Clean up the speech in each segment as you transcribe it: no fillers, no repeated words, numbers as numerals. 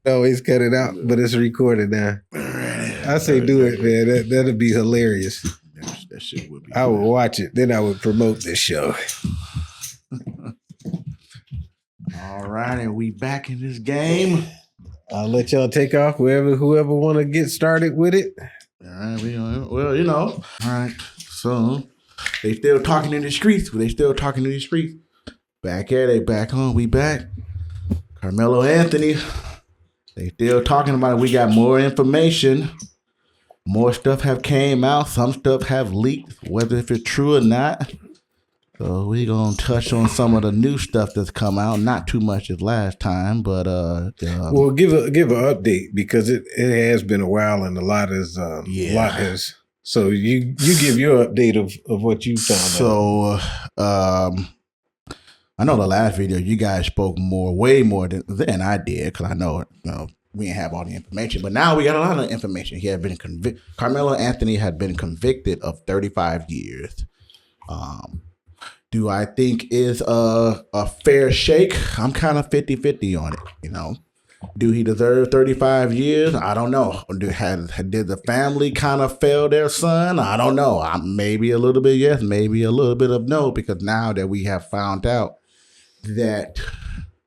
Always cut it out, but it's recorded now. I say do it, man. That'd be hilarious. That shit would be. I would watch it. Then I would promote this show. All right, and we back in this game. I'll let y'all take off. Whoever want to get started with it. All right, all right. So they still talking in the streets. Back at it, back on. We back. Carmelo Anthony. They still talking about it. We got more information. More stuff have came out. Some stuff have leaked, whether if it's true or not. So we gonna touch on some of the new stuff that's come out. Not too much as last time, but well, give an update because it has been a while and a lot has. So you give your update of what you found out. So I know the last video you guys spoke way more than I did because I know we didn't have all the information, but now we got a lot of information. He had been Carmelo Anthony had been convicted of 35 years. Do I think is a fair shake? I'm kind of 50-50 on it, Do he deserve 35 years? I don't know. Did the family kind of fail their son? I don't know. Maybe a little bit yes, maybe a little bit of no, because now that we have found out that,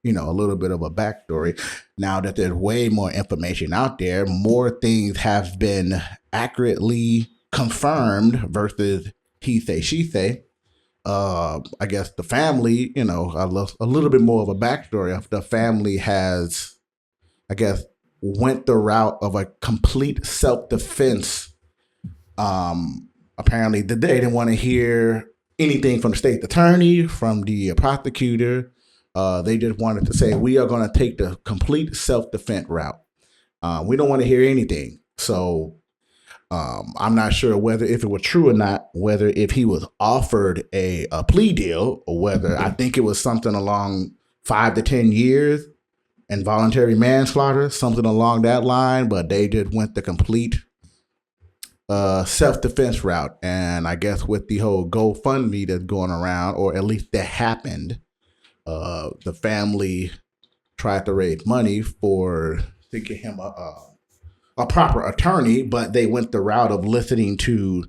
a little bit of a backstory, now that there's way more information out there, more things have been accurately confirmed versus he say, she say. I guess the family, a little bit more of a backstory of the family has, I guess, went the route of a complete self-defense. Apparently, they didn't want to hear anything from the state attorney, from the prosecutor. They just wanted to say, we are going to take the complete self-defense route. We don't want to hear anything. So I'm not sure whether if it was true or not, whether if he was offered a plea deal or whether I think it was something along 5 to 10 years, involuntary manslaughter, something along that line, but they just went the complete self-defense route. And I guess with the whole GoFundMe that's going around, or at least that happened, the family tried to raise money to get him a proper attorney, but they went the route of listening to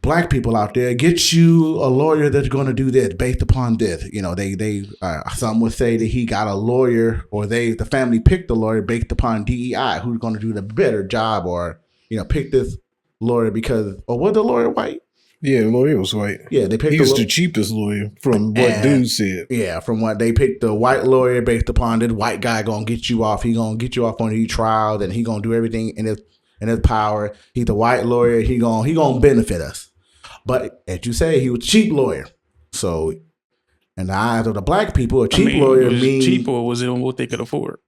black people out there. Get you a lawyer that's going to do this based upon this. They some would say that he got a lawyer, or the family picked a lawyer based upon DEI, who's going to do the better job, or pick this lawyer because was the lawyer white? Yeah, the lawyer was white. Yeah, they picked. He was the cheapest lawyer from what dude said. Yeah, from what they picked, the white lawyer based upon this white guy gonna get you off. He gonna get you off on these trials, and he gonna do everything in his power. He's the white lawyer. He gonna benefit us. But as you say, he was a cheap lawyer. So in the eyes of the black people, a cheap lawyer means cheap, or was it on what they could afford?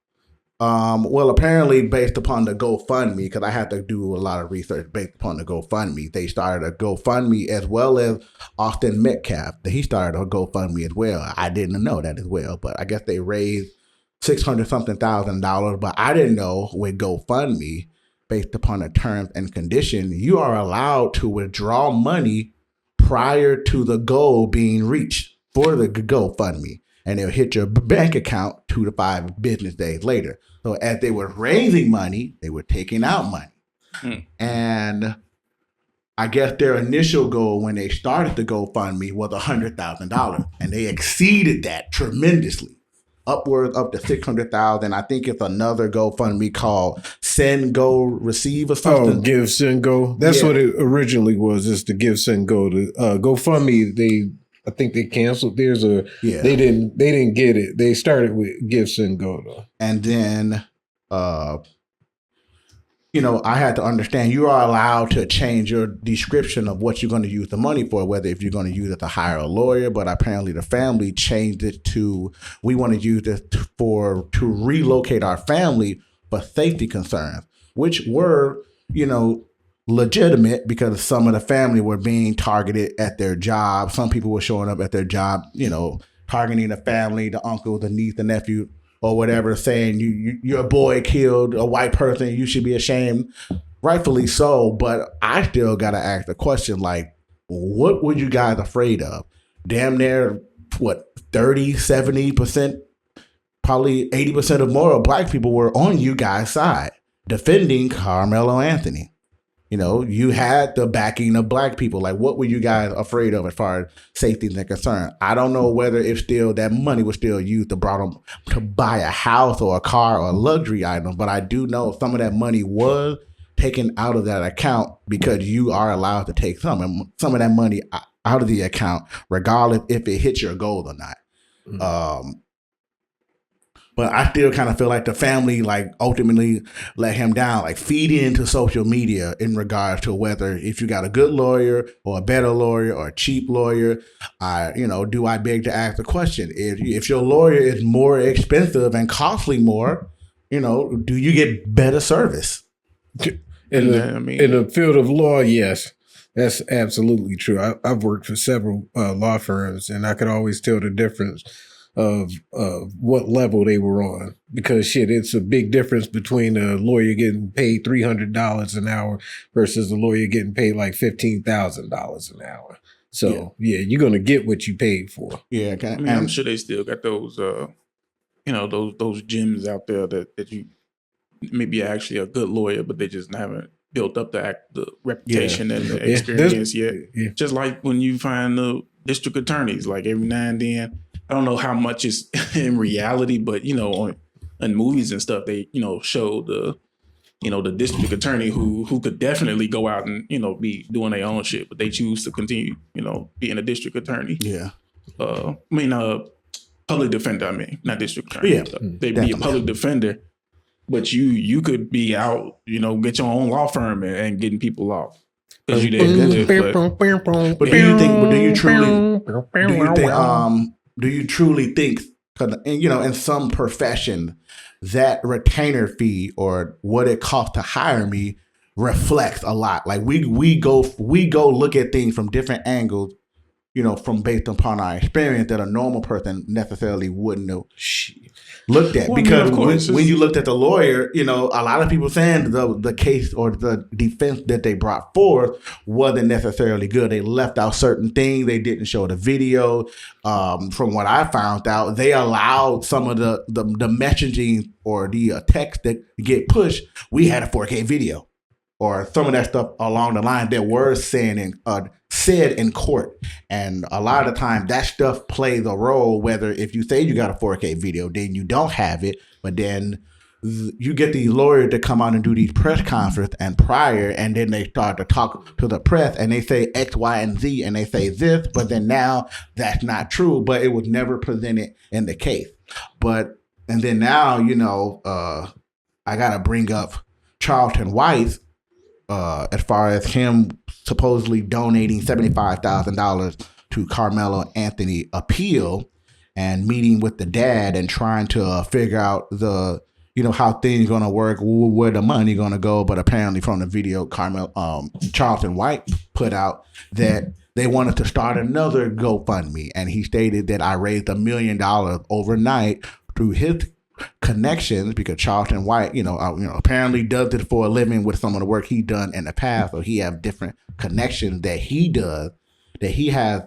Well, apparently based upon the GoFundMe, because I had to do a lot of research based upon the GoFundMe. They started a GoFundMe, as well as Austin Metcalf. He started a GoFundMe as well. I didn't know that as well, but I guess they raised $600,000. But I didn't know with GoFundMe, based upon the terms and conditions, you are allowed to withdraw money prior to the goal being reached for the GoFundMe. And it'll hit your bank account 2 to 5 business days later. So as they were raising money, they were taking out money. And I guess their initial goal when they started the GoFundMe was $100,000. And they exceeded that tremendously, upwards up to $600,000. I think it's another GoFundMe called Send, Go, Receive or something. Oh, Give, Send, Go. That's what it originally was, is to Give, Send, Go. To GoFundMe, I think they canceled theirs, or they didn't get it. They started with Give, Send, Go though. And then, I had to understand you are allowed to change your description of what you're going to use the money for, whether if you're going to use it to hire a lawyer, but apparently the family changed it to, we want to use this to relocate our family for safety concerns, which were, legitimate because some of the family were being targeted at their job. Some people were showing up at their job, targeting the family, the uncle, the niece, the nephew, or whatever, saying your boy killed a white person, you should be ashamed. Rightfully so, but I still got to ask the question, like, what were you guys afraid of? Damn near, 30, 70% probably 80% or more of black people were on you guys' side defending Carmelo Anthony. You know, you had the backing of black people. Like, what were you guys afraid of as far as safety is concerned? I don't know whether if still that money was still used to buy a house or a car or a luxury item, but I do know some of that money was taken out of that account because you are allowed to take some of that money out of the account, regardless if it hits your goal or not. Mm-hmm. But I still kind of feel like the family, like, ultimately let him down, like feed into social media in regards to whether if you got a good lawyer or a better lawyer or a cheap lawyer. Do I beg to ask the question, if your lawyer is more expensive and costly more, do you get better service? In the field of law, yes, that's absolutely true. I've worked for several law firms, and I could always tell the difference of what level they were on, because it's a big difference between a lawyer getting paid $300 an hour versus a lawyer getting paid like $15,000 an hour. So you're gonna get what you paid for. Yeah, I'm sure they still got those those gems out there that you maybe actually a good lawyer, but they just haven't built up the reputation and the experience yet. Yeah. Just like when you find the district attorneys, like every now and then, I don't know how much is in reality, but in movies and stuff, they show the district attorney who could definitely go out and be doing their own shit, but they choose to continue being a district attorney. Yeah, public defender. Not district attorney. Yeah, they be a public defender, but you could be out get your own law firm and getting people off. Because you did good, but do you truly think, in some profession, that retainer fee or what it costs to hire me reflects a lot? Like we go look at things from different angles, from based upon our experience that a normal person necessarily wouldn't have looked at. Because when you looked at the lawyer, a lot of people saying the case or the defense that they brought forth wasn't necessarily good. They left out certain things. They didn't show the video. From what I found out, they allowed some of the messaging or the text that get pushed. We had a 4K video or some of that stuff along the line that were said in court. And a lot of the time that stuff plays a role, whether if you say you got a 4K video, then you don't have it, but then you get these lawyers to come out and do these press conferences and then they start to talk to the press and they say X, Y, and Z, and they say this, but then now that's not true, but it was never presented in the case. And then now, I got to bring up Charlton White, as far as him supposedly donating $75,000 to Carmelo Anthony appeal and meeting with the dad and trying to figure out how things going to work, where the money going to go. But apparently from the video Charlton White put out that they wanted to start another GoFundMe. And he stated that I raised $1 million overnight through his connections, because Charlton White, apparently does it for a living with some of the work he done in the past. So he have different connections that he does, that he has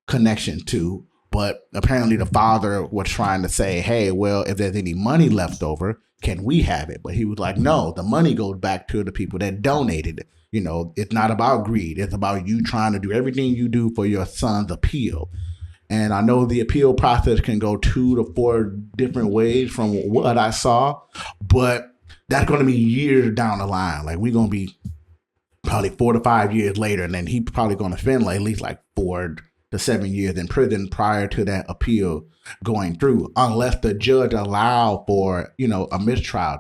connection to. But apparently the father was trying to say, hey, well, if there's any money left over, can we have it? But he was like, no, the money goes back to the people that donated it. It's not about greed. It's about you trying to do everything you do for your son's appeal. And I know the appeal process can go 2 to 4 different ways from what I saw, but that's going to be years down the line. Like, we're going to be probably 4 to 5 years later, and then he's probably going to spend at least 4 to 7 years in prison prior to that appeal going through, unless the judge allow for, a mistrial.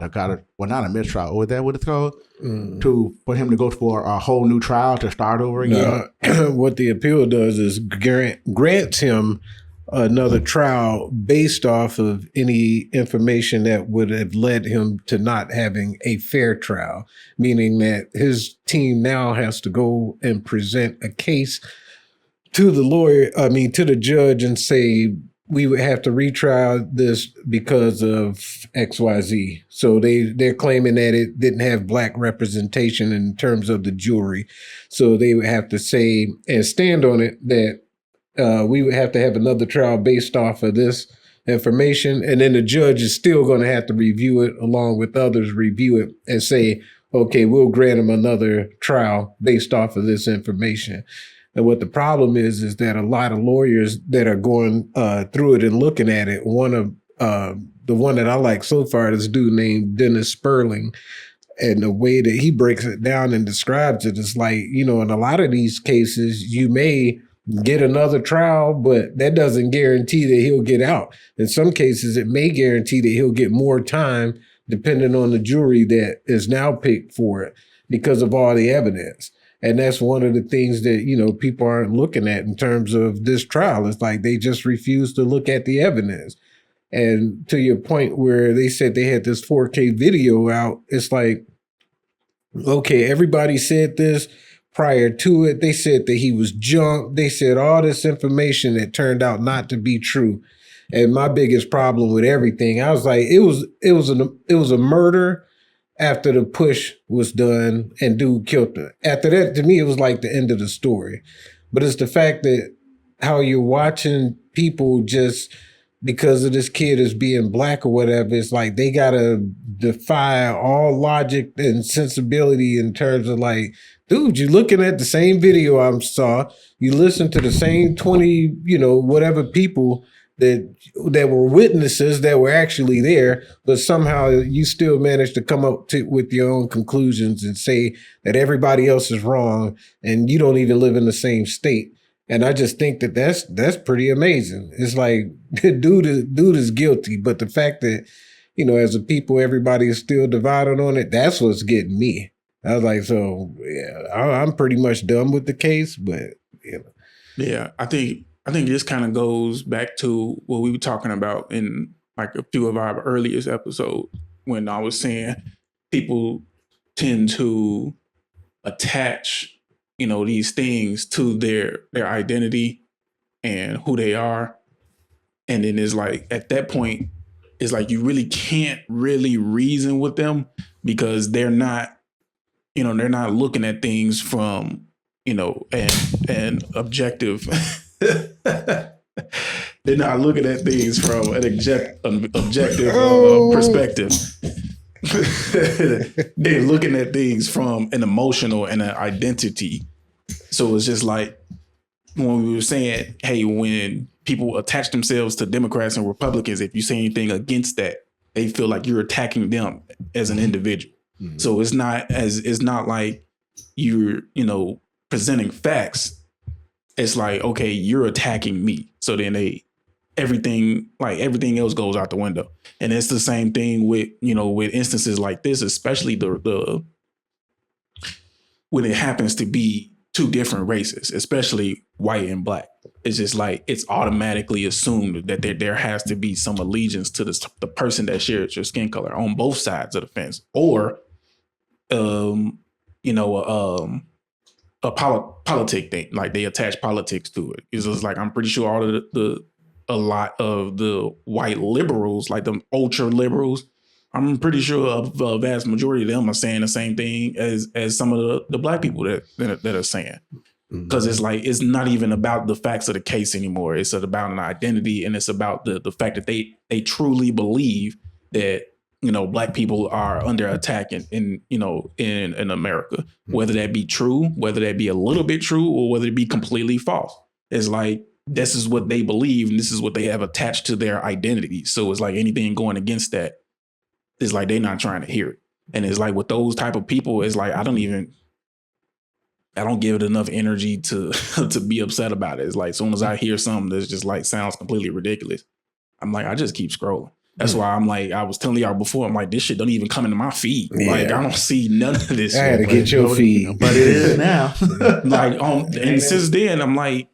Not a mistrial, or is that what it's called? For him to go for a whole new trial to start over again. What the appeal does is grants him another trial based off of any information that would have led him to not having a fair trial, meaning that his team now has to go and present a case to the judge and say, we would have to retry this because of XYZ. So they're claiming that it didn't have black representation in terms of the jury. So they would have to say and stand on it that we would have to have another trial based off of this information, and then the judge is still going to have to review it along with others, review it and say, okay, we'll grant him another trial based off of this information. And what the problem is that a lot of lawyers that are going through it and looking at it, the one that I like so far, this dude named Dennis Sperling, and the way that he breaks it down and describes it is like, in a lot of these cases, you may get another trial, but that doesn't guarantee that he'll get out. In some cases, it may guarantee that he'll get more time depending on the jury that is now picked for it because of all the evidence. And that's one of the things that, people aren't looking at in terms of this trial. It's like they just refuse to look at the evidence. And to your point where they said they had this 4K video out, it's like, okay, everybody said this prior to it. They said that he was jumped. They said all this information that turned out not to be true. And my biggest problem with everything, I was like, it was a murder after the push was done and dude killed her. After that, to me, it was like the end of the story. But it's the fact that how you're watching people just because of this kid as being black or whatever, it's like they gotta defy all logic and sensibility in terms of like, dude, you're looking at the same video I saw. You listen to the same 20, whatever people that were witnesses that were actually there, but somehow you still managed to come up with your own conclusions and say that everybody else is wrong and you don't even live in the same state. And I just think that that's pretty amazing. It's like dude is guilty, but the fact that, as a people, everybody is still divided on it, that's what's getting me. I was like, so yeah, I'm pretty much done with the case, but Yeah, I think this kind of goes back to what we were talking about in like a few of our earliest episodes when I was saying people tend to attach, these things to their identity and who they are. And then it's like, at that point, it's like you really can't really reason with them because they're not looking at things from, an objective. They're not looking at things from an objective perspective. They're looking at things from an emotional and an identity. So it's just like when we were saying, hey, when people attach themselves to Democrats and Republicans, if you say anything against that, they feel like you're attacking them as an individual. Mm-hmm. So it's not like you're, presenting facts. It's like, okay, you're attacking me. So then everything else goes out the window. And it's the same thing with instances like this, especially the when it happens to be two different races, especially white and black. It's just like, it's automatically assumed that there has to be some allegiance to the person that shares your skin color on both sides of the fence, or, a politic thing, like they attach politics to it. It's just like, I'm pretty sure a lot of the white liberals, like the ultra liberals, I'm pretty sure a vast majority of them are saying the same thing as some of the black people that are saying. Because it's like, it's not even about the facts of the case anymore. It's about an identity, and it's about the fact that they truly believe that, black people are under attack in America, whether that be true, whether that be a little bit true, or whether it be completely false. It's like, this is what they believe, and this is what they have attached to their identity. So it's like anything going against that, it's like they're not trying to hear it. And it's like with those type of people, it's like I don't give it enough energy to be upset about it. It's like, as soon as I hear something that's just like sounds completely ridiculous, I'm like, I just keep scrolling. That's why I'm like, I was telling y'all before, I'm like, this shit don't even come into my feed. Yeah. Like, I don't see none of this. I had to get your feed. But it is now. And since then, I'm like,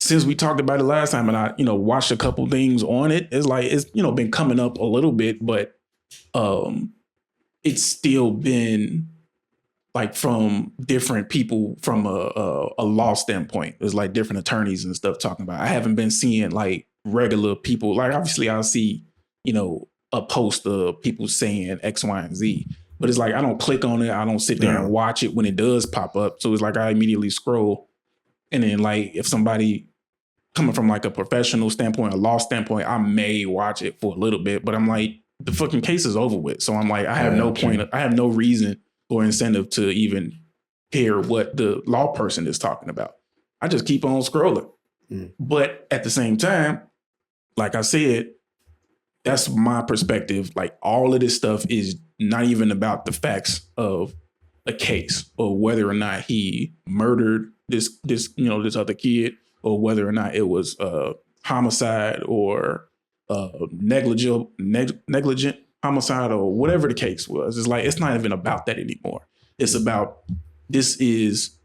since we talked about it last time and I, watched a couple things on it, it's like, it's, been coming up a little bit, but it's still been like from different people from a law standpoint. There's like different attorneys and stuff talking about it. I haven't been seeing like regular people. Like, obviously I'll see, a post of people saying X, Y, and Z. But it's like, I don't click on it. I don't sit there and watch it when it does pop up. So it's like, I immediately scroll. And then like, if somebody coming from like a professional standpoint, a law standpoint, I may watch it for a little bit, but I'm like, the fucking case is over with. So I'm like, I have no point. I have no reason or incentive to even hear what the law person is talking about. I just keep on scrolling. But at the same time, like I said, that's my perspective. Like all of this stuff is not even about the facts of a case or whether or not he murdered this other kid or whether or not it was homicide or negligent homicide or whatever the case was. It's like, it's not even about that anymore. It's about, this is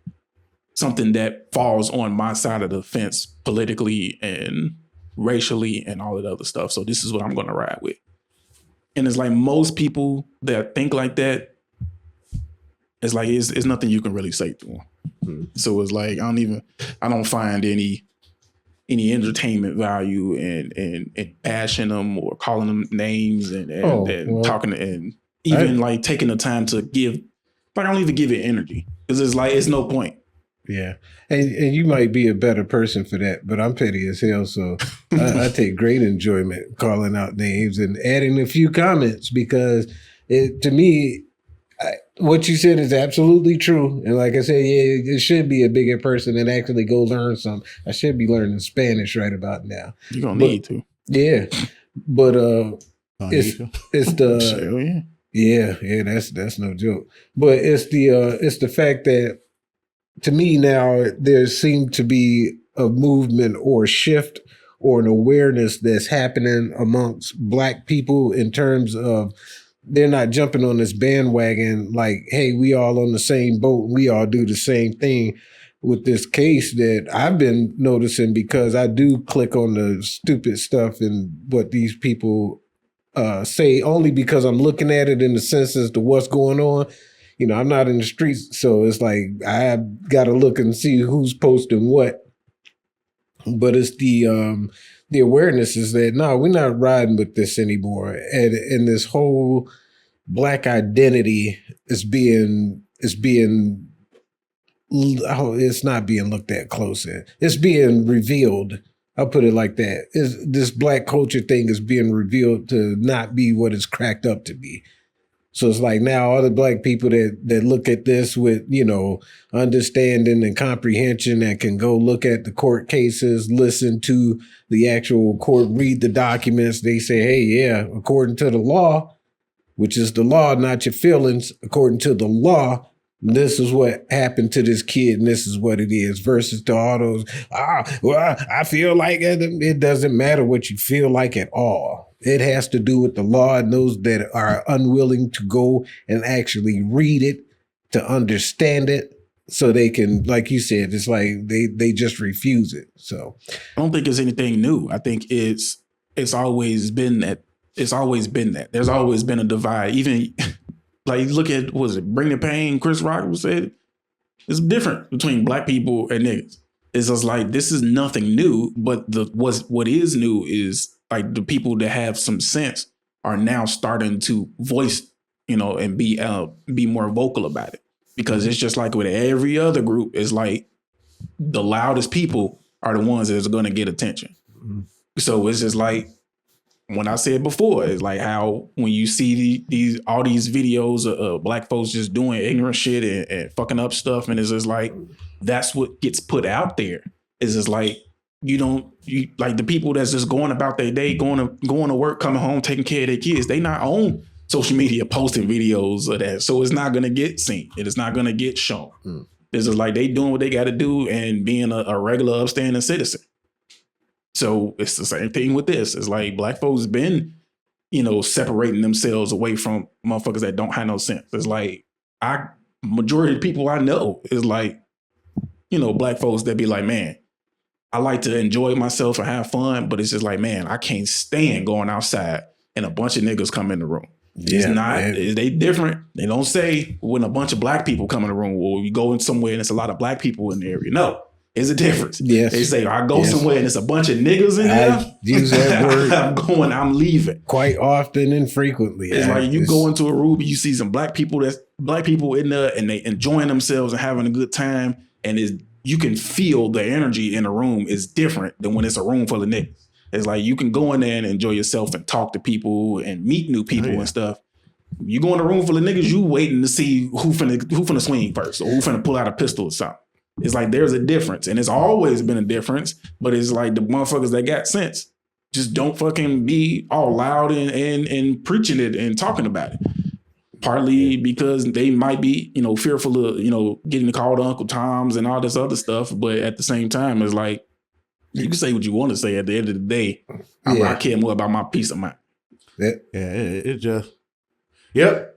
something that falls on my side of the fence politically and racially and all of the other stuff. So this is what I'm going to ride with. And it's like most people that think like that, it's like, it's nothing you can really say to them. So it's like, I don't find any entertainment value in bashing them or calling them names and talking and even like taking the time to give, like I don't even give it energy because it's like, it's no point. Yeah. And you might be a better person for that, but I'm petty as hell. So I take great enjoyment calling out names and adding a few comments because to me, what you said is absolutely true. And like I said, yeah, it should be a bigger person and actually go learn some. I should be learning Spanish right about now. You're going to need to. Yeah. But it's the, yeah, that's no joke. But it's the fact that to me now, there seemed to be a movement or a shift or an awareness that's happening amongst Black people in terms of they're not jumping on this bandwagon like, hey, we all on the same boat. We all do the same thing with this case that I've been noticing because I do click on the stupid stuff and what these people say only because I'm looking at it in the sense as to what's going on. You know, I'm not in the streets, so it's like I got to look and see who's posting what. But it's the awareness is that no, we're not riding with this anymore, and this whole Black identity is it's not being looked at closer. It's being revealed. I'll put it like that. This Black culture thing is being revealed to not be what it's cracked up to be. So it's like now all the Black people that look at this with, you know, understanding and comprehension that can go look at the court cases, listen to the actual court, read the documents. They say, hey, yeah, according to the law, which is the law, not your feelings, according to the law, this is what happened to this kid and this is what it is versus to all those, I feel like it doesn't matter what you feel like at all. It has to do with the law and those that are unwilling to go and actually read it, to understand it, so they can, like you said, it's like they just refuse it. So I don't think it's anything new. I think it's always been that. It's always been that. There's always been a divide. Even like look at, was it Bring the Pain? Chris Rock said it's different between Black people and niggas. It's just like this is nothing new, but what is new is like the people that have some sense are now starting to voice, you know, and be more vocal about it. Because it's just like with every other group, it's like the loudest people are the ones that are going to get attention. Mm-hmm. So it's just like when I said before, it's like how when you see all these videos of Black folks just doing ignorant shit and fucking up stuff, and it's just like that's what gets put out there. It's just like you like the people that's just going about their day, going to work, coming home, taking care of their kids. They not on social media posting videos of that, so it's not gonna get seen. It is not gonna get shown. It's just like they doing what they got to do and being a regular upstanding citizen. So it's the same thing with this. It's like Black folks been, you know, separating themselves away from motherfuckers that don't have no sense. It's like majority of people I know is like, you know, Black folks that be like, man, I like to enjoy myself and have fun, but it's just like, man, I can't stand going outside and a bunch of niggas come in the room. It's not, they different. They don't say when a bunch of Black people come in the room, well, you go in somewhere and it's a lot of Black people in the area. No, it's a difference. Yes. They say, I go somewhere and it's a bunch of niggas in there. I use that word. I'm leaving. Quite often and frequently. It's like you go into a room, you see some Black people in there and they enjoying themselves and having a good time. And it's you can feel the energy in a room is different than when it's a room full of niggas. It's like you can go in there and enjoy yourself and talk to people and meet new people and stuff. You go in a room full of niggas, you waiting to see who finna swing first or who finna pull out a pistol or something. It's like there's a difference, and it's always been a difference. But it's like the motherfuckers that got sense just don't fucking be all loud and preaching it and talking about it. Partly because they might be, fearful of, getting called Uncle Toms and all this other stuff. But at the same time, it's like, you can say what you want to say. At the end of the day, I care more about my peace of mind. It just, yep.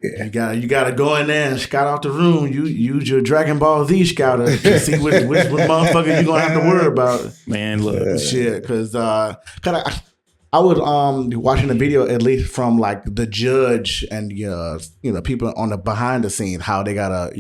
Yeah. You gotta go in there and scout out the room. You use your Dragon Ball Z scouter to see which motherfucker you gonna have to worry about. Man, look, shit, because I was watching the video at least from like the judge and people on the behind the scenes, how they gotta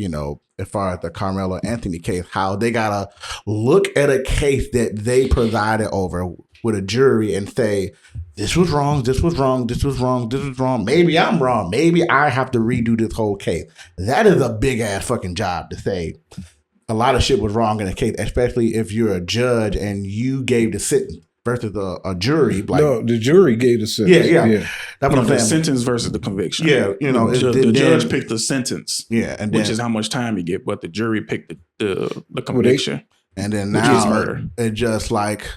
as far as the Carmelo Anthony case, how they gotta look at a case that they presided over with a jury and say, this was wrong, this was wrong, this was wrong, this was wrong. Maybe I'm wrong. Maybe I have to redo this whole case. That is a big ass fucking job to say a lot of shit was wrong in a case, especially if you're a judge and you gave the sentence versus a jury. Like, no, the jury gave the sentence. Yeah. That's what I'm saying. The sentence versus the conviction. Yeah, the judge picked the sentence. Yeah, and which is how much time you get, but the jury picked the conviction. And then now murder. It's just like,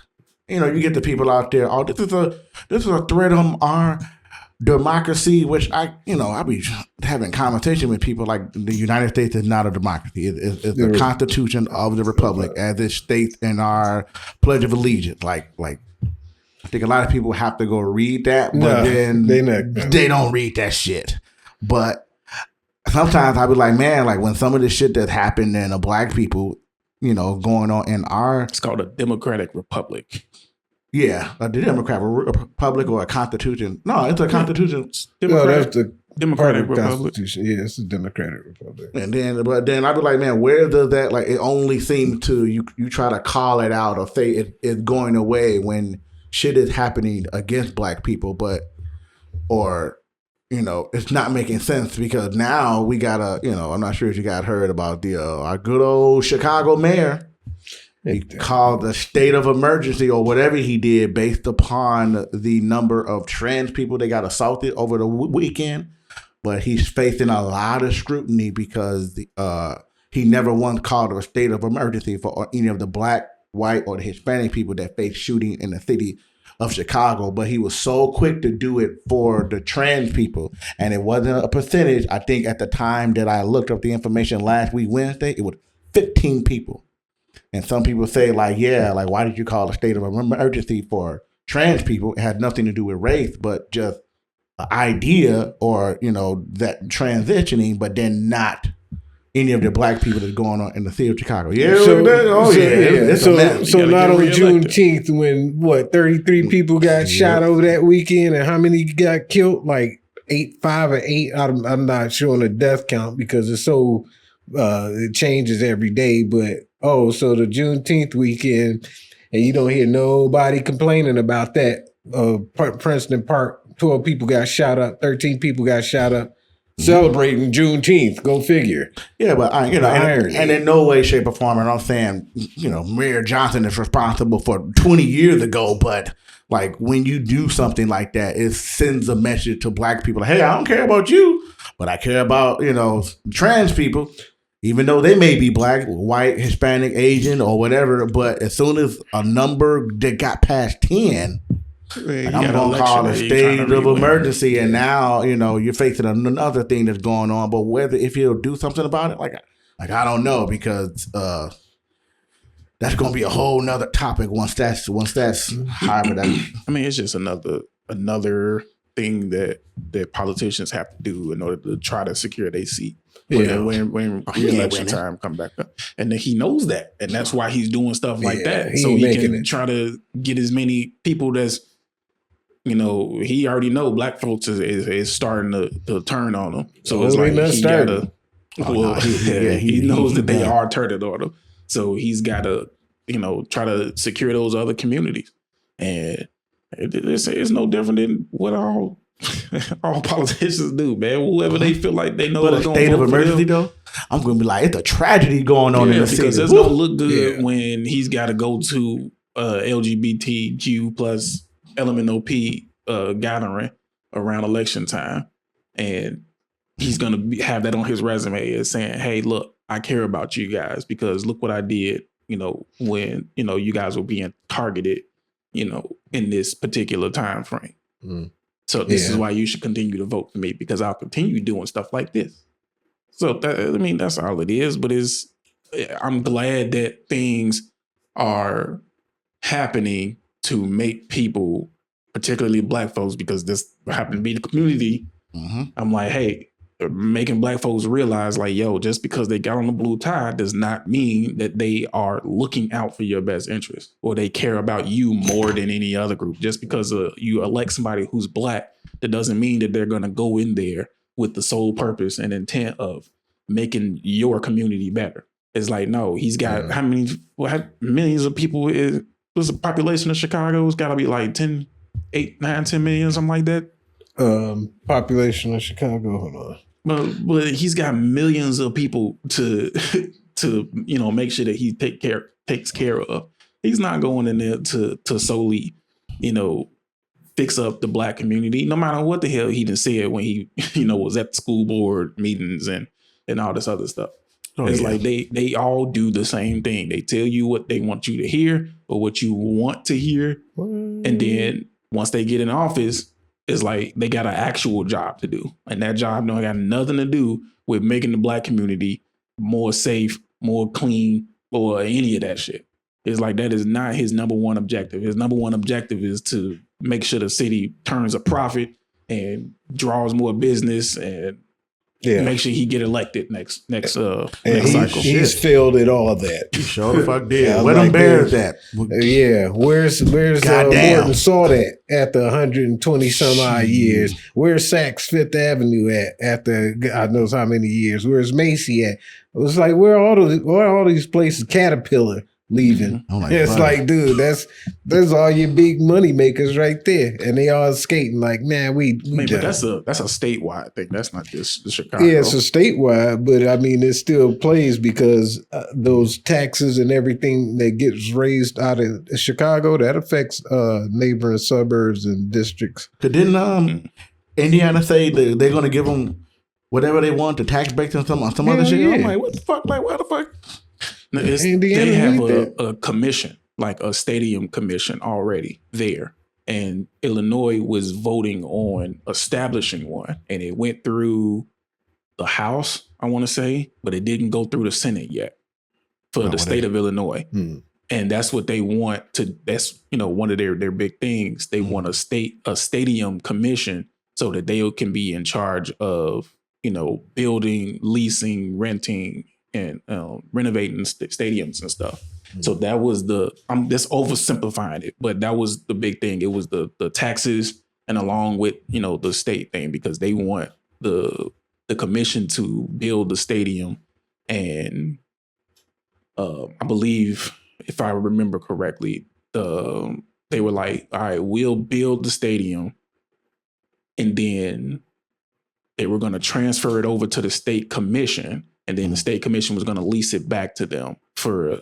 you get the people out there. Oh, this is a threat on our democracy. Which I be having conversation with people like the United States is not a democracy. It's the Constitution of the Republic as it states in our Pledge of Allegiance. Like I think a lot of people have to go read that, but then they don't read that shit. But sometimes I be like, man, like when some of the shit that happened in the black people, going on in our... It's called a democratic republic. Yeah, a democratic republic or a constitution. No, it's a constitution. No, that's the democratic republic. Yeah, it's a democratic republic. But then I'd be like, man, where does that, like, it only seems to, you try to call it out or say it's going away when shit is happening against black people, it's not making sense because now we got I'm not sure if you got heard about our good old Chicago mayor. He called the state of emergency or whatever he did based upon the number of trans people that got assaulted over the weekend. But he's facing a lot of scrutiny because he never once called a state of emergency for any of the black, white, or the Hispanic people that faced shooting in the city of Chicago. But he was so quick to do it for the trans people. And it wasn't a percentage. I think at the time that I looked up the information last week, Wednesday, it was 15 people. And some people say, like, why did you call a state of emergency for trans people? It had nothing to do with race, but just an idea or, that transitioning, but then not any of the black people that's going on in the city of Chicago. So not on Juneteenth when 33 people got shot over that weekend, and how many got killed? Like 5 or 8. I'm not showing a death count because it's so it changes every day, but so the Juneteenth weekend, and you don't hear nobody complaining about that. Princeton Park, 12 people got shot up, 13 people got shot up, celebrating Juneteenth. Go figure. Yeah, but and in no way, shape, or form, and I'm saying, Mayor Johnson is responsible for 20 years ago, but like when you do something like that, it sends a message to black people. Hey, I don't care about you, but I care about, trans people. Even though they may be black, white, Hispanic, Asian, or whatever, but as soon as a number that got past 10, I'm going to call a state of emergency, and now, you're facing another thing that's going on. But if he'll do something about it, like I don't know, because that's going to be a whole nother topic once that's however that. I mean, it's just another thing that politicians have to do in order to try to secure their seat. When election time come back up. And then he knows that. And that's why he's doing stuff like that. So he can try to get as many people that's, he already know black folks is starting to turn on him. So it's like he gotta, he knows that they are turning on him. So he's got to, try to secure those other communities. And it's no different than what all All politicians do, man. Whoever they feel like they know. But a is gonna state of vote for emergency, them. though, I'm gonna be like, it's a tragedy going on in the city. Because it's gonna look good when he's got to go to LGBTQ plus LMNOP gathering around election time, and he's gonna have that on his resume as saying, "Hey, look, I care about you guys because look what I did." When you guys were being targeted, in this particular time frame. Mm. So this is why you should continue to vote for me because I'll continue doing stuff like this. So that's all it is. But I'm glad that things are happening to make people, particularly Black folks, because this happened to be the community. Mm-hmm. I'm like, hey, making Black folks realize, like, yo, just because they got on the blue tie does not mean that they are looking out for your best interest or they care about you more than any other group. Just because you elect somebody who's Black, that doesn't mean that they're going to go in there with the sole purpose and intent of making your community better. It's like, no, he's got how many millions of people was the population of Chicago? It's got to be like 10 million, something like that. Population of Chicago, hold on. But he's got millions of people to make sure that he takes care of. He's not going in there to solely, fix up the Black community, no matter what the hell he done said when he, was at the school board meetings and all this other stuff. It's like they all do the same thing. They tell you what they want you to hear or what you want to hear. And then once they get in office, it's like they got an actual job to do. And that job don't got nothing to do with making the Black community more safe, more clean, or any of that shit. It's like that is not his number one objective. His number one objective is to make sure the city turns a profit and draws more business and make sure he get elected next cycle. He's failed at all of that. He sure the fuck did. Where them bears at? Where's Morton Salt at the 120 some odd years? Where's Saks Fifth Avenue at after God knows how many years? Where's Macy at? It was like where are all these places? Caterpillar leaving. It's like, dude, that's all your big money makers right there, and they all skating like, man, but that's a statewide thing. That's not just Chicago. Yeah, it's a statewide, but I mean, it still plays because those taxes and everything that gets raised out of Chicago that affects neighboring suburbs and districts. Didn't Indiana say that they're going to give them whatever they want, the tax breaks and some other shit? Yeah. I'm like, what the fuck? Like, what the fuck? They have a commission, like a stadium commission already there. And Illinois was voting on establishing one. And it went through the House, I want to say, but it didn't go through the Senate yet for the state of Illinois. And that's what they want to, that's, one of their big things. They want a stadium commission so that they can be in charge of, building, leasing, renting, and renovating stadiums and stuff. So that was I'm just oversimplifying it, but that was the big thing. It was the taxes and along with, the state thing, because they want the commission to build the stadium. And I believe, if I remember correctly, they were like, all right, we'll build the stadium. And then they were going to transfer it over to the state commission. And then the state commission was going to lease it back to them for,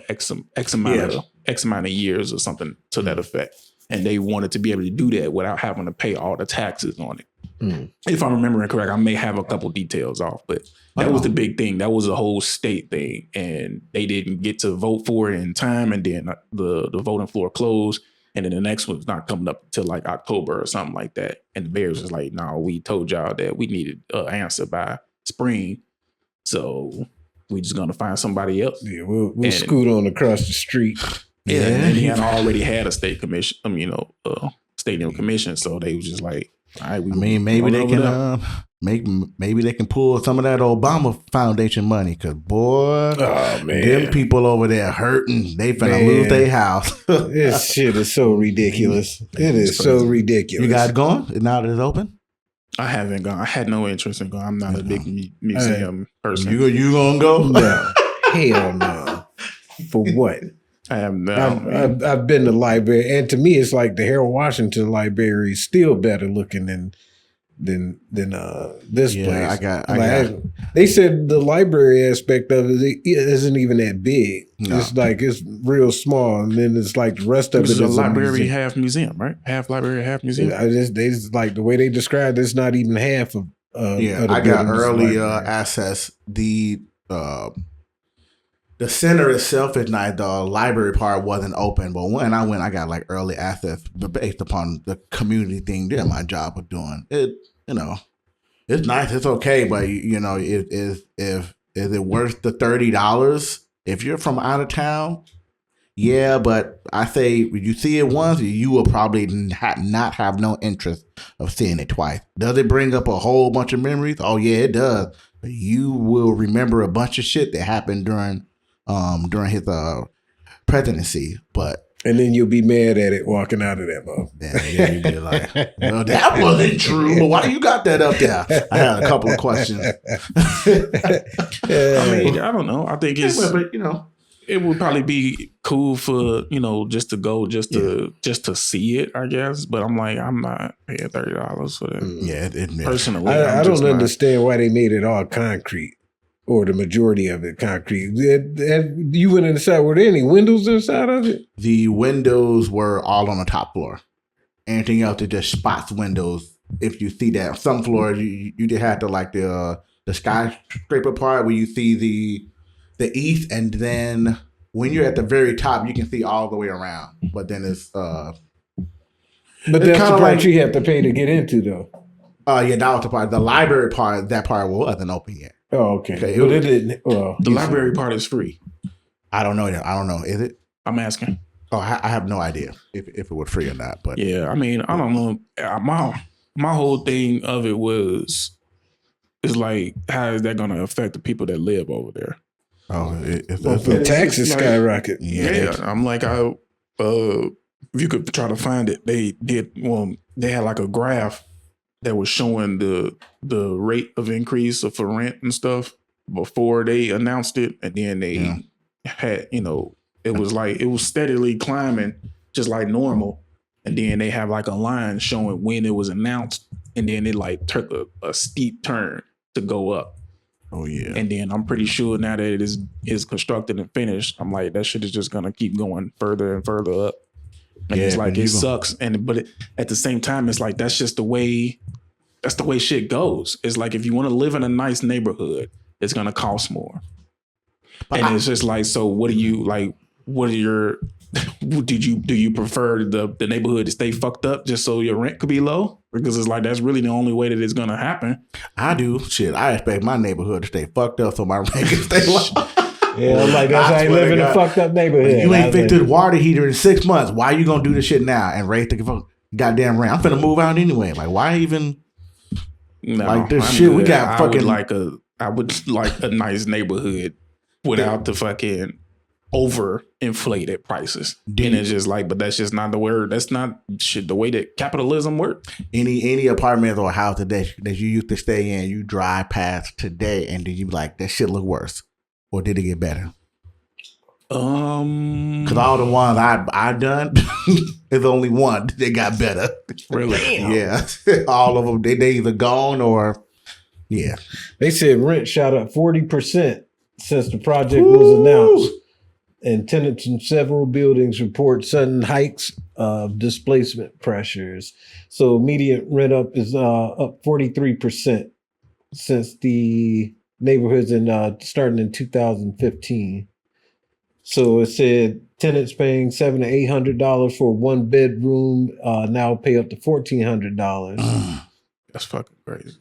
X amount of years or something to that effect. And they wanted to be able to do that without having to pay all the taxes on it. If I'm remembering correct, I may have a couple details off, but that was the big thing. That was a whole state thing. And they didn't get to vote for it in time. And then the voting floor closed. And then the next one's not coming up till like October or something like that. And the Bears was like, no, we told y'all that we needed an answer by spring. So we just gonna find somebody else. Yeah, we'll scoot on across the street. Yeah, and he had already had a state commission. Stadium commission. So they was just like, all right. Maybe they can maybe they can pull some of that Obama Foundation money, because boy, them people over there hurting. They finna lose their house. This shit is so ridiculous. It is so ridiculous. You guys going now that it's open? I haven't gone. I had no interest in going. I'm not a big museum person. You gonna go? No. Hell no. For what? I have now. I've been to the library, and to me, it's like the Harold Washington Library is still better looking than this place. They said the library aspect of it isn't even that big. No. It's like it's real small, and then it's like the rest of it is a library, half museum, right? Half library, half museum. They just like the way they described it's not even half of. I got early access. The center itself is nice. The library part wasn't open, but when I went, I got like early access based upon the community thing that my job was doing. It, it's nice. It's okay, but is it worth the $30 if you're from out of town? Yeah, but I say when you see it once, you will probably not have no interest of seeing it twice. Does it bring up a whole bunch of memories? Oh yeah, it does. But you will remember a bunch of shit that happened during his presidency, and then you'll be mad at it walking out of that mouth. Yeah, you'll be like, well, that wasn't true, but why you got that up there? I had a couple of questions. I mean, I don't know. I think it's, it would probably be cool for, just to go, just to see it, I guess. But I'm like, I'm not paying $30 for that. Yeah, personally, I don't understand why they made it all concrete. Or the majority of it concrete. You went inside. Were there any windows inside of it? The windows were all on the top floor. Anything else is just spots windows. If you see that, some floors you just had the skyscraper part where you see the east, and then when you're at the very top, you can see all the way around. But then it's but that's the part you have to pay to get into, though. Yeah, that was the part. The library part, that part wasn't open yet. Oh, okay. But it didn't. The library part is free. I don't know. I don't know. Is it? I'm asking. Oh, I have no idea if it was free or not. But yeah, I mean, I don't know. My whole thing of it is like, how is that going to affect the people that live over there? Oh, the taxes skyrocket. Yeah, I'm like, if you could try to find it, they had like a graph that was showing the rate of increase for rent and stuff before they announced it, and then they had, it was steadily climbing just like normal, and then they have like a line showing when it was announced, and then it like took a steep turn to go up. Oh yeah, and then I'm pretty sure now that it is constructed and finished, I'm like, that shit is just gonna keep going further and further up. And it's like, it sucks. But at the same time, it's like, that's the way shit goes. It's like, if you want to live in a nice neighborhood, it's going to cost more. And it's just like, so what do you like? What are your, do you prefer the neighborhood to stay fucked up just so your rent could be low? Because it's like, that's really the only way that it's going to happen. I do. Shit, I expect my neighborhood to stay fucked up so my rent can stay low. Yeah, I'm like, I ain't live in a fucked up neighborhood. You ain't fixed the water heater in 6 months. Why you gonna do this shit now and raise the goddamn rent? I'm finna move out anyway. Like, why even? No, like this shit. Good. We got fucking. I would like a nice neighborhood without the fucking overinflated prices. And it's just like, but that's just not the word. That's not shit. The way that capitalism works. Any apartment or house that you used to stay in, you drive past today, and then you be like, that shit look worse. Or did it get better? Because all the ones I done, there's only one that got better. Really? Yeah. All of them, they either gone or, yeah. They said rent shot up 40% since the project was announced. And tenants in several buildings report sudden hikes of displacement pressures. So median rent up is up 43% since the neighborhoods starting in 2015. So it said tenants paying $700 to $800 for a 1-bedroom now pay up to $1,400. That's fucking crazy.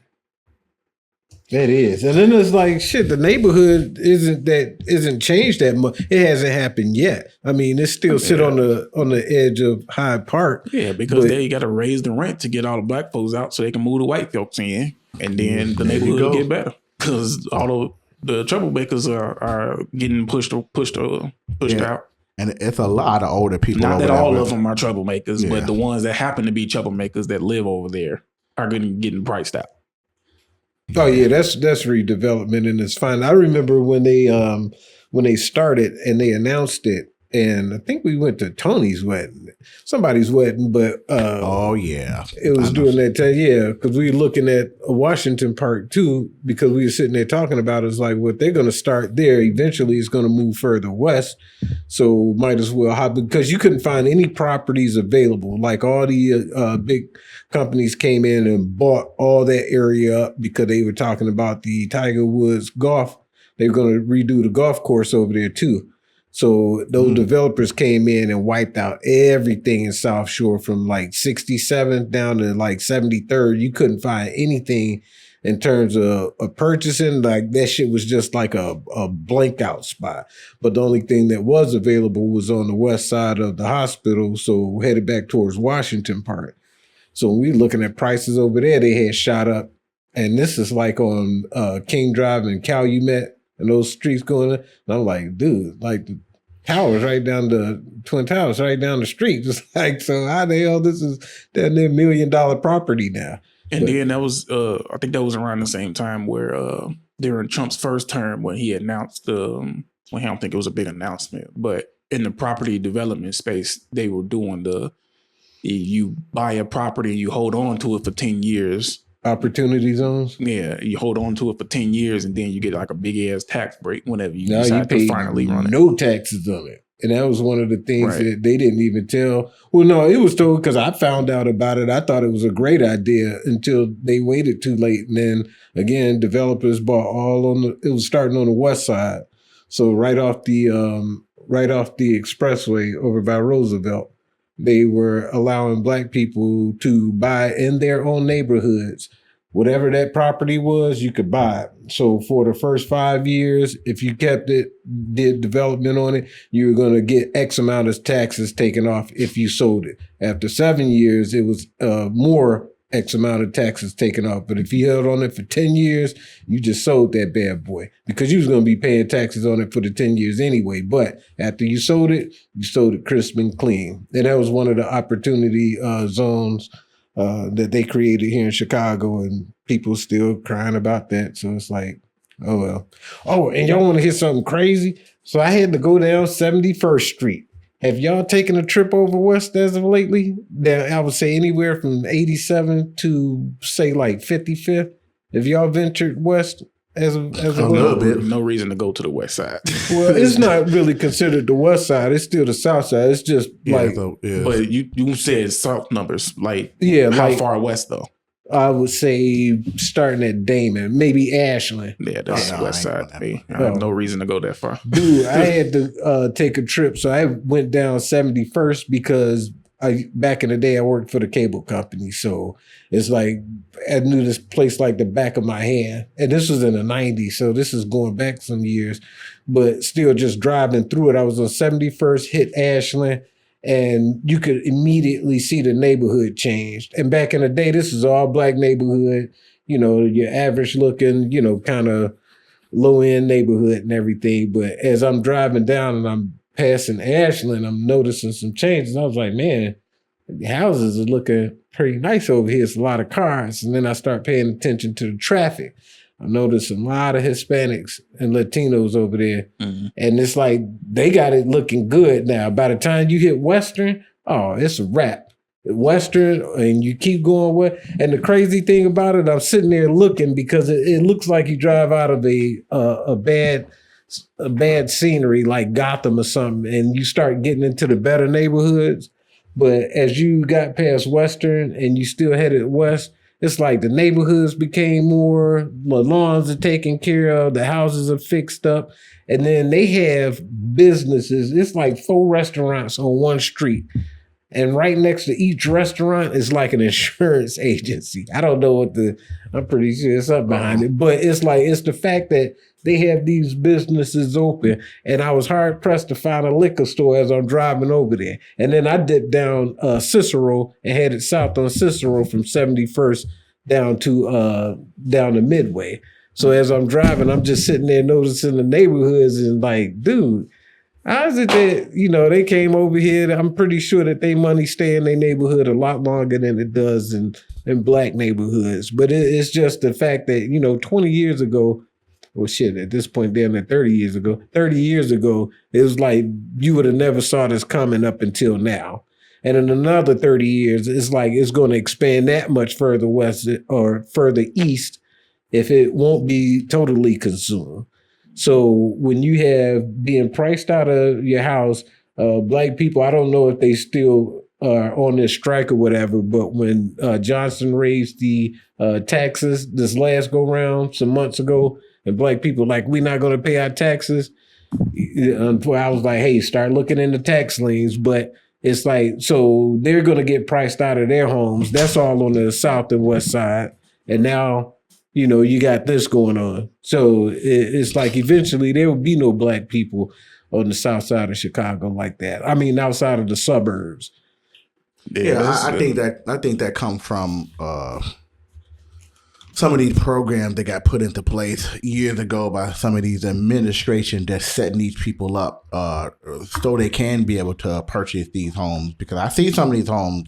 That is. And then it's like, shit, the neighborhood isn't changed that much. It hasn't happened yet. I mean, it still sit on the edge of Hyde Park. Yeah, because they got to raise the rent to get all the black folks out so they can move the white folks in, and then the neighborhood will get better. Because all of the troublemakers are getting pushed out. And it's a lot of older people. Not that all of them are troublemakers, but the ones that happen to be troublemakers that live over there are getting priced out. Oh yeah, that's redevelopment, and it's fine. I remember when they started and they announced it, and I think we went to Tony's wedding, somebody's wedding, but oh yeah, it was during that time, yeah, because we were looking at Washington Park too, because we were sitting there talking about it. It's like, well, they're going to start there. Eventually, it's going to move further west, so might as well hop, because you couldn't find any properties available. Like all the big companies came in and bought all that area up because they were talking about the Tiger Woods golf. They were going to redo the golf course over there too. So those developers came in and wiped out everything in South Shore from like 67th down to like 73rd. You couldn't find anything in terms of purchasing. Like that shit was just like a blank out spot. But the only thing that was available was on the west side of the hospital. So headed back towards Washington Park. So when we looking at prices over there, they had shot up. And this is like on King Drive and Calumet. And those streets going, and I'm like, dude, like the towers right down the Twin Towers right down the street. Just like, so how the hell this is down there $1 million property now? And then that was, I think that was around the same time where during Trump's first term when he announced well, I don't think it was a big announcement, but in the property development space, they were doing you buy a property, you hold on to it for 10 years. Opportunity zones? Yeah, you hold on to it for 10 years and then you get like a big ass tax break whenever you decide to finally run it. No taxes on it. And that was one of the things that they didn't even tell. Well, no, it was told because I found out about it. I thought it was a great idea until they waited too late. And then again, developers bought it was starting on the west side. So right off the expressway over by Roosevelt, they were allowing Black people to buy in their own neighborhoods. Whatever that property was, you could buy it. So for the first 5 years, if you kept it, did development on it, you were going to get X amount of taxes taken off if you sold it. After 7 years, it was more X amount of taxes taken off. But if you held on it for 10 years, you just sold that bad boy because you was going to be paying taxes on it for the 10 years anyway. But after you sold it crisp and clean. And that was one of the opportunity zones that they created here in Chicago, and people still crying about that. So it's like, oh, well. Oh, and y'all want to hear something crazy? So I had to go down 71st Street. Have y'all taken a trip over west as of lately? I would say anywhere from 87 to say like 55th. Have y'all ventured west as a little bit? No reason to go to the west side. Well, it's not really considered the west side. It's still the south side. It's just But you said south numbers. Like how far west though? I would say starting at Damon, maybe Ashland. Yeah, that's west side. I have no reason to go that far. Dude, I had to take a trip. So I went down 71st because back in the day, I worked for the cable company. So it's like I knew this place like the back of my hand. And this was in the 90s. So this is going back some years. But still just driving through it. I was on 71st, hit Ashland. And you could immediately see the neighborhood changed. And back in the day, this is all Black neighborhood, your average looking, kind of low end neighborhood and everything. But as I'm driving down and I'm passing Ashland, I'm noticing some changes. I was like, man, the houses are looking pretty nice over here. It's a lot of cars. And then I start paying attention to the traffic. I noticed a lot of Hispanics and Latinos over there. Mm-hmm. And it's like, they got it looking good now. By the time you hit Western, it's a wrap. Western, and you keep going with. And the crazy thing about it, I'm sitting there looking because it looks like you drive out of a bad scenery like Gotham or something, and you start getting into the better neighborhoods. But as you got past Western and you still headed west, it's like the neighborhoods became more, the lawns are taken care of, the houses are fixed up, and then they have businesses. It's like 4 restaurants on one street. And right next to each restaurant is like an insurance agency. I don't know I'm pretty sure it's up behind it, but it's the fact that they have these businesses open. And I was hard pressed to find a liquor store as I'm driving over there. And then I dipped down Cicero and headed south on Cicero from 71st down to Midway. So as I'm driving, I'm just sitting there noticing the neighborhoods and like, dude, how is it that, they came over here? I'm pretty sure that they money stay in their neighborhood a lot longer than it does in Black neighborhoods. But it's just the fact that, 20 years ago, well, shit, at this point, damn near 30 years ago. 30 years ago, it was like you would have never saw this coming up until now. And in another 30 years, it's like it's going to expand that much further west or further east if it won't be totally consumed. So when you have being priced out of your house, black people, I don't know if they still are on this strike or whatever, but when Johnson raised the taxes this last go round some months ago, and black people like, we're not going to pay our taxes. I was like, hey, start looking into tax liens. But it's like, so they're going to get priced out of their homes. That's all on the south and west side. And now, you know, you got this going on. So it's like eventually there will be no black people on the south side of Chicago like that. I mean, outside of the suburbs. Yeah, I think that comes from some of these programs that got put into place years ago by some of these administrations that's setting these people up so they can be able to purchase these homes. Because I see some of these homes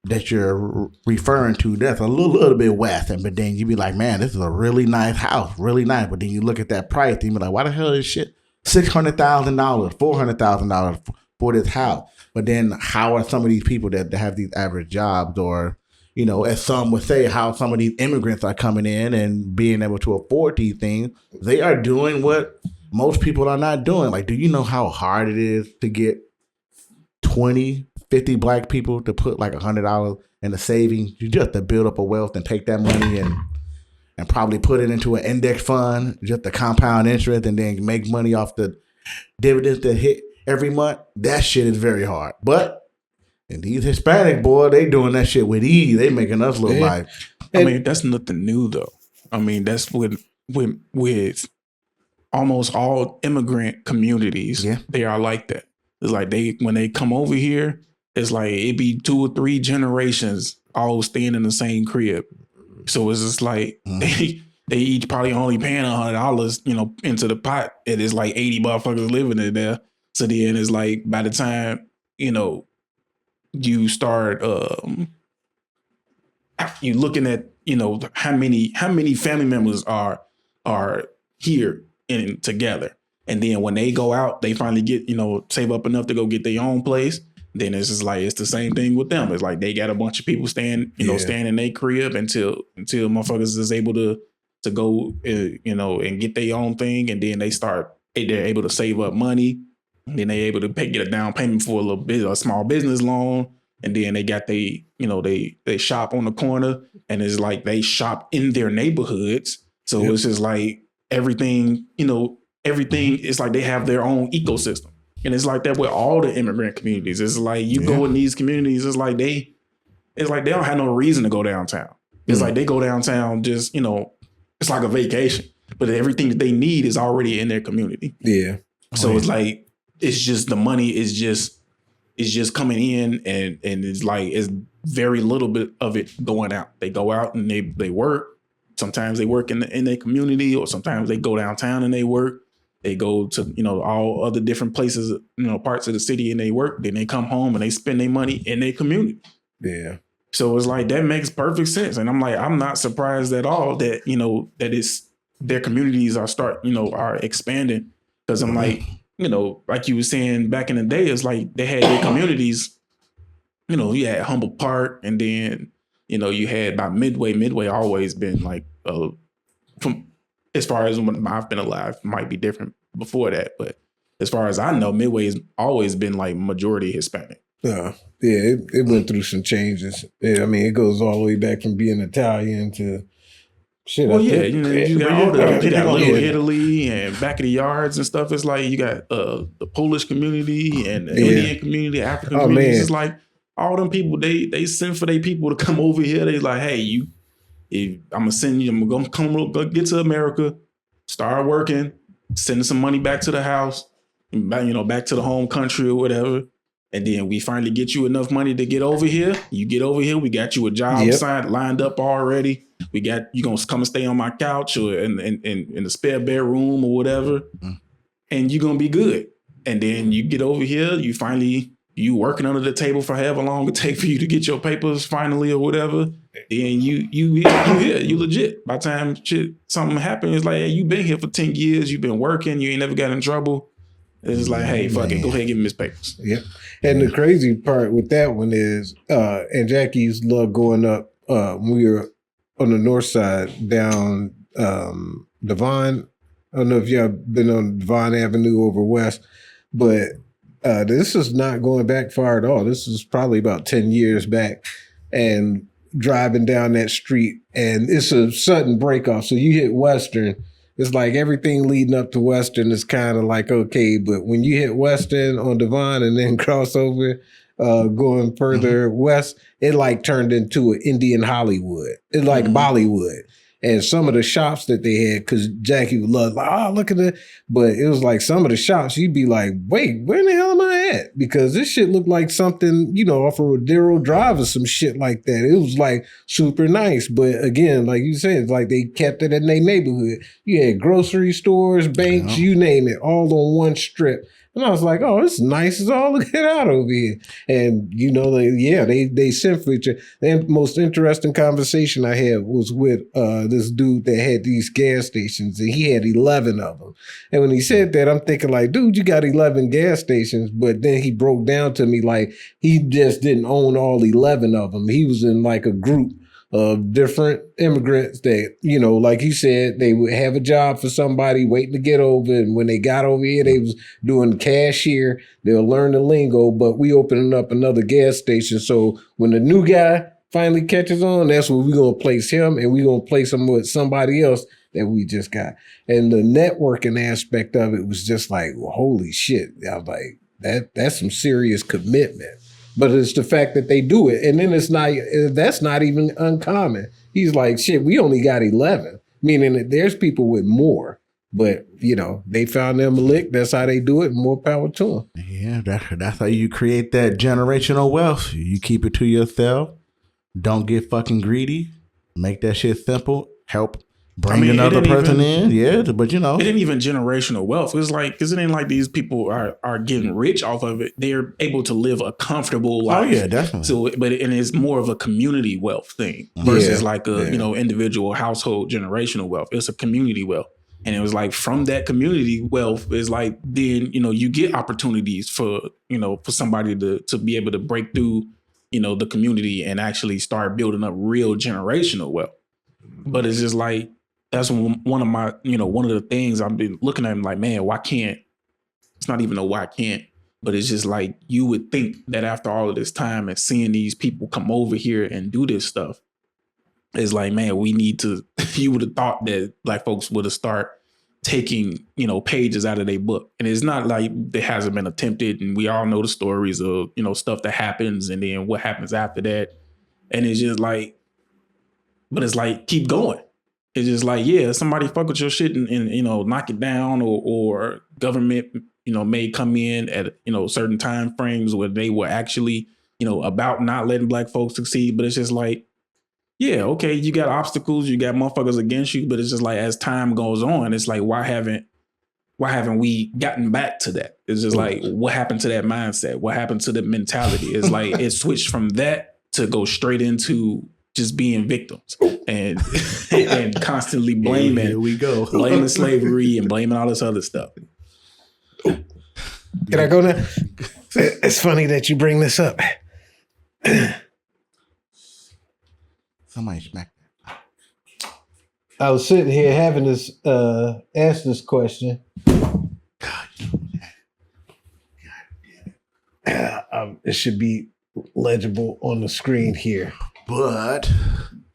that you're referring to that's a little bit west, but then you be like, man, this is a really nice house, really nice. But then you look at that price and you be like, why the hell is shit $600,000, $400,000 for this house? But then how are some of these people that have these average jobs, or, you know, as some would say, how some of these immigrants are coming in and being able to afford these things? They are doing what most people are not doing. Like, do you know how hard it is to get 20, 50 black people to put like $100 in the savings just to build up a wealth and take that money and probably put it into an index fund just to compound interest and then make money off the dividends that hit every month? That shit is very hard. But and these Hispanic boy, they doing that shit with ease. They making us look like. I mean, that's nothing new though. I mean, that's with almost all immigrant communities. Yeah. They are like that. It's like when they come over here, it's like it be 2 or 3 generations all staying in the same crib. So it's just like they each probably only paying $100, you know, into the pot. And it's like 80 motherfuckers living in there. So then it's like by the time, you know, you start you looking at, you know, how many family members are here in together. And then when they go out, they finally get, you know, save up enough to go get their own place. Then it's just like, it's the same thing with them. It's like they got a bunch of people staying in their crib until motherfuckers is able to go, you know, and get their own thing. And then they're able to save up money. And then they're able to get a down payment for a small business loan. And then they got they shop on the corner, and it's like they shop in their neighborhoods. So It's just like everything is like they have their own ecosystem. And it's like that with all the immigrant communities. It's like you go in these communities, it's like they don't have no reason to go downtown. It's like they go downtown just, you know, it's like a vacation. But everything that they need is already in their community. Yeah. So it's like it's just the money is just coming in and it's like it's very little bit of it going out. They go out and they work. Sometimes they work in their community, or sometimes they go downtown and they work. They go to, you know, all other different places, you know, parts of the city, and they work. Then they come home and they spend their money in their community. Yeah. So it's like that makes perfect sense. And I'm like, I'm not surprised at all that, you know, that it's their communities are expanding. Because I'm like, you know, like you were saying back in the day, it's like they had their communities, you know, you had Humboldt Park, and then, you know, you had by Midway. Midway always been like, from as far as when I've been alive, might be different before that. But as far as I know, Midway has always been like majority Hispanic. It went through some changes. I mean, it goes all the way back from being Italian to shit. Well, you know, you got all Little Italy and Back of the Yards and stuff. It's like you got the Polish community and the Indian community, African communities. Man. It's like all them people, they send for their people to come over here. They like, hey, I'm gonna send you. I'm gonna go get to America, start working, send some money back to the house, back to the home country or whatever. And then we finally get you enough money to get over here. You get over here. We got you a job lined up already. You gonna come and stay on my couch or in the spare bedroom or whatever, and you're gonna be good. And then you get over here. You finally you working under the table for however long it take for you to get your papers finally or whatever, then you legit. By the time something happens, it's like, hey, you been here for 10 years, you've been working, you ain't never got in trouble. It's like, hey, fuck it, go ahead and give him his papers. Yep. And the crazy part with that one is, and Jackie used to love going up when we were on the north side down Devon. I don't know if y'all been on Devon Avenue over west, but this is not going back far at all. This is probably about 10 years back, and driving down that street, and it's a sudden break off. So you hit Western, it's like everything leading up to Western is kind of like okay, but when you hit Western on Devon and then cross over going further west, it like turned into an Indian Hollywood. It's like Bollywood. And some of the shops that they had, because Jackie would love, like, oh, look at it. But it was like some of the shops, you'd be like, wait, where the hell am I at? Because this shit looked like something, off of Rodero Drive or some shit like that. It was like super nice. But again, like you said, it's like they kept it in their neighborhood. You had grocery stores, banks, you name it, all on one strip. And I was like, oh, it's nice as all to get out over here. And, they sent for each other. The most interesting conversation I had was with this dude that had these gas stations, and he had 11 of them. And when he said that, I'm thinking like, dude, you got 11 gas stations. But then he broke down to me like he just didn't own all 11 of them. He was in like a group of different immigrants that, like you said, they would have a job for somebody waiting to get over. And when they got over here, they was doing cashier. They'll learn the lingo, but we opening up another gas station. So when the new guy finally catches on, that's where we're going to place him, and we're going to place him with somebody else that we just got. And the networking aspect of it was just like, well, holy shit. I was like, that's some serious commitment. But it's the fact that they do it. And then that's not even uncommon. He's like, shit, we only got 11. Meaning that there's people with more. But, they found them a lick. That's how they do it. More power to them. Yeah, that's how you create that generational wealth. You keep it to yourself. Don't get fucking greedy. Make that shit simple. Help bring another person in. Yeah, but It ain't even generational wealth. It's like, because it ain't like these people are getting rich off of it. They're able to live a comfortable life. Oh, yeah, definitely. So, and it's more of a community wealth thing versus individual household generational wealth. It's a community wealth. And it was like from that community wealth is like, then, you get opportunities for somebody to be able to break through, the community and actually start building up real generational wealth. But it's just like, that's one of my, one of the things I've been looking at, like, man, why can't, it's not even a why can't, but it's just like, you would think that after all of this time and seeing these people come over here and do this stuff, it's like, man, we need to, you would have thought that Black folks would have started taking, pages out of their book. And it's not like it hasn't been attempted. And we all know the stories of, stuff that happens and then what happens after that. And it's just like, but it's like, keep going. It's just like, yeah, somebody fuck with your shit and knock it down or government, may come in at, certain time frames where they were actually, about not letting Black folks succeed. But it's just like, yeah, okay, you got obstacles, you got motherfuckers against you, but it's just like as time goes on, it's like, why haven't we gotten back to that? It's just like, what happened to that mindset? What happened to the mentality? It's like it switched from that to go straight into just being victims and constantly blaming. Here we go. Blaming slavery and blaming all this other stuff. Can I go now? It's funny that you bring this up. Somebody smacked that. I was sitting here having this ask this question. It should be legible on the screen here. But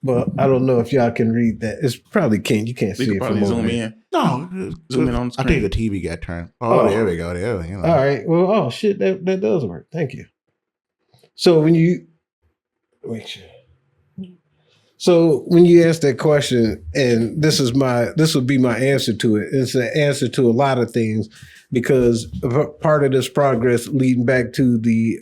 I don't know if y'all can read that. It's probably can't. You can't see it from over zoom here. in. No, Zoom in on the screen. I think the TV got turned. Oh, there we go. There, All right. Well, oh shit, that does work. Thank you. So when you ask that question, and this would be my answer to it. It's an answer to a lot of things because part of this progress leading back to the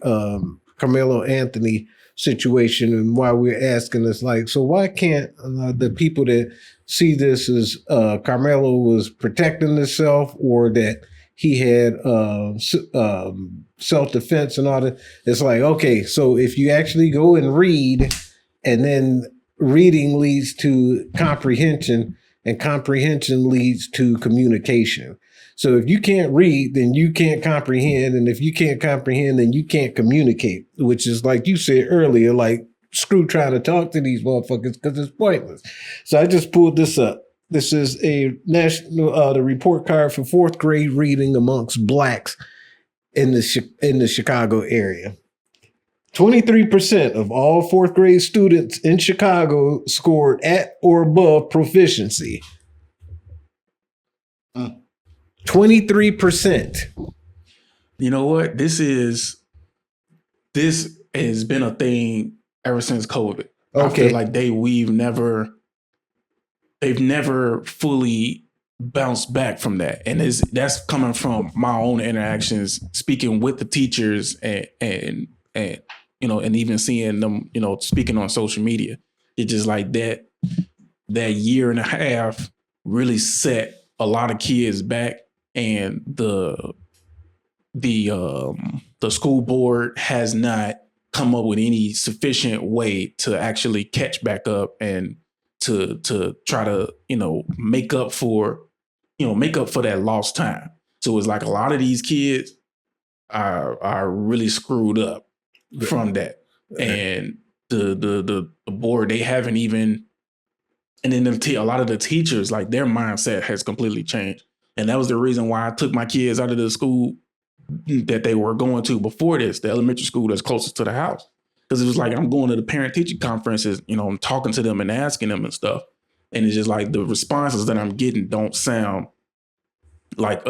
Carmelo Anthony situation and why we're asking this, like, so why can't the people that see this as Carmelo was protecting himself or that he had self-defense and all that. It's like, okay, so if you actually go and read, and then reading leads to comprehension, and comprehension leads to communication. So if you can't read, then you can't comprehend. And if you can't comprehend, then you can't communicate, which is like you said earlier, like screw trying to talk to these motherfuckers because it's pointless. So I just pulled this up. This is a national the report card for fourth grade reading amongst blacks in the Chicago area. 23% of all fourth grade students in Chicago scored at or above proficiency. 23%. You know what? This has been a thing ever since COVID. Okay. I feel like they've never fully bounced back from that. And that's coming from my own interactions, speaking with the teachers and and even seeing them, speaking on social media. It's just like that year and a half really set a lot of kids back, and the school board has not come up with any sufficient way to actually catch back up and to try to make up for that lost time. So it's like a lot of these kids are really screwed up from that, and the board, they haven't even, and then a lot of the teachers, like their mindset has completely changed, and that was the reason why I took my kids out of the school that they were going to before this, the elementary school that's closest to the house. Because it was like, I'm going to the parent teacher conferences, I'm talking to them and asking them and stuff. And it's just like the responses that I'm getting don't sound like,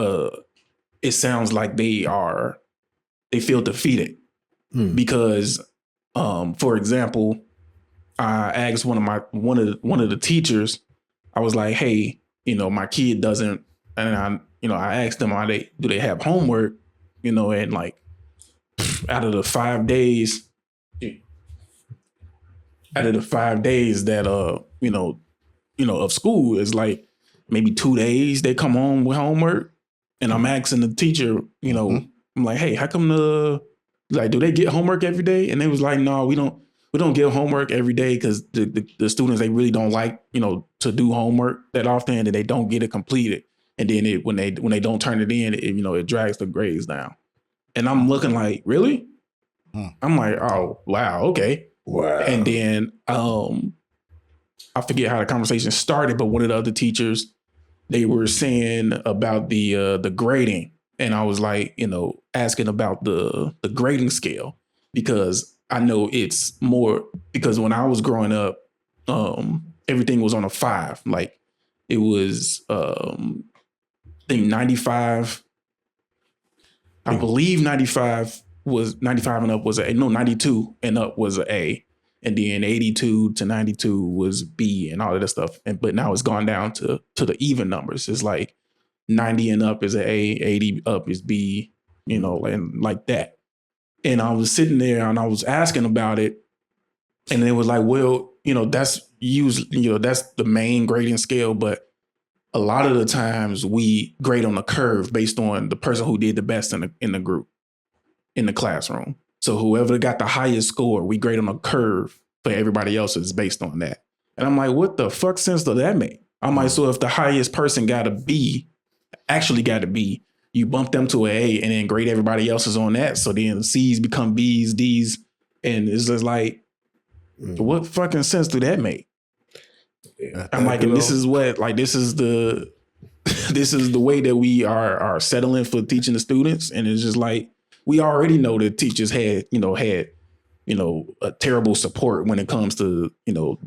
it sounds like they feel defeated. Because, for example, I asked one of the teachers, I was like, hey, my kid doesn't, and I asked them, do they have homework? And like out of the 5 days that of school, is like maybe 2 days they come home with homework. And I'm asking the teacher, I'm like, hey, how come do they get homework every day? And they was like, no, we don't get homework every day because the students, they really don't like, to do homework that often, and they don't get it completed. And then when they don't turn it in, it drags the grades down. And I'm looking like, really? I'm like, oh, wow, okay. Wow. And then I forget how the conversation started, but one of the other teachers, they were saying about the grading. And I was like, asking about the grading scale, because I know it's more, because when I was growing up, everything was on a 5. Like it was, I think 95. I believe 95 and up was a, no, 92 and up was an A. And then 82 to 92 was B and all of that stuff. But now it's gone down to the even numbers. It's like 90 and up is an A, 80 up is B, and like that. And I was sitting there and I was asking about it. And it was like, well, that's that's the main grading scale. But a lot of the times we grade on a curve based on the person who did the best in the group, in the classroom. So whoever got the highest score, we grade on a curve for everybody else is based on that. And I'm like, what the fuck sense does that make? I'm like, so if the highest person got a B, you bump them to an A and then grade everybody else's on that. So then the C's become B's, D's. And it's just like, what fucking sense do that make? I'm like, and this is the way that we are settling for teaching the students. And it's just like, we already know that teachers had a terrible support when it comes to, the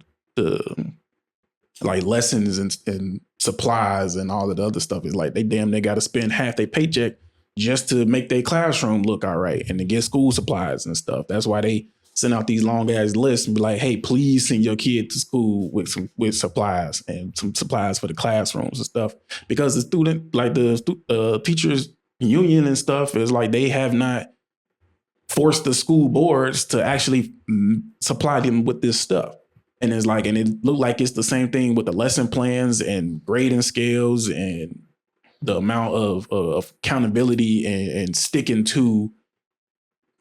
like lessons and supplies and all of the other stuff. Is like they got to spend half their paycheck just to make their classroom look all right and to get school supplies and stuff. That's why they send out these long ass lists and be like, hey, please send your kid to school with supplies and some supplies for the classrooms and stuff. Because the student, like the teachers union and stuff, is like they have not forced the school boards to actually supply them with this stuff. And it's like, and it looked like it's the same thing with the lesson plans and grading scales and the amount of accountability and sticking to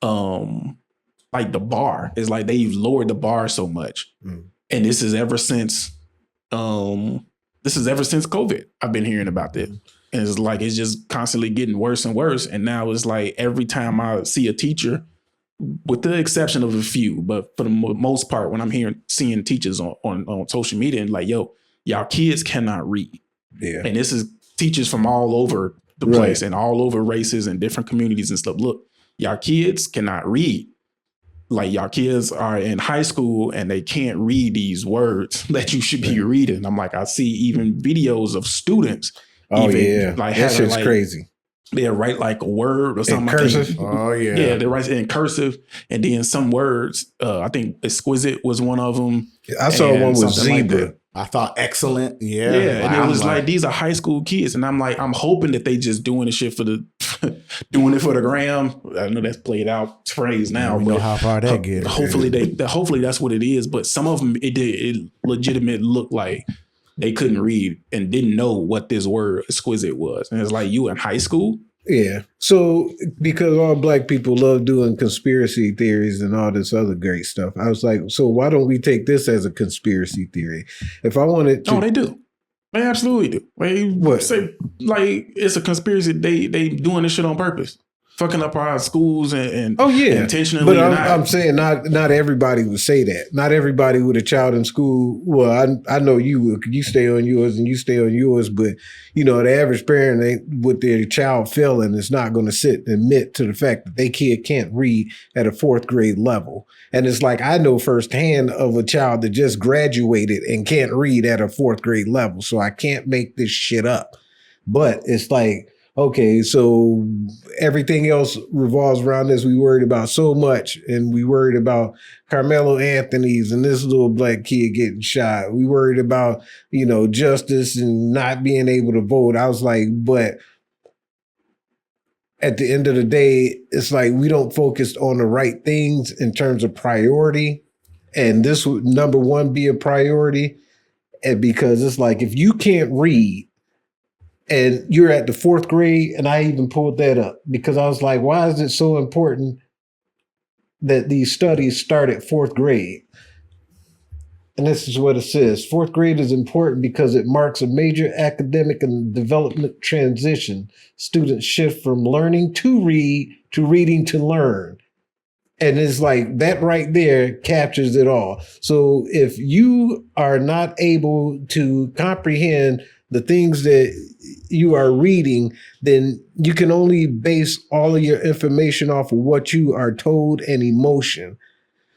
like the bar is like they've lowered the bar so much. And this is ever since COVID. I've been hearing about this. And it's like it's just constantly getting worse and worse. And now it's like every time I see a teacher, with the exception of a few, but for the most part, when I'm seeing teachers on social media and like, yo, y'all kids cannot read. Yeah. And this is teachers from all over the place and all over races and different communities and stuff. Look, y'all kids cannot read. Like y'all kids are in high school and they can't read these words that you should be reading. I'm like, I see even videos of students. Oh yeah, like that shit's crazy. They'll write like a word or something. In cursive? Oh yeah. Yeah, they write it in cursive. And then some words, I think exquisite was one of them. I saw one with zebra. Like I thought excellent. Yeah. And it was like these are high school kids. And I'm like, I'm hoping that they just doing the shit for the doing it for the gram. I know that's played out phrase now. We know how far that gets. Hopefully that's what it is. But some of them it legitimate looked like they couldn't read and didn't know what this word exquisite was. And it's like, you in high school? Yeah. So because all Black people love doing conspiracy theories and all this other great stuff, I was like, so why don't we take this as a conspiracy theory? If I wanted to. Oh, they do. They absolutely do. What? Say, like, it's a conspiracy. They doing this shit on purpose. Fucking up our schools and oh yeah, intentionally. But I'm saying not everybody would say that. Not everybody with a child in school. Well, I know you would. You stay on yours and you stay on yours. But you know, the average parent with their child failing is not going to sit and admit to the fact that their kid can't read at a 4th grade level. And it's like I know firsthand of a child that just graduated and can't read at a 4th grade level. So I can't make this shit up. But it's like, okay, so everything else revolves around this. We worried about so much, and we worried about Carmelo Anthony's and this little Black kid getting shot. We worried about, you know, justice and not being able to vote. I was like, but at the end of the day, it's like we don't focus on the right things in terms of priority. And this would, number one, be a priority. And because it's like, if you can't read, and you're at the 4th grade, and I even pulled that up because I was like, why is it so important that these studies start at 4th grade? And this is what it says. 4th grade is important because it marks a major academic and development transition. Students shift from learning to read to reading to learn. And it's like that right there captures it all. So if you are not able to comprehend the things that you are reading, then you can only base all of your information off of what you are told and emotion.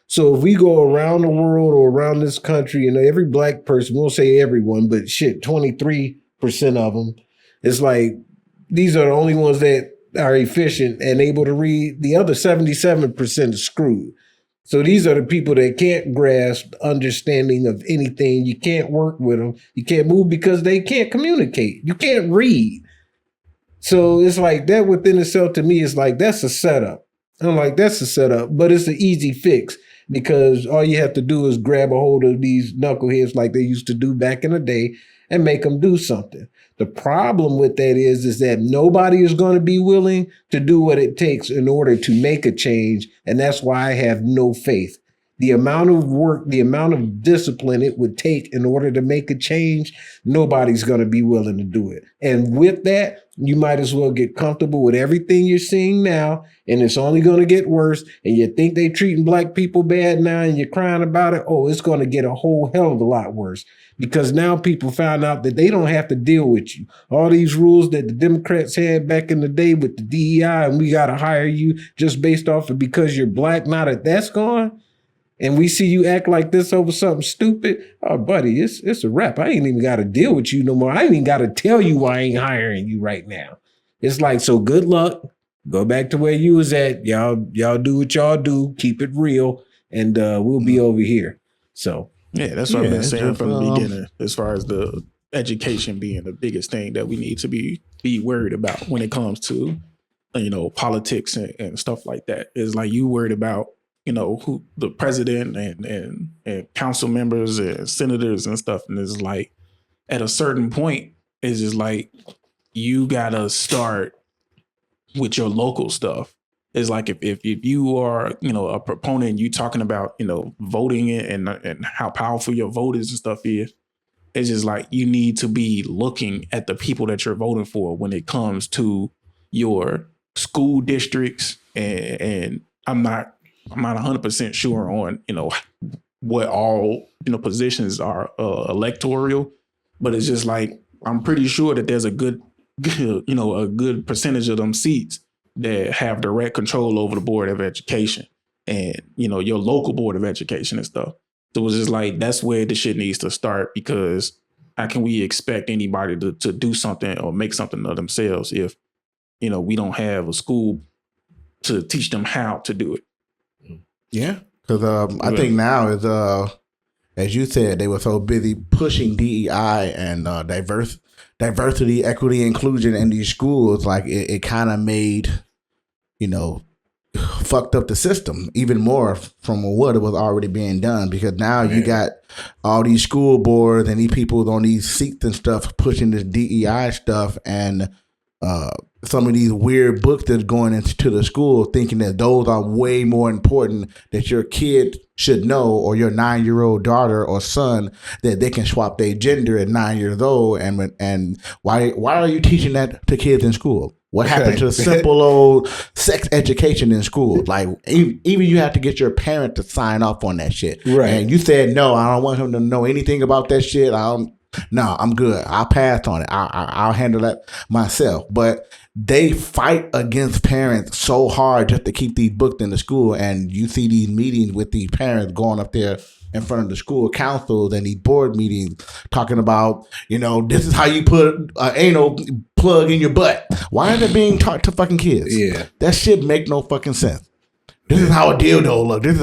So if we go around the world or around this country, and every Black person, we'll say everyone, but shit, 23% of them, it's like these are the only ones that are efficient and able to read. The other 77% is screwed. So these are the people that can't grasp understanding of anything. You can't work with them. You can't move because they can't communicate. You can't read. So it's like that within itself to me is like, that's a setup. I'm like, that's a setup, but it's an easy fix because all you have to do is grab a hold of these knuckleheads like they used to do back in the day and make them do something. The problem with that is that nobody is going to be willing to do what it takes in order to make a change. And that's why I have no faith. The amount of work, the amount of discipline it would take in order to make a change, nobody's going to be willing to do it. And with that, you might as well get comfortable with everything you're seeing now, and it's only going to get worse. And you think they're treating Black people bad now and you're crying about it. Oh, it's going to get a whole hell of a lot worse. Because now people found out that they don't have to deal with you. All these rules that the Democrats had back in the day with the DEI and we got to hire you just based off of because you're Black, now that that's gone, and we see you act like this over something stupid, oh, buddy, it's a wrap. I ain't even got to deal with you no more. I ain't even got to tell you why I ain't hiring you right now. It's like, so good luck. Go back to where you was at. Y'all do what y'all do. Keep it real, and we'll be over here. So. Yeah, that's what I've been saying from the beginning, as far as the education being the biggest thing that we need to be worried about when it comes to, you know, politics and stuff like that. Is like you worried about, you know, who the president and council members and senators and stuff. And it's like at a certain point, it's just like you gotta start with your local stuff. It's like if you are, a proponent, you talking about, voting and how powerful your vote is and stuff is. It's just like you need to be looking at the people that you're voting for when it comes to your school districts. And I'm not 100% sure on, what all, positions are electoral, but it's just like, I'm pretty sure that there's a good percentage of them seats that have direct control over the Board of Education and, your local Board of Education and stuff. So it was just like, that's where the shit needs to start, because how can we expect anybody to do something or make something of themselves if, we don't have a school to teach them how to do it? Yeah. Because I think now is, as you said, they were so busy pushing DEI and diversity, equity, inclusion in these schools, like it kind of made, fucked up the system even more from what it was already being done, because now you got all these school boards and these people on these seats and stuff pushing this DEI stuff, and some of these weird books that's going into the school, thinking that those are way more important, that your kid should know, or your 9-year-old daughter or son, that they can swap their gender at 9 years old. And why are you teaching that to kids in school? What happened to simple old sex education in school? Like, even you have to get your parent to sign off on that shit. Right. And you said, no, I don't want him to know anything about that shit. No, I'm good. I'll pass on it. I'll handle that myself. But they fight against parents so hard just to keep these books in the school. And you see these meetings with these parents going up there in front of the school councils and these board meetings talking about, this is how you put anal plug in your butt. Why is it being taught to fucking kids? Yeah. That shit make no fucking sense. This is how a dildo look. This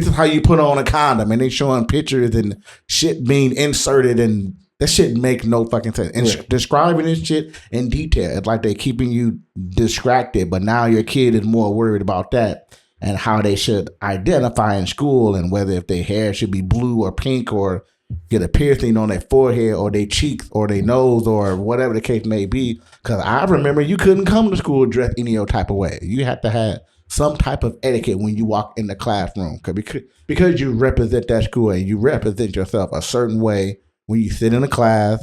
is how you put on a condom, and they showing pictures and shit being inserted, and that shit make no fucking sense. And describing this shit in detail, it's like they keeping you distracted, but now your kid is more worried about that and how they should identify in school, and whether if their hair should be blue or pink, or get a piercing on their forehead or their cheeks or their nose, or whatever the case may be. Because I remember you couldn't come to school dressed any old type of way. You had to have some type of etiquette when you walk in the classroom, because you represent that school and you represent yourself a certain way when you sit in a class,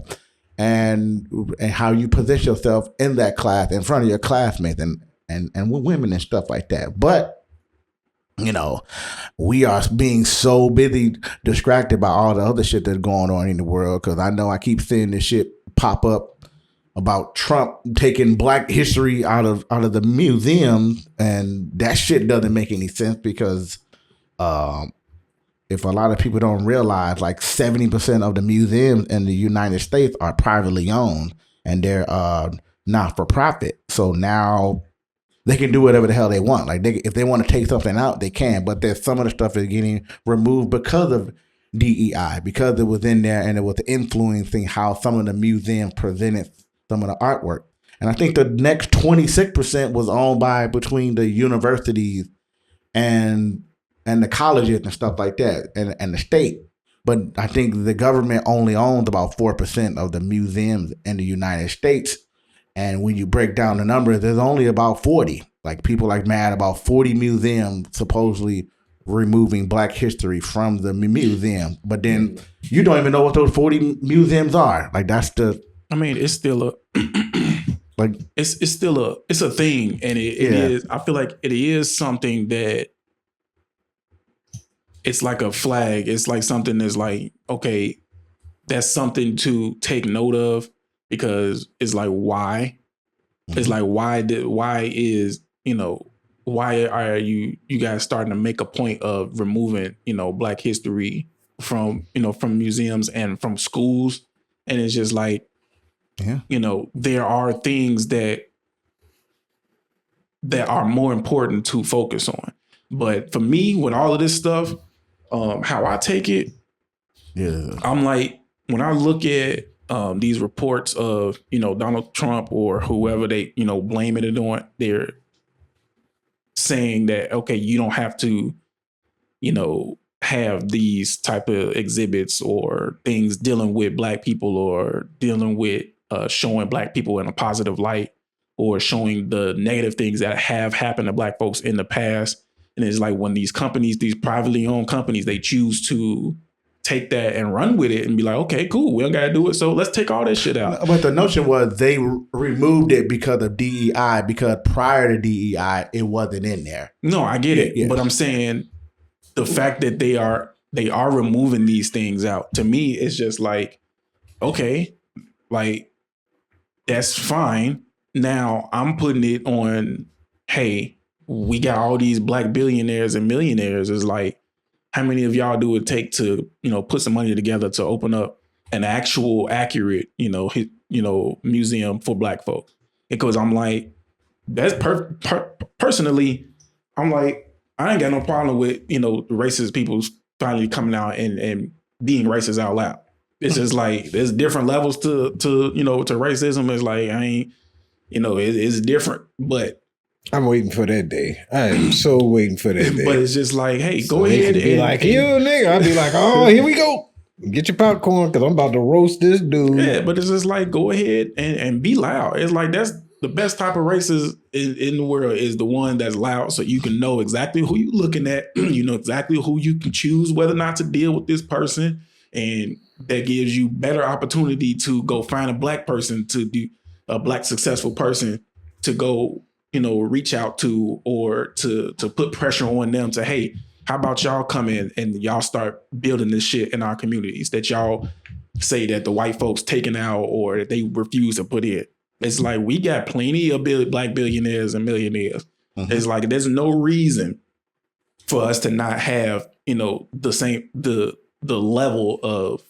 and how you position yourself in that class in front of your classmates and with women and stuff like that. But we are being so busy distracted by all the other shit that's going on in the world. Because I know I keep seeing this shit pop up about Trump taking Black history out of the museums, and that shit doesn't make any sense, because if a lot of people don't realize, like 70% of the museums in the United States are privately owned, and they're not for profit. So now they can do whatever the hell they want. Like, if they want to take something out, they can. But there's some of the stuff is getting removed because of DEI, because it was in there and it was influencing how some of the museums presented some of the artwork. And I think the next 26% was owned by between the universities and the colleges and stuff like that, and the state. But I think the government only owns about 4% of the museums in the United States. And when you break down the numbers, there's only about 40. Like, people like mad about 40 museums supposedly removing Black history from the museum. But then you don't even know what those 40 museums are. Like, that's the... I mean, it's still a like it's a thing, and it is. I feel like it is something that it's like a flag. It's like something that's like, okay, that's something to take note of, because it's like, why? Mm-hmm. It's like, why are you guys starting to make a point of removing Black history from museums and from schools? And it's just like, there are things that are more important to focus on. But for me, with all of this stuff, how I take it, I'm like, when I look at these reports of Donald Trump or whoever they blame it on, they're saying that, okay, you don't have to have these type of exhibits or things dealing with Black people or dealing with showing black people in a positive light or showing the negative things that have happened to black folks in the past. And it's like when these companies, these privately owned companies, they choose to take that and run with it and be like, okay, cool, we don't got to do it. So let's take all this shit out. But the notion was they removed it because of DEI, because prior to DEI, it wasn't in there. No, I get it. Yeah. But I'm saying the fact that they are removing these things out, to me, it's just like, okay, like, that's fine. Now I'm putting it on, hey, we got all these black billionaires and millionaires. It's like, how many of y'all do it take to, put some money together to open up an actual accurate, museum for black folks? Because I'm like, that's personally, I'm like, I ain't got no problem with, racist people finally coming out and being racist out loud. It's just like, there's different levels to racism. It's like, I ain't, it's different, but I'm waiting for that day. I am so waiting for that day. But it's just like, hey, go ahead and be like, you nigga. I'll be like, oh, here we go. Get your popcorn because I'm about to roast this dude. Yeah, but it's just like, go ahead and be loud. It's like, that's the best type of racist in the world, is the one that's loud, so you can know exactly who you're looking at. You know exactly who you can choose whether or not to deal with this person. And that gives you better opportunity to go find a black person, to do a black successful person to go, reach out to, or to put pressure on them to, hey, how about y'all come in and y'all start building this shit in our communities that y'all say that the white folks taking out or that they refuse to put in. It's like, we got plenty of black billionaires and millionaires. Mm-hmm. It's like, there's no reason for us to not have, the level of,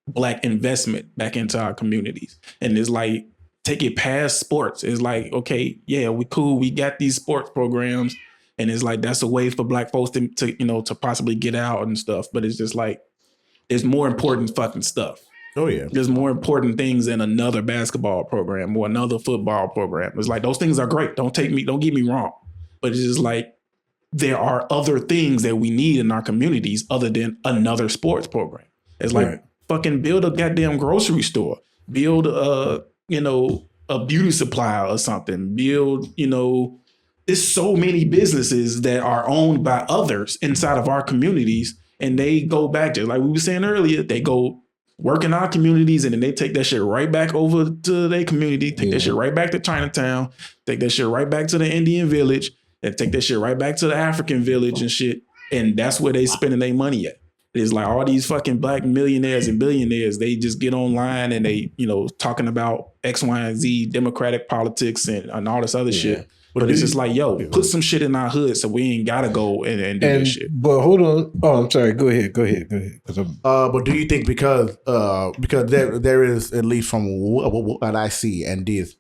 black investment back into our communities. And it's like, take it past sports. It's like, okay, yeah, we cool. We got these sports programs, and it's like, that's a way for black folks to possibly get out and stuff. But it's just like, there's more important fucking stuff. Oh yeah. There's more important things than another basketball program or another football program. It's like, those things are great. Don't get me wrong. But it's just like, there are other things that we need in our communities other than another sports program. It's like, fucking build a goddamn grocery store, build a beauty supply or something, build, there's so many businesses that are owned by others inside of our communities. And they go back to, like we were saying earlier, they go work in our communities and then they take that shit right back over to their community, take that shit right back to Chinatown, take that shit right back to the Indian village, and take that shit right back to the African village and shit. And that's where they spending their money at. It's like all these fucking black millionaires and billionaires, they just get online and they, talking about X, Y, and Z, democratic politics and all this other shit. But it's just like, yo, put some shit in our hood so we ain't gotta go and do this shit. But hold on. Oh, I'm sorry. Go ahead. But do you think because there is, at least from what I see, and this,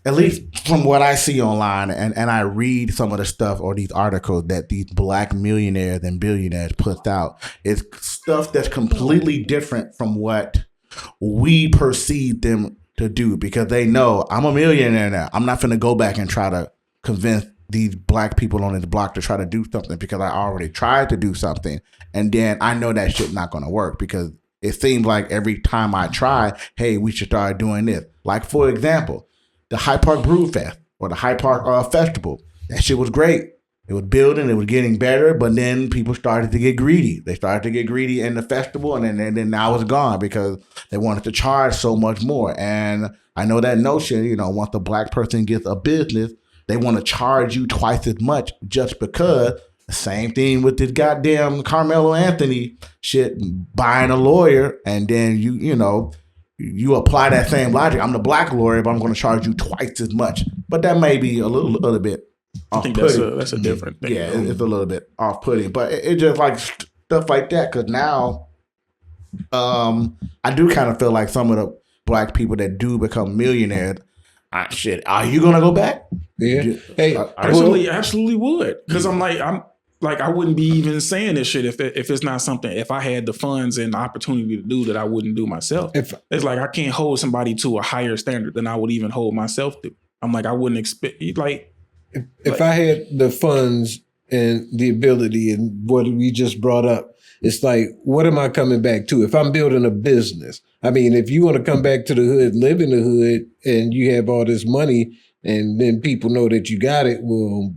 at least from what I see online, and I read some of the stuff or these articles that these black millionaires and billionaires put out, it's stuff that's completely different from what we perceive them to do, because they know, I'm a millionaire now. I'm not going to go back and try to convince these black people on this block to try to do something, because I already tried to do something. And then I know that shit's not going to work, because it seems like every time I try, hey, we should start doing this. Like, for example, the Hyde Park Brew Fest or the Hyde Park Festival. That shit was great. It was building, it was getting better, but then people started to get greedy. They started to get greedy in the festival, and then now it's gone because they wanted to charge so much more. And I know that notion, once a black person gets a business, they want to charge you twice as much just because. The same thing with this goddamn Carmelo Anthony shit, buying a lawyer, and then you apply that same logic. I'm the black lawyer, but I'm going to charge you twice as much. But that may be a little bit off-putting. I think that's a different thing. Yeah, it's a little bit off-putting. But it just like stuff like that, because now I do kind of feel like some of the black people that do become millionaires, are you going to go back? Yeah. Hey, I absolutely would. Because I wouldn't be even saying this shit if it's not something, if I had the funds and the opportunity to do that I wouldn't do myself. It's like, I can't hold somebody to a higher standard than I would even hold myself to. I'm like, I wouldn't expect, if I had the funds and the ability and what we just brought up, It's like, what am I coming back to? If I'm building a business, I mean, if you want to come back to the hood, live in the hood, and you have all this money, and then people know that you got it, well,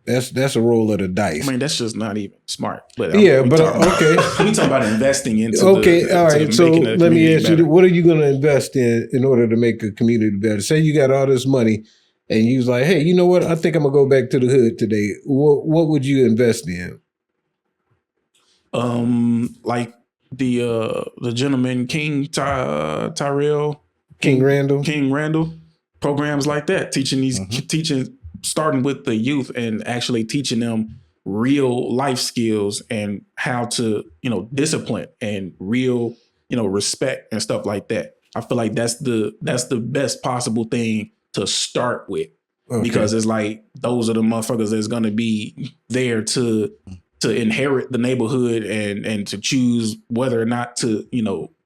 that's a roll of the dice. I mean, that's just not even smart. But okay. we talking about investing into. Okay, all right. So let me ask you: what are you going to invest in order to make a community better? Say you got all this money, and you was like, "Hey, you know what? I think I'm gonna go back to the hood today." What would you invest in? Like the gentleman Tyrell, King Randall, programs like that, teaching, starting with the youth and actually teaching them real life skills and how to, discipline and real, respect and stuff like that. I feel like that's the best possible thing to start with, because it's like those are the motherfuckers that's going to be there to inherit the neighborhood and to choose whether or not to,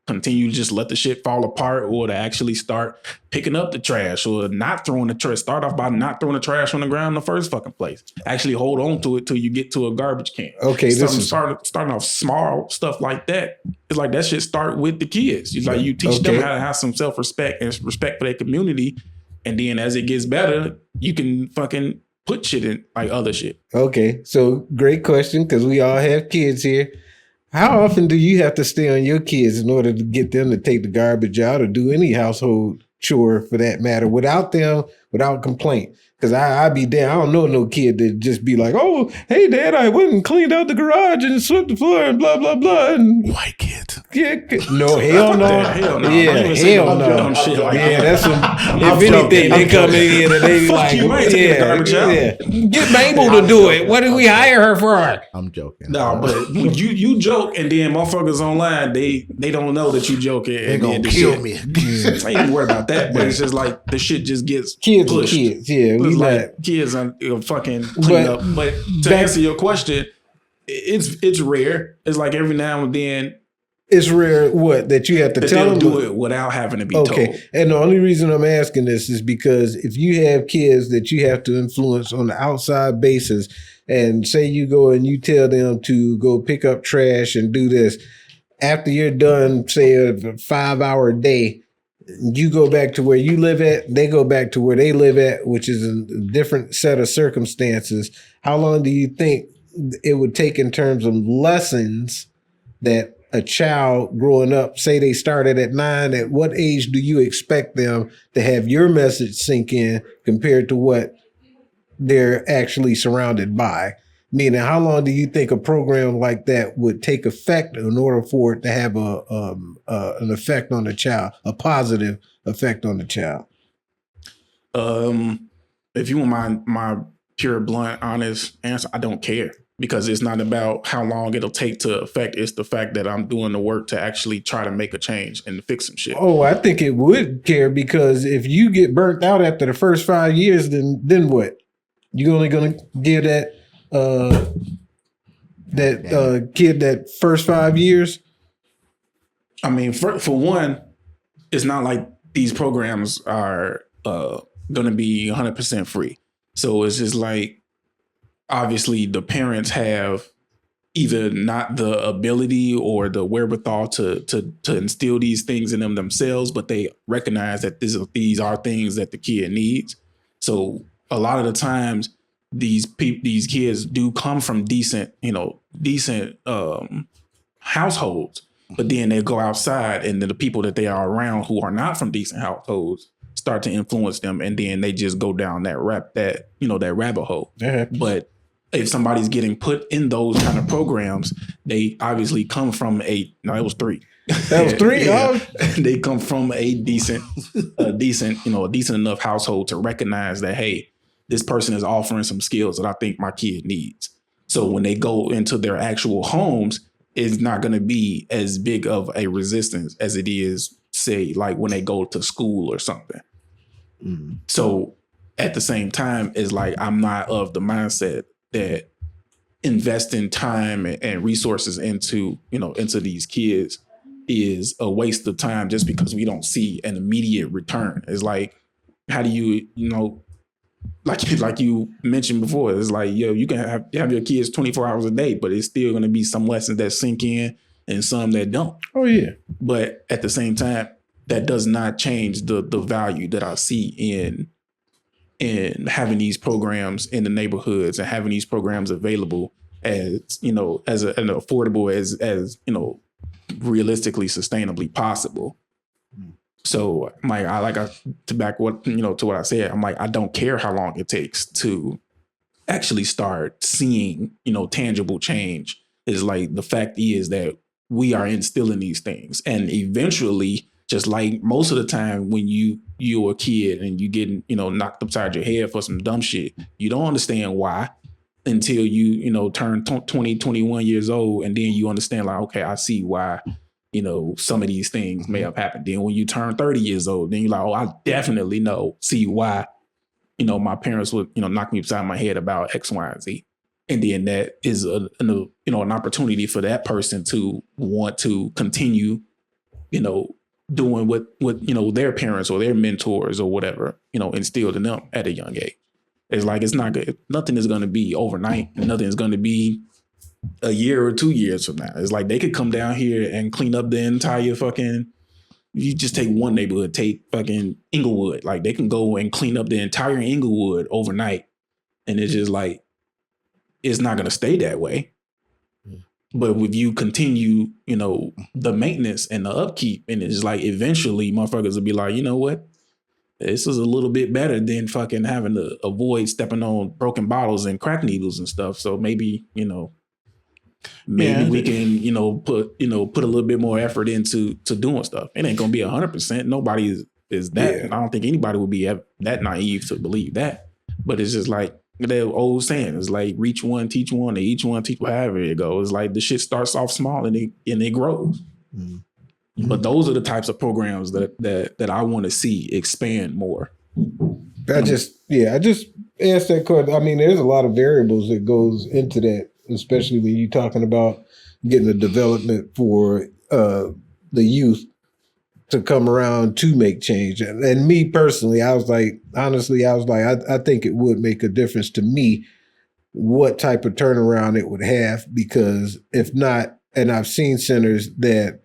continue to just let the shit fall apart, or to actually start picking up the trash, or not throwing the trash. Start off by not throwing the trash on the ground in the first fucking place. Actually hold on to it till you get to a garbage can. Okay, starting off small stuff like that. It's like that shit start with the kids. It's like you teach them how to have some self-respect and respect for their community, and then as it gets better, you can fucking put shit in like other shit. Okay, so great question, because we all have kids here. How often do you have to stay on your kids in order to get them to take the garbage out or do any household chore for that matter without complaint? Because I be there. I don't know no kid that just be like, "Oh, hey, Dad, I went and cleaned out the garage and swept the floor and blah, blah, blah." And white kids. Yeah, no, hell no. Hell no. Yeah, hell no. Yeah, that's some, if anything, they come in here and they be like, get Mabel to do it. What did we hire her for? I'm joking. No, but you joke, and then motherfuckers online, they don't know that you joking. They're going to kill me. I ain't even worried about that, but it's just like the shit just gets kids pushed. Kids, yeah. It's like kids are fucking clean up. But to answer your question, it's rare. It's like every now and then. It's rare that you have to tell them do it without having to be told. And the only reason I'm asking this is because if you have kids that you have to influence on the outside basis, and say you go and you tell them to go pick up trash and do this, after you're done, say a 5-hour day, you go back to where you live at, they go back to where they live at, which is a different set of circumstances. How long do you think it would take in terms of lessons that a child growing up, say they started at 9, at what age do you expect them to have your message sink in compared to what they're actually surrounded by? Meaning, how long do you think a program like that would take effect in order for it to have an effect on the child, a positive effect on the child? If you want my pure, blunt, honest answer, I don't care, because it's not about how long it'll take to affect. It's the fact that I'm doing the work to actually try to make a change and fix some shit. Oh, I think it would care, because if you get burnt out after the first 5 years, then what? You're only going to give that kid that first 5 years? I mean, for one, it's not like these programs are going to be 100% free. So it's just like, obviously the parents have either not the ability or the wherewithal to instill these things in them themselves, but they recognize that these are things that the kid needs. So a lot of the times, these kids do come from decent households, but then they go outside, and then the people that they are around who are not from decent households start to influence them, and then they just go down that rabbit hole. But if somebody's getting put in those kind of programs, they obviously come from it was 3. That was 3. Yeah. They come from a decent enough household to recognize that, hey, this person is offering some skills that I think my kid needs. So when they go into their actual homes, it's not going to be as big of a resistance as it is, say, like when they go to school or something. Mm-hmm. So at the same time, it's like, I'm not of the mindset that investing time and resources into these kids is a waste of time just because we don't see an immediate return. It's like, how do you like you mentioned before, it's like, yo, you can have your kids 24 hours a day, but it's still going to be some lessons that sink in and some that don't. Oh yeah. But at the same time, that does not change the value that I see in having these programs in the neighborhoods and having these programs available as, you know, as an affordable as, you know, realistically sustainably possible. So to back what, you know, to what I said, I'm like, I don't care how long it takes to actually start seeing, you know, tangible change. Is like, the fact is that we are instilling these things, and eventually, just like most of the time when you're a kid and you getting, you know, knocked upside your head for some dumb shit, you don't understand why until you know, turn 20, 21 years old, and then you understand, like, okay, I see why, you know, some of these things may have happened. Then when you turn 30 years old, then you're like, oh, I definitely see why, you know, my parents would, you know, knock me upside my head about X, Y, and Z. And then that is you know, an opportunity for that person to want to continue, you know, doing what, you know, their parents or their mentors or whatever, you know, instilled in them at a young age. It's like, it's not good. Nothing is going to be overnight. Nothing is going to be a year or 2 years from now. It's like, they could come down here and clean up the entire fucking, you just take one neighborhood, take fucking Inglewood. Like, they can go and clean up the entire Inglewood overnight. And it's just like, it's not going to stay that way. But if you continue, you know, the maintenance and the upkeep, and it's like, eventually motherfuckers will be like, you know what? This is a little bit better than fucking having to avoid stepping on broken bottles and crack needles and stuff. So maybe, you know, we can, you know, put a little bit more effort into doing stuff. It ain't gonna be 100%. Nobody is that. Yeah. I don't think anybody would be that naive to believe that. But it's just like the old saying, it's like, reach one, teach one, and each one teach however it goes. It's like, the shit starts off small and it grows. Mm-hmm. But those are the types of programs that I want to see expand more. I just asked that question. I mean, there's a lot of variables that goes into that, especially when you're talking about getting the development for the youth to come around to make change. And me personally, I was like, I think it would make a difference to me what type of turnaround it would have, because if not, and I've seen centers that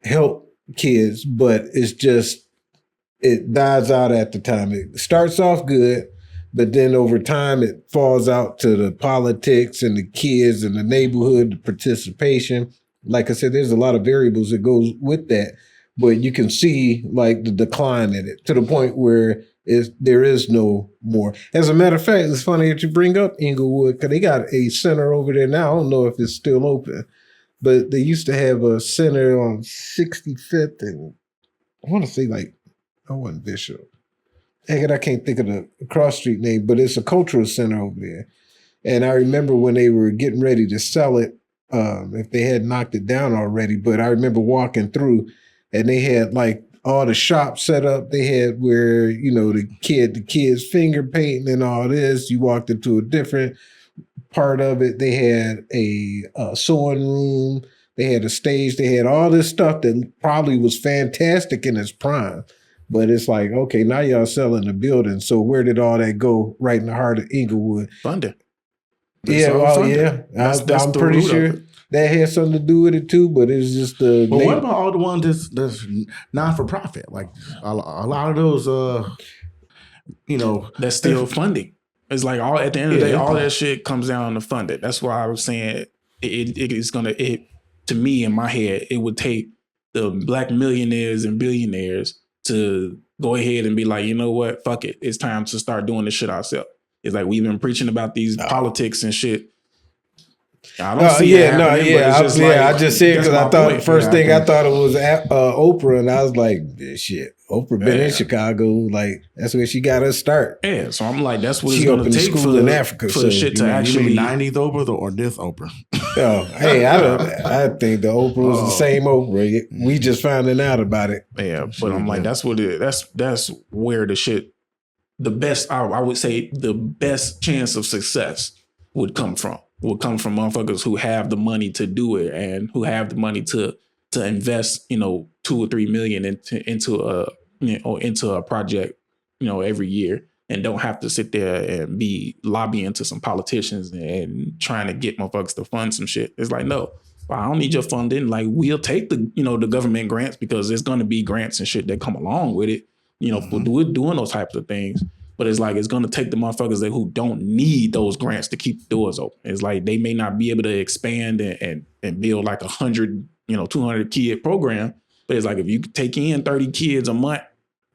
help kids, but it dies out at the time. It starts off good, but then over time it falls out to the politics and the kids and the neighborhood, the participation. Like I said, there's a lot of variables that goes with that, but you can see like the decline in it to the point where there is no more. As a matter of fact, it's funny that you bring up Inglewood, because they got a center over there now. I don't know if it's still open, but they used to have a center on 65th and I want to say like, I wasn't Bishop. I can't think of the cross street name, but it's a cultural center over there. And I remember when they were getting ready to sell it, if they had knocked it down already, but I remember walking through and they had like all the shops set up. They had where, you know, the kids finger painting and all this. You walked into a different part of it. They had a sewing room. They had a stage. They had all this stuff that probably was fantastic in its prime. But it's like, okay, now y'all selling the building. So where did all that go? Right in the heart of Inglewood. Funding. Yeah, well, yeah. I'm pretty sure that had something to do with it too, but it's just the... But what about all the ones that's non-for-profit? Like a lot of those, you know... That's still funding. It's like, all at the end of the day, all that shit comes down to funding. That's why I was saying to me, in my head, it would take the Black millionaires and billionaires to go ahead and be like, you know what, fuck it. It's time to start doing this shit ourselves. It's like, we've been preaching about these politics and shit. I don't see it happening, I just said, because I thought the first thing I thought it was Oprah, and I was like, shit, Oprah been in Chicago, like that's where she got her start. Yeah, so I'm like, that's what it's going to take in Africa, for the shit to actually... 90s Oprah or this Oprah? Oh, hey, I think the Oprah was the same Oprah. We just finding out about it. Yeah, but I'm like, that's where the shit, the best, I would say the best chance of success would come from motherfuckers who have the money to do it and who have the money to invest, you know, $2 or $3 million into a project, you know, every year, and don't have to sit there and be lobbying to some politicians and trying to get motherfuckers to fund some shit. It's like, no, I don't need your funding. Like, we'll take the, the government grants because there's going to be grants and shit that come along with it, for doing those types of things. But it's like, it's going to take the motherfuckers who don't need those grants to keep the doors open. It's like, they may not be able to expand and build like 100, 200 kid program. But it's like, if you take in 30 kids a month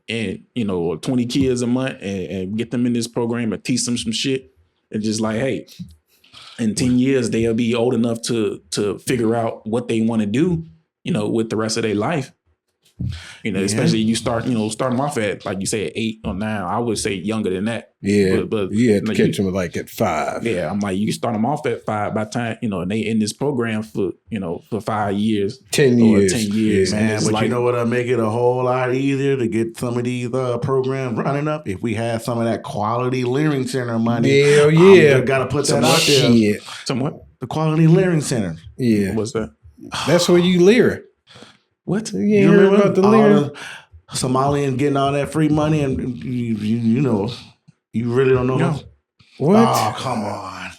and, 20 kids a month and get them in this program and teach them some shit, and just like, hey, in 10 years, they'll be old enough to figure out what they want to do, with the rest of their life. Especially you start them off at, like you say, at 8 or 9. I would say younger than that. Yeah, but you had to catch them like at 5. Yeah, I'm like, you start them off at 5 by the time, and they in this program for 5 years. 10 years. 10 years. Yeah, man, but like, you know what'll make it a whole lot easier to get some of these programs running up? If we had some of that quality Learning Center money. Hell yeah. Gotta put that out there. Somewhat. The Quality Learning Center. Yeah. What's that? That's where you lyric. What? You heard about the lyric? Somalians getting all that free money, and you really don't know. No. What? Oh, come on.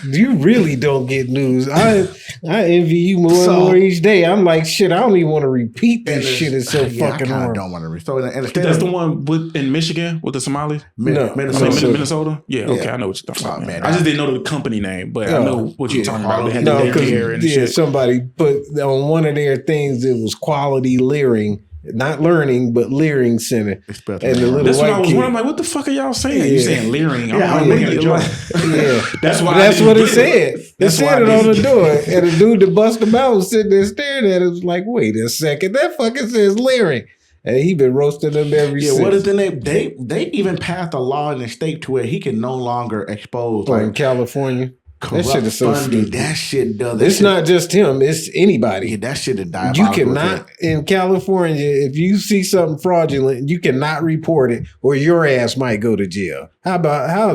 You really don't get news. I envy you more and more each day. I'm like, shit, I don't even want to repeat this shit. It's so fucking I hard. don't want to repeat. That's the one in Michigan with the Somalis? No. Minnesota? Yeah, okay, I know what you're talking about. Man. I just didn't know the company name, but I know what you're talking about. They had the daycare and shit. Somebody put on one of their things, it was quality learing. Not learning, but Leering Center. And the little that's white what I was kid. wondering. I'm like, what the fuck are y'all saying? Yeah. You saying Leering? Yeah, I'm making a joke. Yeah. That's why. That's what it said. It said it on the door. And the dude that busted him out was sitting there staring at it. Was like, wait a second. That fucking says Leering. And he been roasting them every since. What is the name? They even passed a law in the state to where he can no longer expose. In California. That shit is so stupid. That shit does. It's not just him. It's anybody. Yeah, that shit is diabolical. You cannot, in California, if you see something fraudulent, you cannot report it or your ass might go to jail. How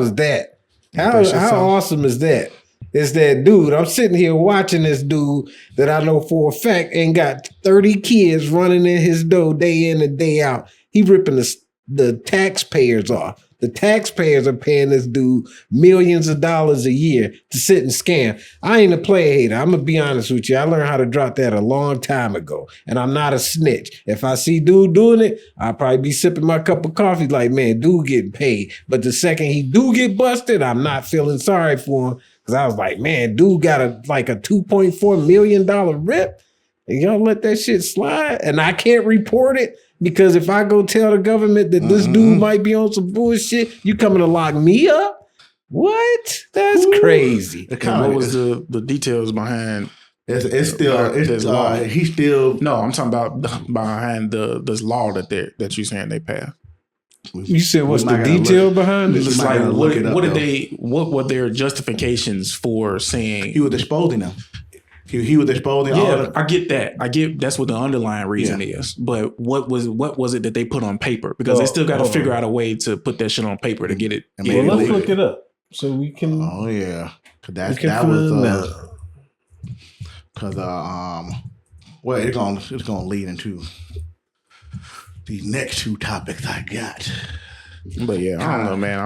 is that? How awesome is that? It's that dude. I'm sitting here watching this dude that I know for a fact ain't got 30 kids running in his door day in and day out. He ripping the taxpayers off. The taxpayers are paying this dude millions of dollars a year to sit and scam. I ain't a player hater. I'm going to be honest with you. I learned how to drop that a long time ago. And I'm not a snitch. If I see dude doing it, I'll probably be sipping my cup of coffee like, man, dude getting paid. But the second he do get busted, I'm not feeling sorry for him. Because I was like, man, dude got a $2.4 million rip. And y'all let that shit slide. And I can't report it. Because if I go tell the government that this dude might be on some bullshit, you coming to lock me up? What? That's crazy. What was the details behind? He's still. No, I'm talking about behind this law that you're saying they passed. You said what's the detail behind it? It's like what were their justifications for saying he was exposing them? He was exposing all of them. I get that. I get that's what the underlying reason is. But what was it that they put on paper? Because they still got to figure out a way to put that shit on paper to get it. Well, let's look it up so we can. Oh yeah, because well, it's gonna lead into these next two topics I got. But yeah, I don't know, man.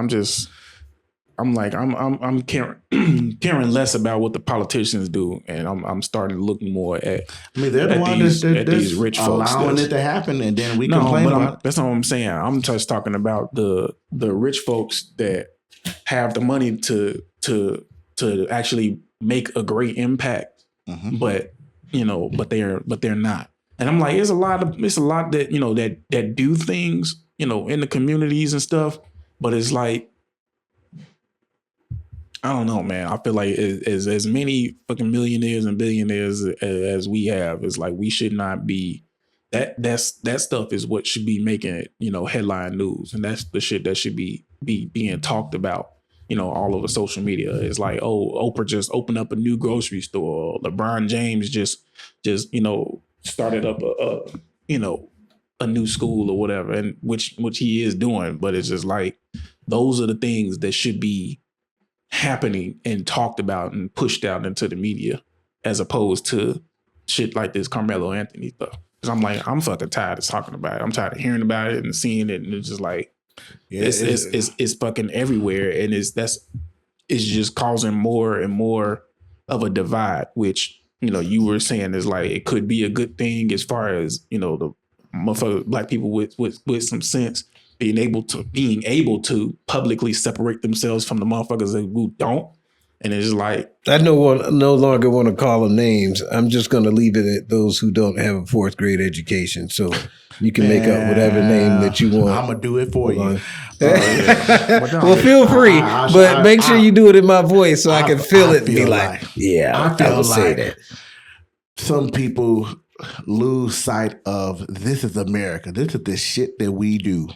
I'm caring less about what the politicians do, and I'm starting to look more at. I mean, they're the ones these rich folks allowing it to happen, and then we complain about it. That's not what I'm saying. I'm just talking about the rich folks that have the money to actually make a great impact, but they're not. And I'm like, it's a lot that that do things, in the communities and stuff, but it's like, I don't know, man. I feel like as many fucking millionaires and billionaires as we have, it's like we should not be that stuff is what should be making headline news, and that's the shit that should be being talked about, all over social media. It's like, oh, Oprah just opened up a new grocery store. LeBron James just started up a new school or whatever, and which he is doing, but it's just like those are the things that should be happening and talked about and pushed out into the media, as opposed to shit like this Carmelo Anthony stuff. Because I'm fucking tired of talking about it. I'm tired of hearing about it and seeing it, and it's just like, Yeah, it's fucking everywhere, and it's just causing more and more of a divide, which, you know, you were saying is like it could be a good thing as far as, you know, the motherfucker black people with some sense being able to publicly separate themselves from the motherfuckers who don't. And it's like, I no longer want to call them names. I'm just going to leave it at those who don't have a 4th grade education. So you can make up whatever name that you want. I'm going to do it for you. Well, feel free, but make sure you do it in my voice so I can feel it and be like, yeah, I will say that. Some people lose sight of this is America. This is the shit that we do.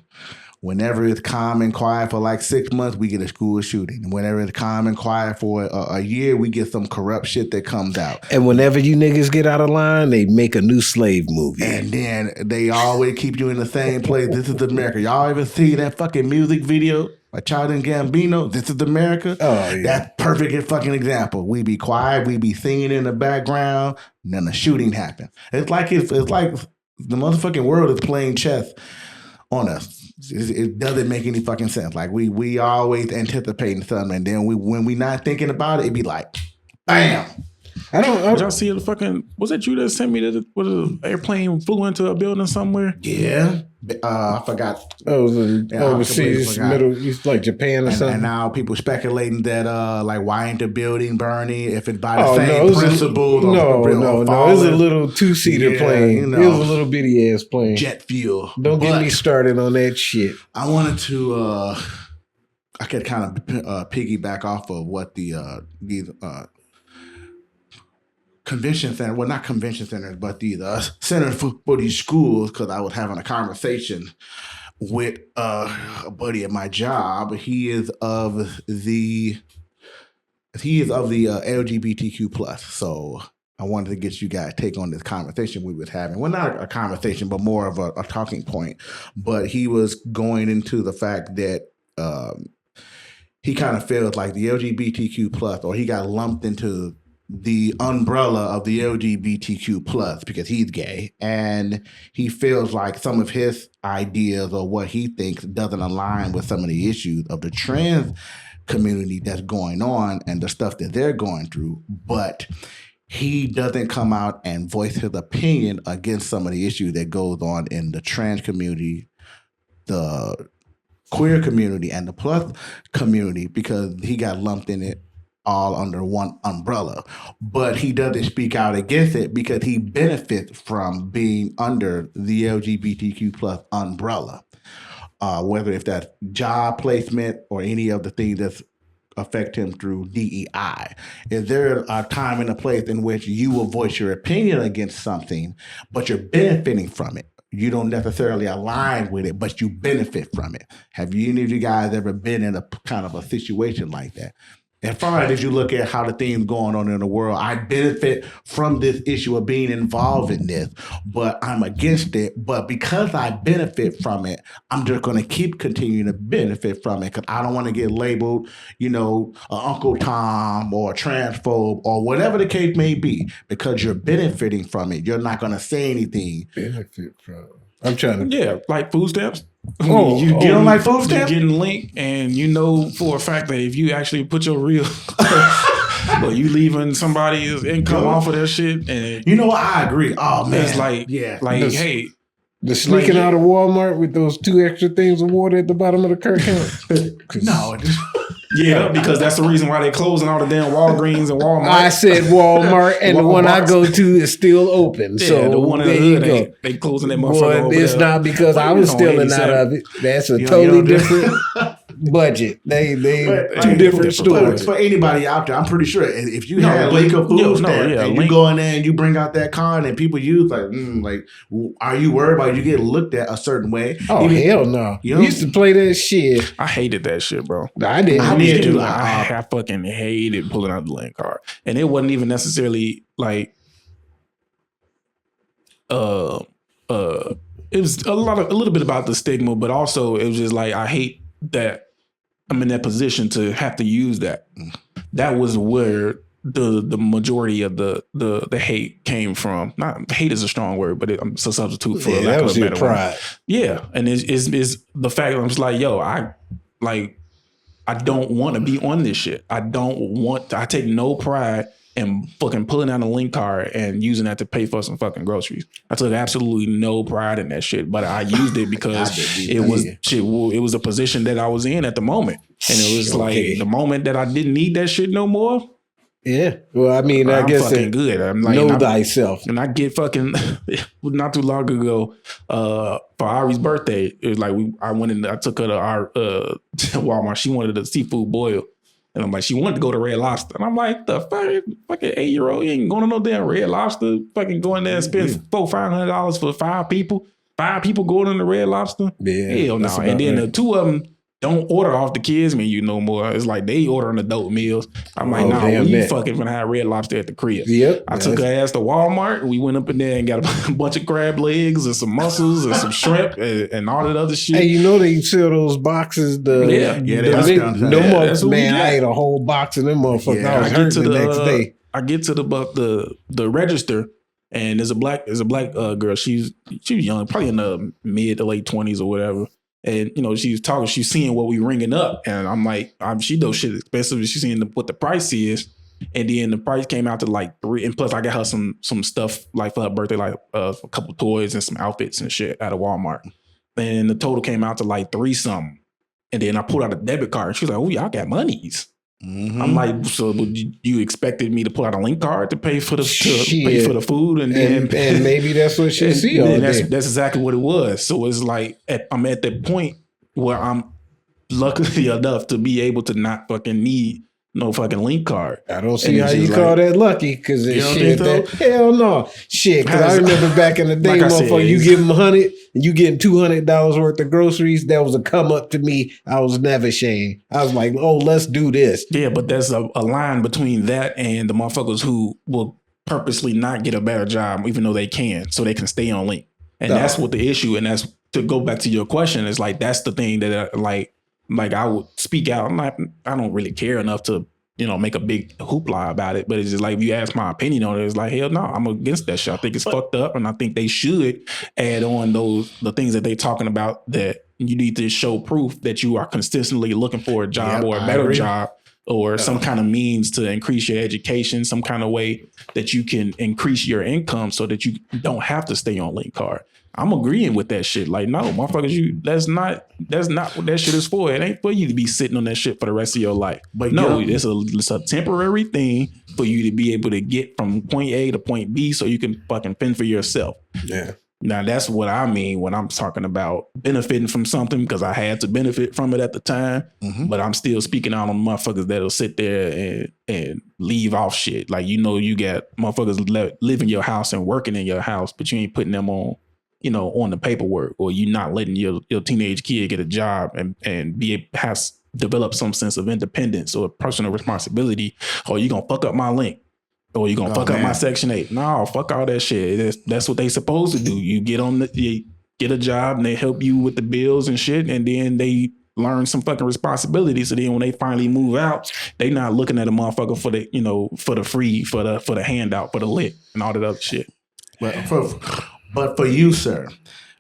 Whenever it's calm and quiet for like 6 months, we get a school shooting. Whenever it's calm and quiet for a year, we get some corrupt shit that comes out. And whenever you niggas get out of line, they make a new slave movie. And then they always keep you in the same place. This is America. Y'all ever see that fucking music video? A Child and Gambino, This is America. Oh, yeah. That's perfect fucking example. We be quiet, we be singing in the background, and then the shooting happens. It's like the motherfucking world is playing chess on us. It doesn't make any fucking sense. Like we always anticipating something, and then when we not thinking about it, it be like, bam. Did y'all see the fucking? Was that you that sent me that? Was an airplane flew into a building somewhere? Yeah, I forgot. Oh, it was overseas, Middle East, like Japan or something. And now people speculating that, like, why ain't the building burning? If it's by the same principles? No, it was a little 2-seater plane. You know, it was a little bitty ass plane. Jet fuel. Don't get me started on that shit. I wanted to. I could kind of piggyback off of what the convention center, well, not convention centers, but the center for these schools, because I was having a conversation with a buddy at my job. He is of the LGBTQ plus. So I wanted to get you guys take on this conversation we was having. Well, not a conversation, but more of a talking point. But he was going into the fact that he kind of feels like the LGBTQ plus, or he got lumped into the umbrella of the LGBTQ plus because he's gay, and he feels like some of his ideas or what he thinks doesn't align with some of the issues of the trans community that's going on and the stuff that they're going through, but he doesn't come out and voice his opinion against some of the issues that goes on in the trans community, the queer community, and the plus community, because he got lumped in it all under one umbrella. But he doesn't speak out against it because he benefits from being under the LGBTQ plus umbrella, whether if that's job placement or any of the things that's affect him through DEI. Is there a time and a place in which you will voice your opinion against something, but you're benefiting from it? You don't necessarily align with it, but you benefit from it. Have any of you guys ever been in a kind of a situation like that? As far as you look at how the things going on in the world, I benefit from this issue of being involved in this, but I'm against it. But because I benefit from it, I'm just going to keep continuing to benefit from it because I don't want to get labeled, Uncle Tom or transphobe or whatever the case may be. Because you're benefiting from it, you're not going to say anything. Benefit from. I'm trying to. Yeah, like food stamps. You don't like food stamps? You're getting linked, and you know for a fact that if you actually put your real, well, you leaving somebody's income off of their shit, and I agree. Oh man, it's like, hey, the sneaking out of Walmart with those 2 extra things of water at the bottom of the curtain. No. Yeah, because that's the reason why they're closing all the damn Walgreens and Walmart. I said Walmart, and the one I go to is still open. Yeah, so the one in the hood, they closing that motherfucker over it's there. not because I was stealing out of it. That's a totally different budget. They two different stores. For anybody out there, I'm pretty sure if you have Link of food stamps and you go in there and you bring out that card and people use are you worried about you get looked at a certain way? Oh, hell no. We used to play that shit. I hated that shit, bro. I didn't. I fucking hated pulling out the link card, and it wasn't even necessarily like it was a little bit about the stigma, but also it was just like I hate that I'm in that position to have to use that. That was where the majority of the hate came from. Not hate is a strong word, but it's a substitute for lack of a better pride. word. Yeah, and it's the fact that I'm just like, yo, I don't want to be on this shit. I take no pride in fucking pulling out a link card and using that to pay for some fucking groceries. I took absolutely no pride in that shit, but I used it because it was a position that I was in at the moment. And it was like the moment that I didn't need that shit no more. Yeah. Well, I mean, I guess fucking good. I'm like, know thyself. And I get fucking not too long ago, for Ari's birthday, it was like I took her to our Walmart. She wanted a seafood boil. And I'm like, she wanted to go to Red Lobster. And I'm like, the fucking 8-year-old, you ain't going to no damn Red Lobster. Fucking going there and spend $400-$500 for 5 people. 5 people going on the Red Lobster? Yeah. Hell no. And then the 2 of them don't order off the kids menu no more. It's like they ordering adult meals. I'm like, we fucking gonna have Red Lobster at the crib. Yep. I took her ass to Walmart. We went up in there and got a bunch of crab legs and some mussels and some shrimp and all that other shit. Hey, you know they sell those boxes. I ate a whole box of them motherfuckers. Yeah, I was hurting the next day. I get to the register. And there's a black girl. She was young, probably in the mid to late 20s or whatever. And, you know, she's talking, she's seeing what we ringing up. And I'm like, she knows shit expensive. She's seeing what the price is. And then the price came out to like $3. And plus I got her some stuff like for her birthday, like a couple toys and some outfits and shit out of Walmart. And the total came out to like $3 something. And then I pulled out a debit card. She was like, oh, y'all got monies. Mm-hmm. I'm like, so you expected me to pull out a link card to pay for the food, and maybe that's what she see. That's exactly what it was. So it's like I'm at that point where I'm lucky enough to be able to not fucking need no fucking link card. I don't see how you call that lucky, because hell no. Shit, because I remember back in the day, motherfucker, you give them 100 and you getting $200 worth of groceries. That was a come up to me. I was never ashamed. I was like, oh, let's do this. Yeah, but there's a line between that and the motherfuckers who will purposely not get a better job, even though they can, so they can stay on link. And that's what the issue. And that's to go back to your question. Is like that's the thing that like I would speak out. I don't really care enough to, you know, make a big hoopla about it. But it's just like, if you ask my opinion on it, it's like, hell no, I'm against that shit. I think it's fucked up. And I think they should add on the things that they're talking about, that you need to show proof that you are consistently looking for a job or a better job, or some kind of means to increase your education, some kind of way that you can increase your income so that you don't have to stay on link card. I'm agreeing with that shit. Like, no, motherfuckers, that's not what that shit is for. It ain't for you to be sitting on that shit for the rest of your life. But no, it's a temporary thing for you to be able to get from point A to point B so you can fucking fend for yourself. Yeah. Now, that's what I mean when I'm talking about benefiting from something, because I had to benefit from it at the time. Mm-hmm. But I'm still speaking out on motherfuckers that'll sit there and leave off shit. Like, you know, you got motherfuckers live in your house and working in your house, but you ain't putting them on, you know, on the paperwork, or you not letting your teenage kid get a job and develop some sense of independence or personal responsibility, or you gonna fuck up my link, or you gonna fuck up my Section 8. No, fuck all that shit. That's what they supposed to do. You get a job and they help you with the bills and shit, and then they learn some fucking responsibility. So then when they finally move out, they not looking at a motherfucker for the, you know, for the free, for the handout, for the lick and all that other shit. But for you, sir,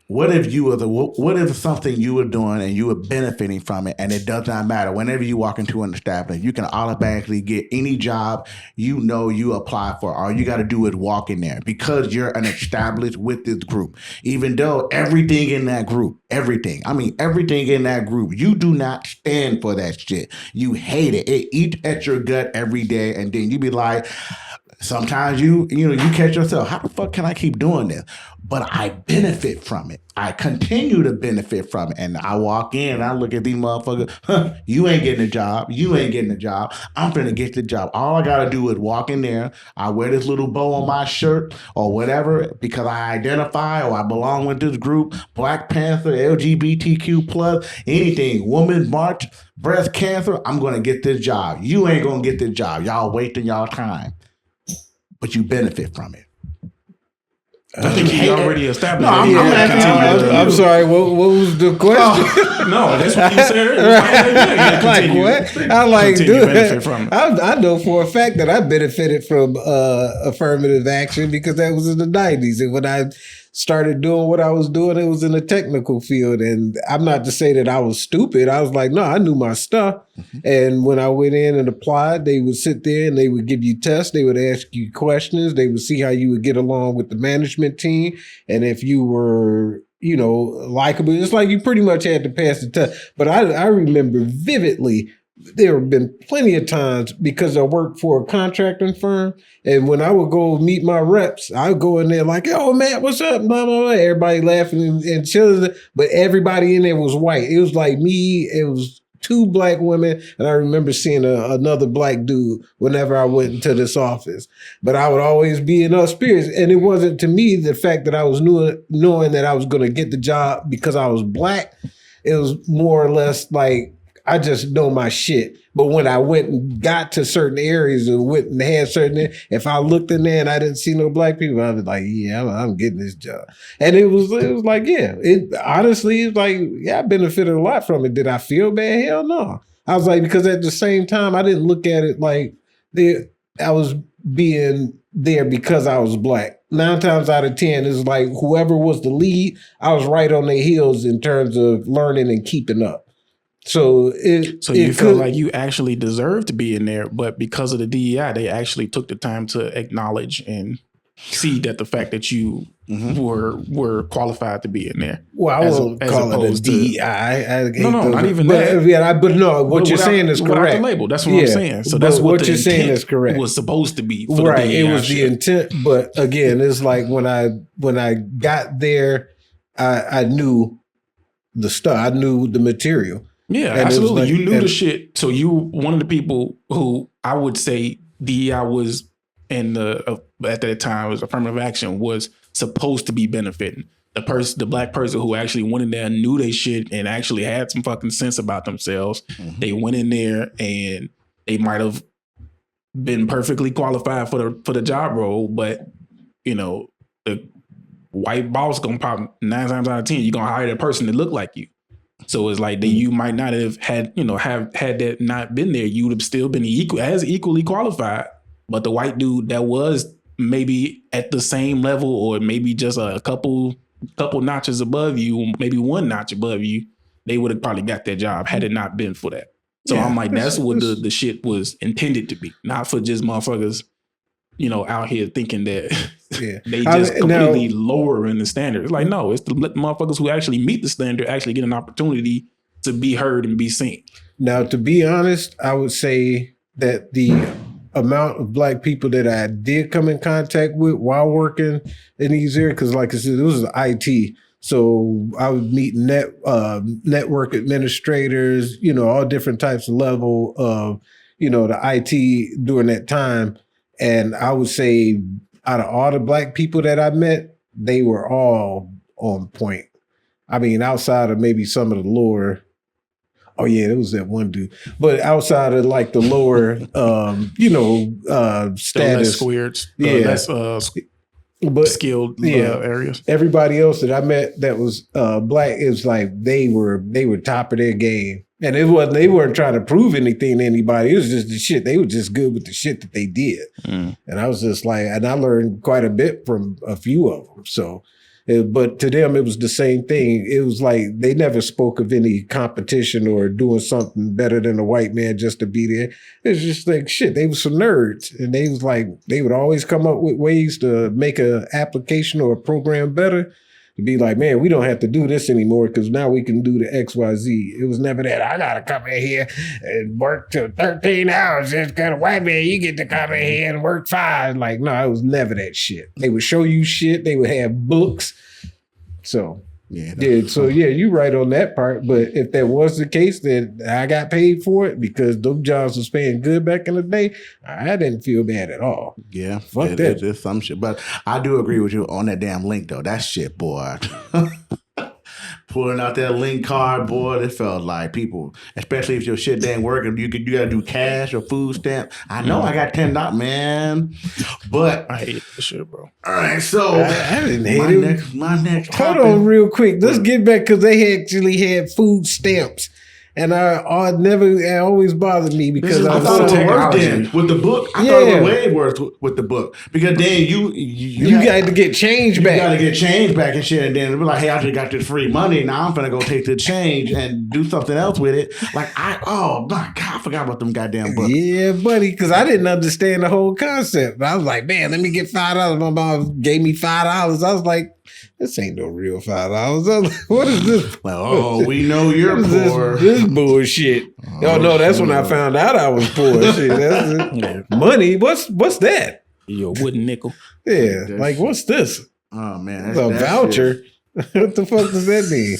what if something you were doing and you were benefiting from it, and it does not matter? Whenever you walk into an establishment, you can automatically get any job you know you apply for. All you got to do is walk in there because you're an established with this group. Even though everything in that group, everything in that group, you do not stand for that shit. You hate it. It eats at your gut every day, and then you be like, sometimes you catch yourself, how the fuck can I keep doing this? But I benefit from it. I continue to benefit from it. And I walk in and I look at these motherfuckers, you ain't getting a job. You ain't getting a job. I'm finna get the job. All I gotta do is walk in there. I wear this little bow on my shirt or whatever because I identify or I belong with this group, Black Panther, LGBTQ plus, anything, Women's March, breast cancer, I'm gonna get this job. You ain't gonna get this job. Y'all wasting y'all time. But you benefit from it. I think he already established. No, I'm sorry. What was the question? No, that's what you said. Like what? I like dude. I know for a fact that I benefited from affirmative action because that was in the 90s, and when I started doing what I was doing, it was in the technical field. And I'm not to say that I was stupid. I was like, no, I knew my stuff. Mm-hmm. And when I went in and applied, they would sit there and they would give you tests. They would ask you questions. They would see how you would get along with the management team. And if you were, likable, it's like you pretty much had to pass the test. But I remember vividly, there have been plenty of times because I worked for a contracting firm, and when I would go meet my reps, I would go in there like, "Yo, Matt, what's up?" Blah blah blah. Everybody laughing and chilling, but everybody in there was white. It was like me. It was 2 black women, and I remember seeing another black dude whenever I went into this office. But I would always be in our spirits, and it wasn't to me the fact that I was knowing that I was going to get the job because I was black. It was more or less like, I just know my shit. But when I went and got to certain areas and went and had certain, if I looked in there and I didn't see no black people, I was like, yeah, I'm getting this job. And it was like, yeah, honestly, it's like, yeah, I benefited a lot from it. Did I feel bad? Hell no. I was like, because at the same time, I didn't look at it like I was being there because I was black. 9 times out of 10, it's like whoever was the lead, I was right on their heels in terms of learning and keeping up. So you feel like you actually deserve to be in there, but because of the DEI, they actually took the time to acknowledge and see that the fact that you were qualified to be in there. Well, I won't call it a DEI. Not even that. What you're saying is correct. Without the label, that's what I'm saying. So that's what you're saying is correct. Was supposed to be for right. The DEI it was shit. The intent, but again, it's like when I got there, I knew the stuff. I knew the material. Yeah, and absolutely. Like, you knew the shit. So you one of the people who I would say DEI was in the at that time was affirmative action was supposed to be benefiting. The black person who actually went in there and knew they shit and actually had some fucking sense about themselves. Mm-hmm. They went in there and they might have been perfectly qualified for the job role, but the white boss gonna pop 9 times out of 10. You're gonna hire that person that look like you. So it's like that you might not have had, have had that not been there, you would have still been equally qualified. But the white dude that was maybe at the same level or maybe just a couple notches above you, maybe 1 notch above you, they would have probably got that job had it not been for that. So I'm like, that's what the shit was intended to be, not for just motherfuckers, out here thinking that they just completely lowering the standard. It's like, no, it's the motherfuckers who actually meet the standard actually get an opportunity to be heard and be seen. Now, to be honest, I would say that the amount of black people that I did come in contact with while working in these areas, because like I said, it was IT. So I would meet network administrators, all different types of level of, the IT during that time. And I would say out of all the black people that I met, they were all on point. I mean, outside of maybe some of the lower, there was that one dude. But outside of like the lower, status. Less skilled areas. Everybody else that I met that was black, it was like they were top of their game. And they weren't trying to prove anything to anybody. It was just the shit. They were just good with the shit that they did. Mm. And I was just like, and I learned quite a bit from a few of them. So, but to them, it was the same thing. It was like they never spoke of any competition or doing something better than a white man just to be there. It was just like shit. They were some nerds. And they was like, they would always come up with ways to make an application or a program better. To be like, man, we don't have to do this anymore because now we can do the XYZ. It was never that. I got to come in here and work till 13 hours. Just kind of white man, you get to come in here and work 5. Like, no, it was never that shit. They would show you shit. They would have books. So, you're right on that part. But if that was the case, then I got paid for it because those jobs was paying good back in the day. I didn't feel bad at all. Yeah, fuck that. It's some shit. But I do agree with you on that damn link though. That shit, boy. pulling out that link card, boy. It felt like people, especially if your shit ain't working, you gotta do cash or food stamp. I know I got $10, man, but I hate this shit, bro. All right, so I didn't hate it. My next Hold topic. on real quick. Let's get back because they actually had food stamps. And it always bothered me because I thought it was worse then with the book. I thought it was way worse with the book because then you got to get change back. You got to get change back and shit. And then be like, hey, I just got this free money. Now I'm gonna go take the change and do something else with it. Like oh my God, I forgot about them goddamn books. Yeah, buddy, because I didn't understand the whole concept. I was like, man, let me get $5. My mom gave me $5. I was like, this ain't no real $5. I was like, what is this? Well, we know you're poor. This bullshit. Oh no, that's when I found out I was poor. Shit, that's it. Money. What's that? Your wooden nickel. Yeah, like what's this? Oh man, that's a voucher. What the fuck does that mean?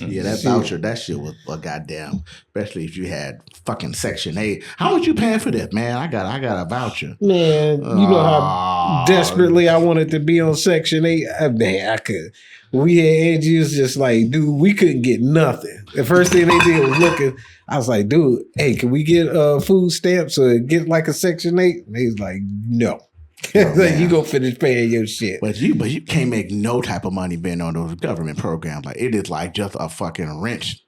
Yeah, that voucher, that shit was a goddamn. Especially if you had fucking Section 8. How much you paying for this, man? I got a voucher. Man, you know how desperately I wanted to be on Section 8. Man, I could. We had edges, just like, dude, we couldn't get nothing. The first thing they did was looking. I was like, dude, hey, can we get food stamps or get like a Section 8? And he's like, no. Like, you go finish paying your shit. But you can't make no type of money being on those government programs. Like it is like just a fucking wrench.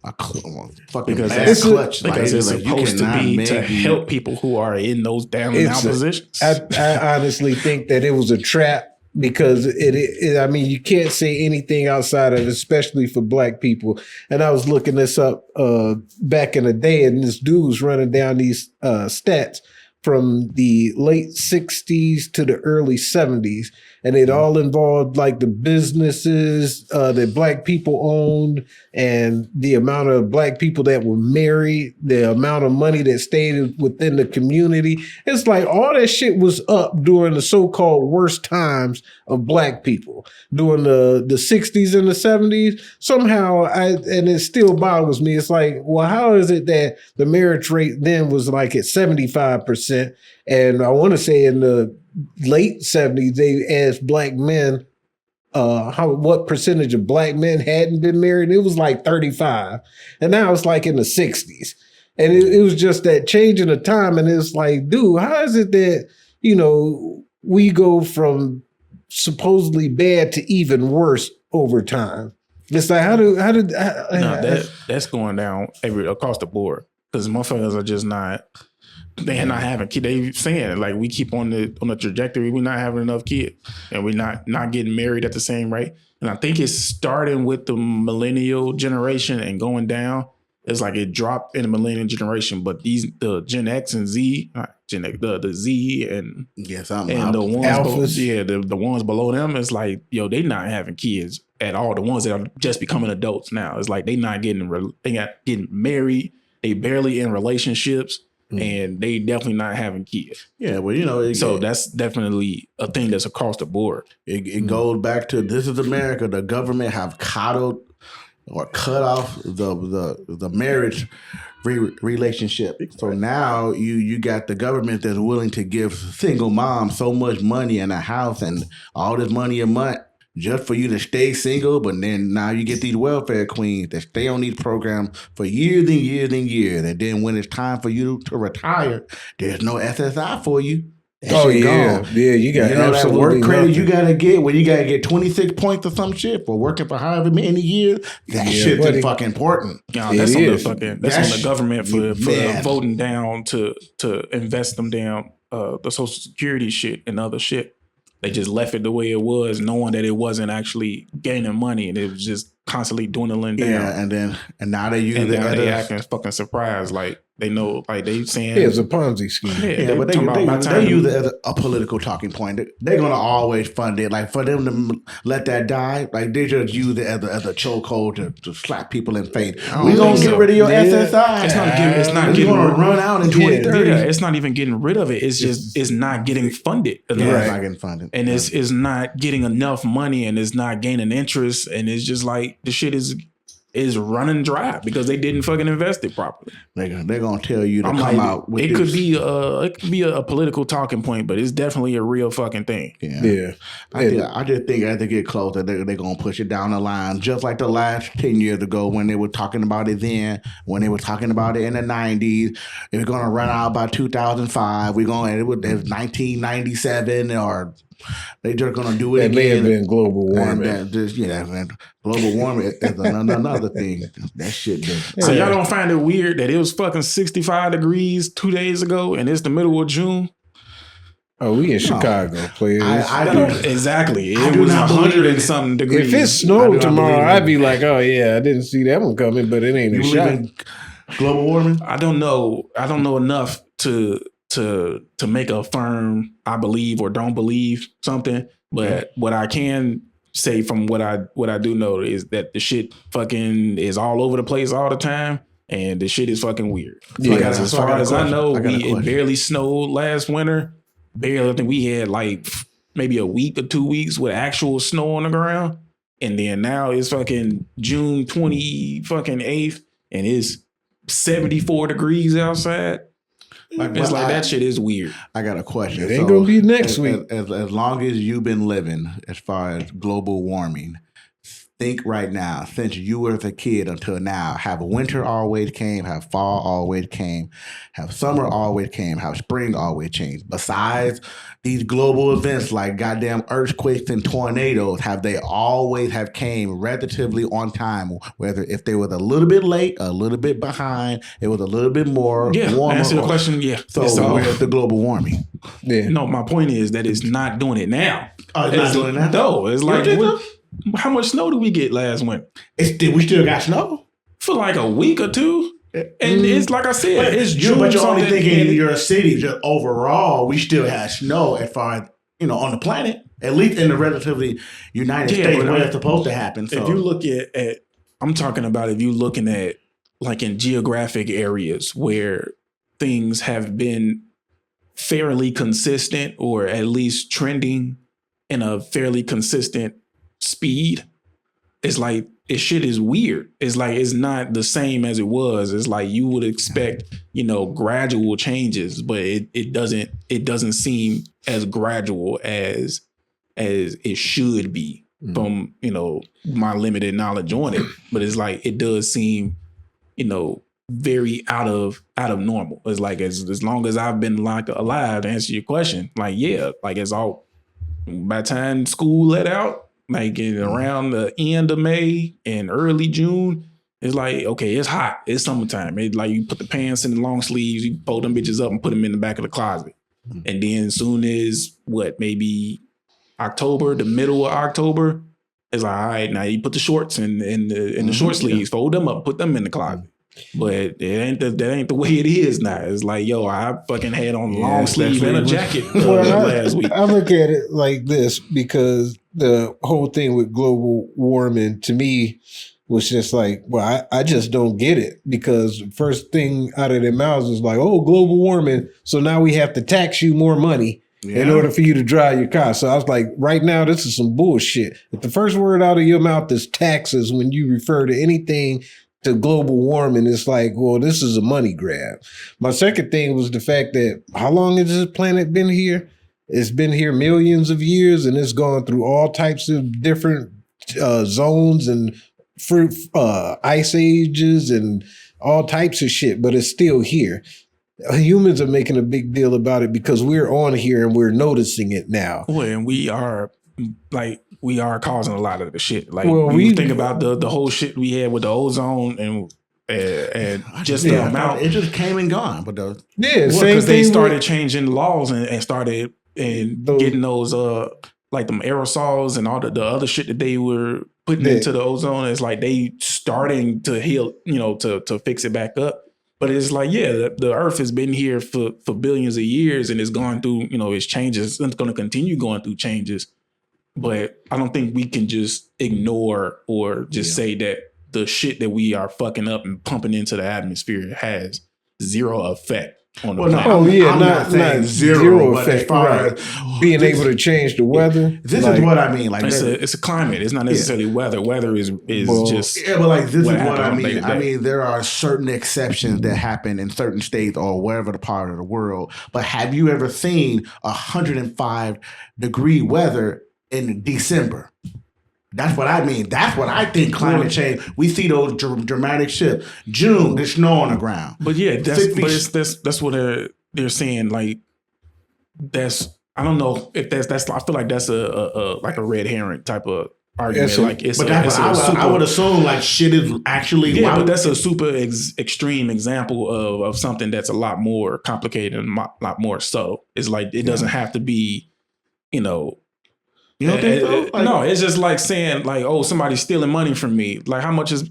Fucking because clutch. Because it's supposed to be to help people who are in those down and out positions. I honestly think that it was a trap because I mean, you can't say anything outside of it, especially for black people. And I was looking this up back in the day, and this dude was running down these stats from the late 60s to the early 70s. And it all involved like the businesses that black people owned and the amount of black people that were married, the amount of money that stayed within the community. It's like all that shit was up during the so-called worst times of black people. During the 60s and the 70s, somehow, and it still boggles me. It's like, well, how is it that the marriage rate then was like at 75%? And I want to say in the late 70s, they asked black men what percentage of black men hadn't been married. It was like 35. And now it's like in the 60s. And it was just that change in the time. And it's like, dude, how is it that, you know, we go from supposedly bad to even worse over time? It's like, that's going down across the board because motherfuckers are just not. They're not having kids. They saying like we keep on the trajectory. We're not having enough kids, and we're not getting married at the same rate. And I think it's starting with the millennial generation and going down. It's like it dropped in the millennial generation, but the Gen X and Z, Gen X, the Z and the ones alphas, the ones below them. It's like they not having kids at all. The ones that are just becoming adults now. It's like they not getting married. They barely in relationships. And they definitely not having kids. Yeah, well, so that's definitely a thing that's across the board. It goes back to this is America. The government have coddled or cut off the marriage relationship. So now you got the government that's willing to give single moms so much money in a house and all this money a month just for you to stay single, but then now you get these welfare queens that stay on these programs for years and years and years. And then when it's time for you to retire, there's no SSI for you. Yeah, you got that work credit you gotta get when you gotta get 26 points or some shit for working for however many years. That shit's fucking important. That's on the government for voting down to invest them down the Social Security shit and other shit. They just left it the way it was, knowing that it wasn't actually gaining money and it was just constantly dwindling down. Yeah, and now they use they acting fucking surprised, like they know, like they saying it's a Ponzi scheme. Yeah, but they use it as a political talking point. They're gonna always fund it. Like for them to let that die, like they just use it as a chokehold to slap people in the face. We gonna get rid of your SSI. It's not getting run out in 2030. Yeah, it's not even getting rid of it. It's just it's not getting funded. It's not getting funded, and it's not getting enough money, and it's not gaining interest, and it's just like the shit is is running dry because they didn't fucking invest it properly. They're gonna tell you to come out with it. Could be a political talking point, but it's definitely a real fucking thing. Yeah. I just think as they get closer, they're gonna push it down the line, just like the last 10 years ago when they were talking about it then, when they were talking about it in the 90s. It was gonna run out by 2005. It was 1997 or. They just gonna do it again. It may have been global warming. Global warming is another thing. That shit. So y'all don't find it weird that it was fucking 65 degrees 2 days ago and it's the middle of June? Oh, we in Chicago, players. I don't exactly. It was 100 and something degrees. If it snowed tomorrow, I'd be like, oh yeah, I didn't see that one coming, but it ain't a shot. Global warming? I don't know enough to make a firm I believe or don't believe something, but what I can say from what I do know is that the shit fucking is all over the place all the time, and the shit is fucking weird. Yeah, as far as I know, it barely snowed last winter. Barely. I think we had like maybe a week or 2 weeks with actual snow on the ground, and then now it's fucking June 28th, and it's 74 degrees outside. That shit is weird. I got a question. It ain't gonna be next week. As long as you've been living, as far as global warming, think right now, since you were a kid until now, have winter always came, have fall always came, have summer always came, have spring always changed. Besides these global events like goddamn earthquakes and tornadoes, have they always have came relatively on time? Whether if they was a little bit late, a little bit behind, it was a little bit more warmer. Answer the question, yeah. So where's the global warming? Yeah. No, my point is that it's not doing it now. Oh, it's not doing that? No, it's like how much snow did we get last winter? We still got snow for like a week or two, and it's like I said, it's June. But you're only thinking in your city. Just overall, we still have snow as far as on the planet, at least in the relatively United States where it's supposed to happen. So. If you look at, I'm talking about if you're looking at like in geographic areas where things have been fairly consistent or at least trending in a fairly consistent speed, it's like shit is weird. It's like it's not the same as it was. It's like you would expect, gradual changes, but it doesn't seem as gradual as it should be from my limited knowledge on it. But it's like it does seem, very out of normal. It's like as long as I've been alive, to answer your question, it's all by the time school let out. Like around the end of May and early June, it's like, okay, it's hot. It's summertime. It's like you put the pants in the long sleeves, you fold them bitches up and put them in the back of the closet. And then as soon as maybe October, the middle of October, it's like, all right, now you put the shorts in the short sleeves, fold them up, put them in the closet. But that ain't the way it is now. It's like, I fucking had on long sleeve and a jacket last week. I look at it like this because the whole thing with global warming to me was just like, well, I just don't get it, because first thing out of their mouths is like, oh, global warming, so now we have to tax you more money in order for you to drive your car. So I was like, right now, this is some bullshit. If the first word out of your mouth is taxes when you refer to anything to global warming, it's like, well, this is a money grab. My second thing was the fact that how long has this planet been here? It's been here millions of years, and it's gone through all types of different zones and ice ages and all types of shit, but it's still here. Humans are making a big deal about it because we're on here and we're noticing it now. Well, and we are causing a lot of the shit. Like, we think about the whole shit we had with the ozone and just the amount. It just came and gone. But because they started changing laws and started getting those like them aerosols and all the other shit that they were putting into the ozone. It's like they starting to heal, to fix it back up. But it's like, the Earth has been here for billions of years and it's gone through, its changes. It's going to continue going through changes. But I don't think we can just ignore or just say that the shit that we are fucking up and pumping into the atmosphere has zero effect on the Well, no, planet. I'm not saying zero, but effect, as far right. as being able to change the weather. This is what I mean. Like it's a climate. It's not necessarily weather. Weather is just but like this is what I mean. day-to-day. I mean, there are certain exceptions that happen in certain states or wherever the part of the world. But have you ever seen 105-degree weather in December? That's what I mean. That's what I think climate change. We see those dramatic shifts. June, there's snow on the ground. But yeah, that's what they're saying. Like that's I don't know if that's I feel like that's a like a red herring type of argument. I would assume like shit is actually but that's a super extreme example of something that's a lot more complicated and a lot more subtle. It's like it doesn't have to be, you know. You don't think so? Like, no, it's just like saying like, oh, somebody's stealing money from me. Like how much is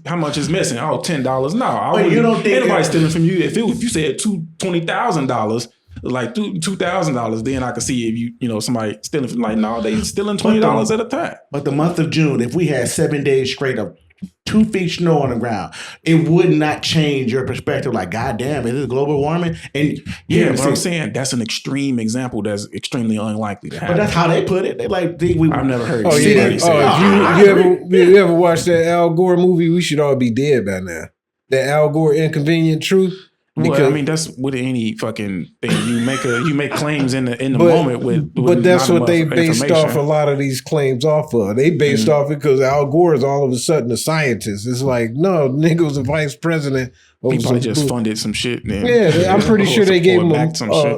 missing? Oh, $10. No, you don't think anybody stealing from you. If you said $20,000, like $2,000, then I could see if you know somebody stealing from like no, they stealing $20 at a time. But the month of June, if we had 7 days straight of 2 feet snow on the ground, it would not change your perspective. Like, God damn, is this global warming? And but I'm saying that's an extreme example that's extremely unlikely to happen. But that's how they put it. They like I've never heard. You ever watched that Al Gore movie? We should all be dead by now. That Al Gore Inconvenient Truth. Well, I mean, that's with any fucking thing. You make claims in the moment with but that's not what they enough based off a lot of these claims off of. They based off it because Al Gore is all of a sudden a scientist. It's like, no, nigga was a vice president. He probably just funded some shit. Then. Yeah, I'm pretty sure they gave him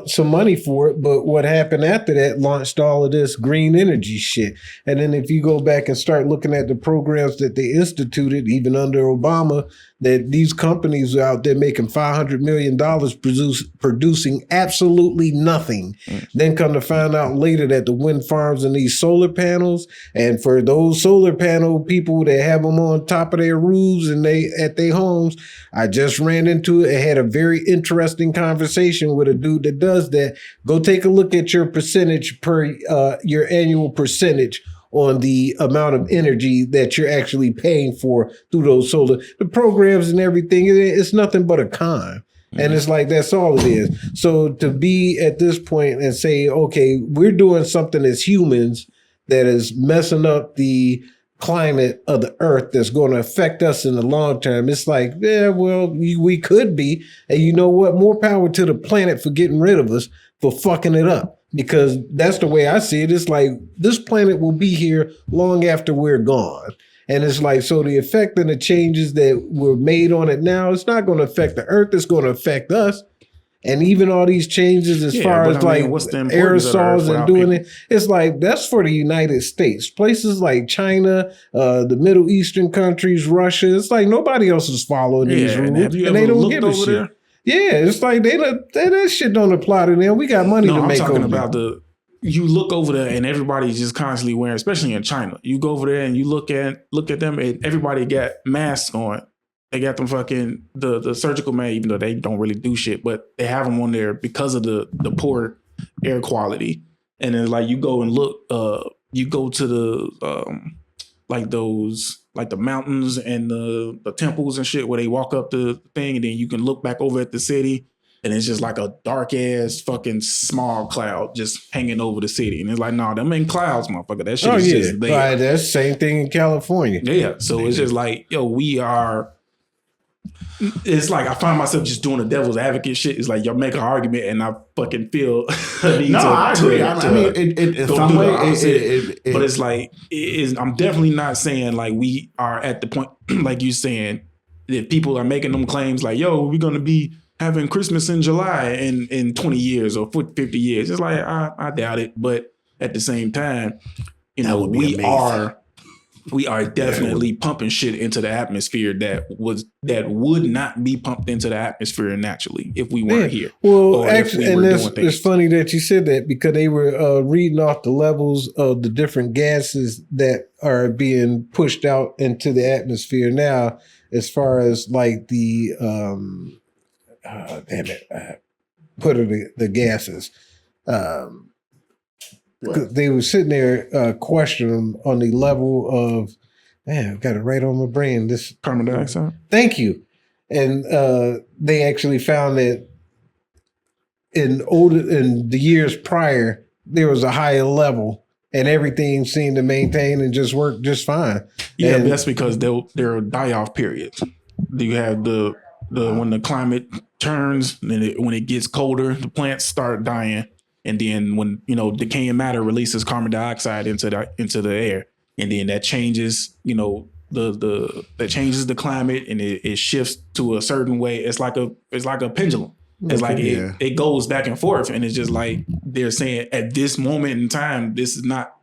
some money for it. But what happened after that launched all of this green energy shit. And then if you go back and start looking at the programs that they instituted, even under Obama, that these companies are out there making $500 million producing absolutely nothing. Then come to find out later that the wind farms and these solar panels, and for those solar panel people that have them on top of their roofs and they at their homes, I just ran into it and had a very interesting conversation with a dude that does that. Go take a look at your percentage your annual percentage on the amount of energy that you're actually paying for through those solar, the programs and everything. It's nothing but a con. And it's like, that's all it is. So to be at this point and say, okay, we're doing something as humans that is messing up the climate of the earth that's going to affect us in the long term. It's like, yeah, well, we could be. And you know what? More power to the planet for getting rid of us, for fucking it up. Because that's the way I see it. It's like this planet will be here long after we're gone. And it's like, so the effect and the changes that were made on it now, it's not going to affect the earth. It's going to affect us. And even all these changes as far as what's the aerosols and doing it, it's like, that's for the United States. Places like China, the Middle Eastern countries, Russia, it's like nobody else is following these rules. And they don't give a shit. There? Yeah, it's like that shit don't apply to them. We got money to make over there. You look over there and everybody's just constantly wearing, especially in China. You go over there and you look at them and everybody got masks on. They got them fucking the surgical mask, even though they don't really do shit, but they have them on there because of the poor air quality. And then like you go and look, you go to the like the mountains and the temples and shit where they walk up the thing, and then you can look back over at the city. And it's just like a dark ass fucking smog cloud just hanging over the city. And it's like, nah, them ain't clouds, motherfucker. That shit is just there. Right, that's the same thing in California. Yeah. So it's just like, yo, it's like I find myself just doing the devil's advocate shit. It's like y'all make an argument and I fucking feel I agree. I mean, in some way, but it's like, I'm definitely not saying like we are at the point, like you saying, that people are making them claims like, yo, we're going to be having Christmas in July in 20 years or 50 years. It's like, I doubt it. But at the same time, you know, we are definitely pumping shit into the atmosphere that would not be pumped into the atmosphere naturally if we weren't here. Well, actually, and it's funny that you said that, because they were reading off the levels of the different gases that are being pushed out into the atmosphere now, as far as like the the gases. They were sitting there questioning on the level of, man, I've got it right on my brain. This carbon dioxide. Thank you. And they actually found that in the years prior, there was a higher level and everything seemed to maintain and just work just fine. Yeah, and that's because there are die-off periods. You have the when the climate turns, and when it gets colder, the plants start dying, and then when decaying matter releases carbon dioxide into the air, and then that changes that changes the climate, and it shifts to a certain way. It's like a pendulum. It's like it goes back and forth, and it's just like they're saying at this moment in time, this is not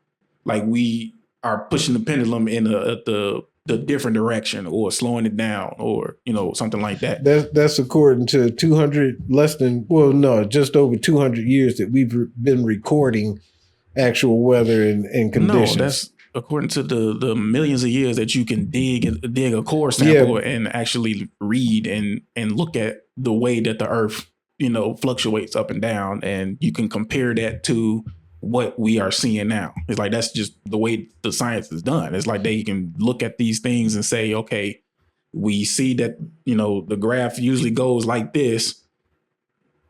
like we are pushing the pendulum in the different direction or slowing it down or something like that. That's according to just over 200 years that we've been recording actual weather and conditions. No, that's according to the millions of years that you can dig a core sample and actually read and look at the way that the earth fluctuates up and down, and you can compare that to what we are seeing now. It's like that's just the way the science is done. It's like they can look at these things and say, okay, we see that the graph usually goes like this,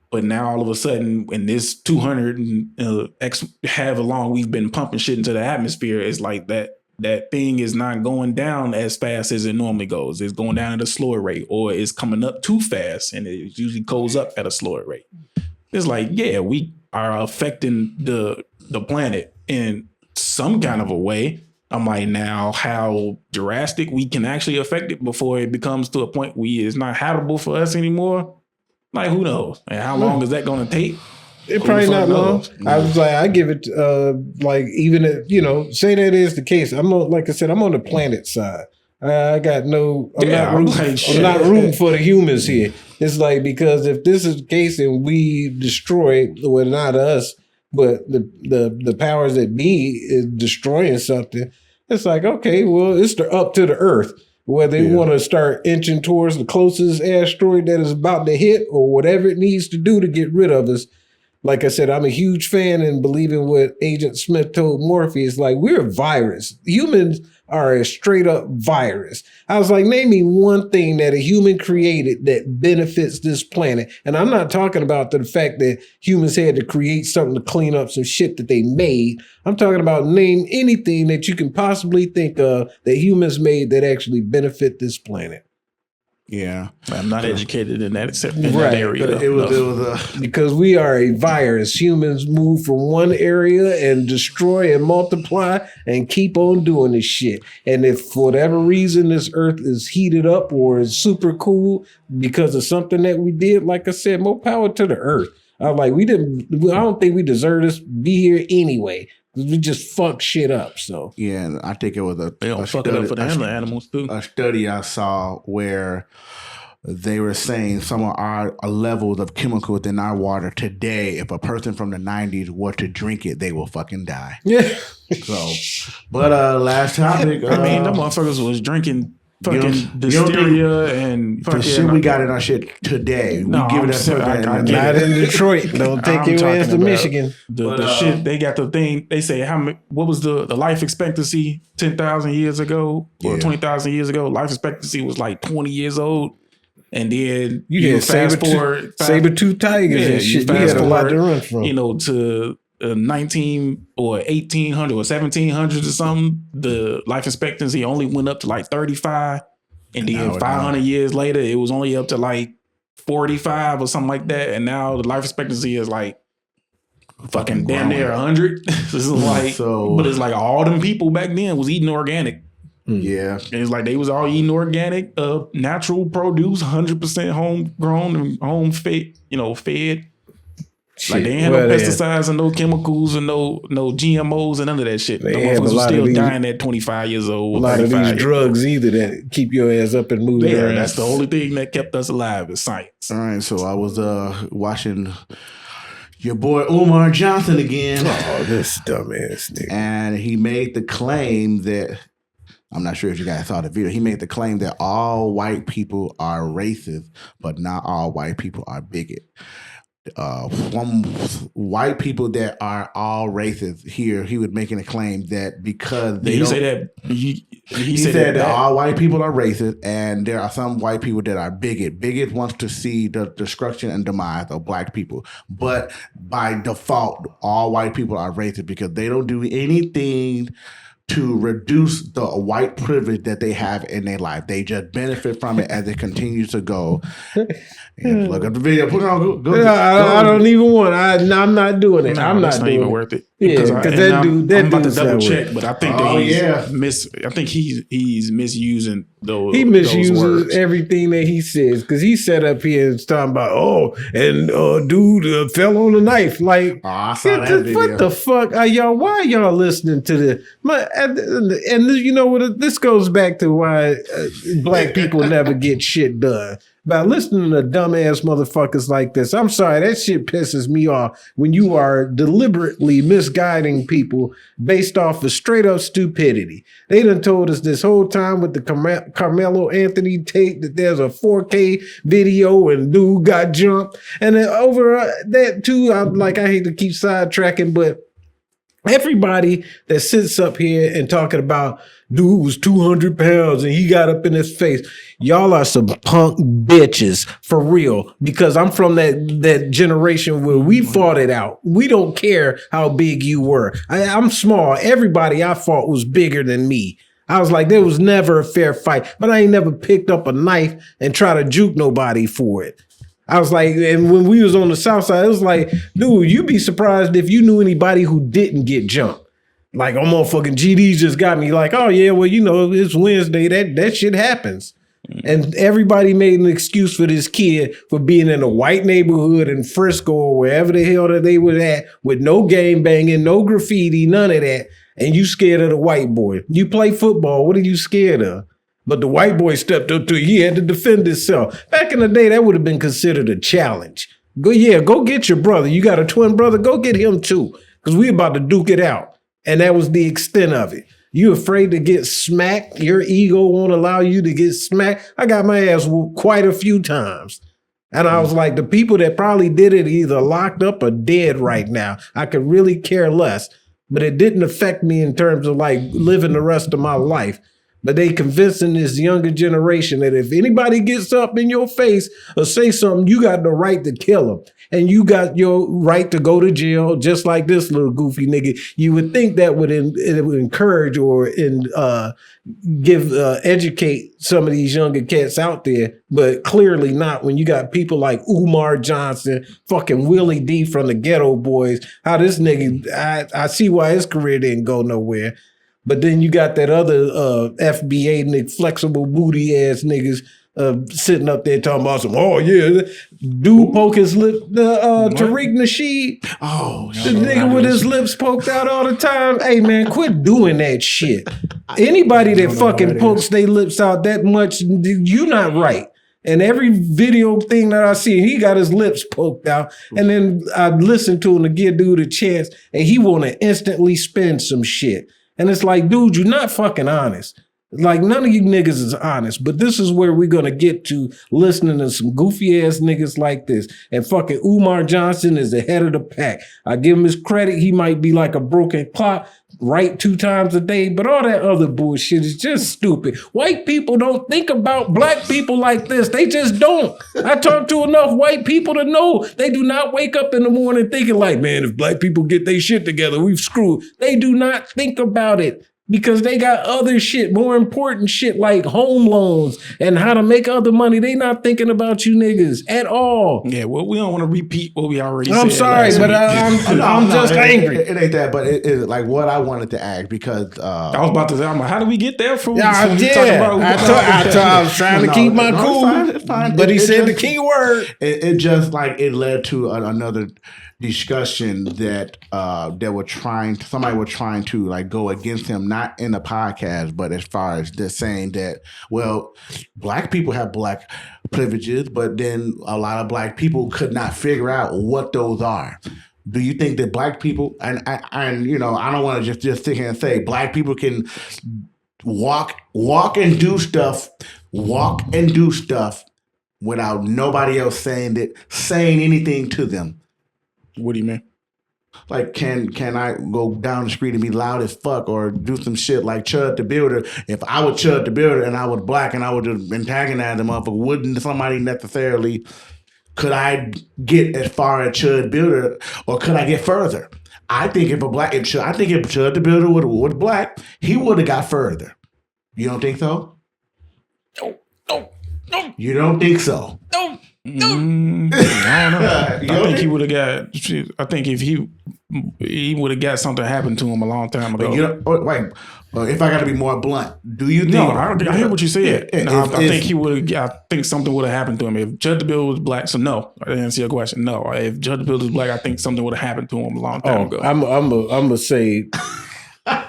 but now all of a sudden in this 200 X however long we've been pumping shit into the atmosphere, it's like that thing is not going down as fast as it normally goes. It's going down at a slower rate, or it's coming up too fast and it usually goes up at a slower rate. It's like, yeah, we are affecting the planet in some kind of a way. I'm like, now how drastic we can actually affect it before it becomes to a point where it's not habitable for us anymore. Like, who knows? And how long is that going to take? It probably not long. I was like, I give it even if, say that is the case. I'm on the planet side. I got no. I'm not rooting for the humans here. It's like, because if this is the case and we destroy, well, not us, but the powers that be is destroying something, it's like, okay, well, it's up to the Earth whether they want to start inching towards the closest asteroid that is about to hit or whatever it needs to do to get rid of us. Like I said, I'm a huge fan and believe in what Agent Smith told Morpheus. Like, we're a virus. Humans are a straight up virus. I was like, name me one thing that a human created that benefits this planet. And I'm not talking about the fact that humans had to create something to clean up some shit that they made. I'm talking about name anything that you can possibly think of that humans made that actually benefit this planet. Yeah, I'm not educated in that except in that area. It was because we are a virus. Humans move from one area and destroy and multiply and keep on doing this shit. And if for whatever reason this earth is heated up or is super cool because of something that we did, like I said, more power to the earth. I'm like, I don't think we deserve to be here anyway. We just fuck shit up. So yeah, and I think it was they don't fuck it up for the animals too. A study I saw where they were saying some of our levels of chemicals in our water today, if a person from the 90s were to drink it, they will fucking die. Yeah. So, but last topic. I mean, the motherfuckers was drinking fucking Dysteria and the shit we got in our shit today. No, we give it a not in Detroit. Don't take your ass to Michigan. The shit, they got the thing. They say what was the life expectancy 10,000 years ago or 20,000 years ago? Life expectancy was like 20 years old. And then you had saber-tooth tigers and shit. You had a lot to run from. To 19 or 1800 or 1700 or something, the life expectancy only went up to like 35. And then 500 years later, it was only up to like 45 or something like that. And now the life expectancy is like fucking damn near 100. This is like, but it's like all them people back then was eating organic. Yeah. And it's like they was all eating organic, natural produce, 100% homegrown and home fed, fed. Shit. Like they ain't had no pesticides and no chemicals and no GMOs and none of that shit. They motherfuckers was still dying at 25 years old. A lot of these drugs either that keep your ass up and moving. Yeah, that's the only thing that kept us alive is science. All right, so I was watching your boy Umar Johnson again. Oh, this dumbass nigga. And he made the claim that, I'm not sure if you guys saw the video, he made the claim that all white people are racist, but not all white people are bigot. from white people that are all racist here, he was making a claim that because they Did he say that? He said that all white people are racist, and there are some white people that are bigot. Bigot wants to see the destruction and demise of black people, but by default, all white people are racist because they don't do anything to reduce the white privilege that they have in their life. They just benefit from it as it continues to go. And look at the video. Put it on. Go, I don't even want. I'm not doing it. I'm not doing even it. worth it. Yeah, because that dude. I'm about to double check, but I think I think he's misusing those. He misuses those words. everything that he says because he sat up here and talking about dude fell on a knife. Like, I saw that video. What the fuck are y'all? Why are y'all listening to this? And you know what? This goes back to why black people never get shit done. By listening to dumbass motherfuckers like this. I'm sorry, that shit pisses me off when you are deliberately misguiding people based off of straight up stupidity. They done told us this whole time with the Carmelo Anthony tape that there's a 4K video and dude got jumped. And then over that too, I hate to keep sidetracking, but everybody that sits up here and talking about dude was 200 pounds and he got up in his face. Y'all are some punk bitches for real, because I'm from that generation where we fought it out. We don't care how big you were. I'm small. Everybody I fought was bigger than me. I was like, there was never a fair fight, but I ain't never picked up a knife and try to juke nobody for it. I was like, and when we was on the South Side, it was like, dude, you'd be surprised if you knew anybody who didn't get jumped. Like, oh, motherfucking GD just got me like, oh, yeah, well, it's Wednesday. That shit happens. And everybody made an excuse for this kid for being in a white neighborhood in Frisco or wherever the hell that they were at with no game banging, no graffiti, none of that. And you scared of the white boy. You play football. What are you scared of? But the white boy stepped up to it. He had to defend himself. Back in the day, that would have been considered a challenge. Go get your brother. You got a twin brother? Go get him too. Because we about to duke it out. And that was the extent of it. You afraid to get smacked? Your ego won't allow you to get smacked? I got my ass whooped quite a few times. And I was like, the people that probably did it either locked up or dead right now. I could really care less. But it didn't affect me in terms of like living the rest of my life. But they convincing this younger generation that if anybody gets up in your face or say something, you got the right to kill them. And you got your right to go to jail, just like this little goofy nigga. You would think that would encourage or educate some of these younger cats out there, but clearly not when you got people like Umar Johnson, fucking Willie D from the Ghetto Boys. How this nigga, I see why his career didn't go nowhere. But then you got that other FBA nigga, flexible booty ass niggas sitting up there talking about some, oh yeah, dude poke his lip, Tariq Nasheed. Oh, the nigga with his lips poked out all the time. Hey man, quit doing that shit. Anybody that fucking pokes their lips out that much, you not right. And every video thing that I see, he got his lips poked out. And then I listen to him to give dude a chance, and he want to instantly spin some shit. And it's like, dude, you're not fucking honest. Like, none of you niggas is honest. But this is where we're going to get to, listening to some goofy ass niggas like this. And fucking Umar Johnson is the head of the pack. I give him his credit. He might be like a broken clock, right 2 times a day. But all that other bullshit is just stupid. White people don't think about black people like this. They just don't. I talk to enough white people to know they do not wake up in the morning thinking like, man, if black people get their shit together, we've screwed. They do not think about it. Because they got other shit, more important shit like home loans and how to make other money. They not thinking about you niggas at all. Yeah, well, we don't want to repeat what we already said. I'm sorry, but I'm just angry. It ain't that, but it's like what I wanted to ask because I was about to say, I'm like, how do we get there from? I was trying to keep my cool, it's fine. But he said the key word. It just like it led to another discussion that somebody was trying to like go against him, not in the podcast, but as far as they're saying that, well, black people have black privileges, but then a lot of black people could not figure out what those are. Do you think that black people, and you know, I don't want to just sit here and say black people can walk and do stuff without nobody else saying anything to them. What do you mean? Like, can I go down the street and be loud as fuck or do some shit like Chud the Builder? If I was Chud the Builder and I was black and I would just antagonize the motherfucker, wouldn't somebody necessarily, could I get as far as Chud Builder or could I get further? I think if Chud the Builder was black, he would have got further. You don't think so? No. You don't think so? No. I don't know. I think he would have got. I think if he would have got something happen to him a long time ago. If I got to be more blunt, do you think? No, I hear what you said. I think he would. I think something would have happened to him if Judge the Bill was black. So no, I didn't answer your question. No, if Judge the Bill was black, I think something would have happened to him a long time ago. I'm gonna say.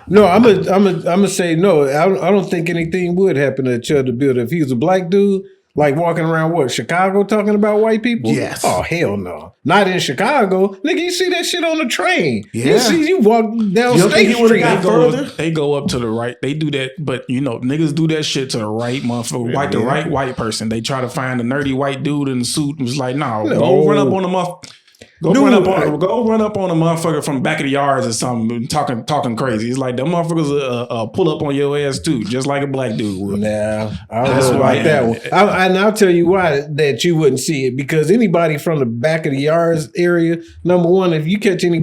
No, I'm gonna say no. I don't think anything would happen to Chud the Builder if he was a black dude. Like walking around Chicago talking about white people? Yes. Oh, hell no. Not in Chicago. Nigga, you see that shit on the train. Yeah. You walk down State Street. They go up to the right. They do that, but niggas do that shit to the right motherfucker. The right white person. They try to find a nerdy white dude in the suit and was like, no. Go run up on the motherfucker. Go run up on a motherfucker from the back of the yards or something, talking crazy. It's like them motherfuckers pull up on your ass too, just like a black dude would. Nah, I don't know about that one. And I'll tell you why that you wouldn't see it, because anybody from the back of the yards area, number one, if you catch any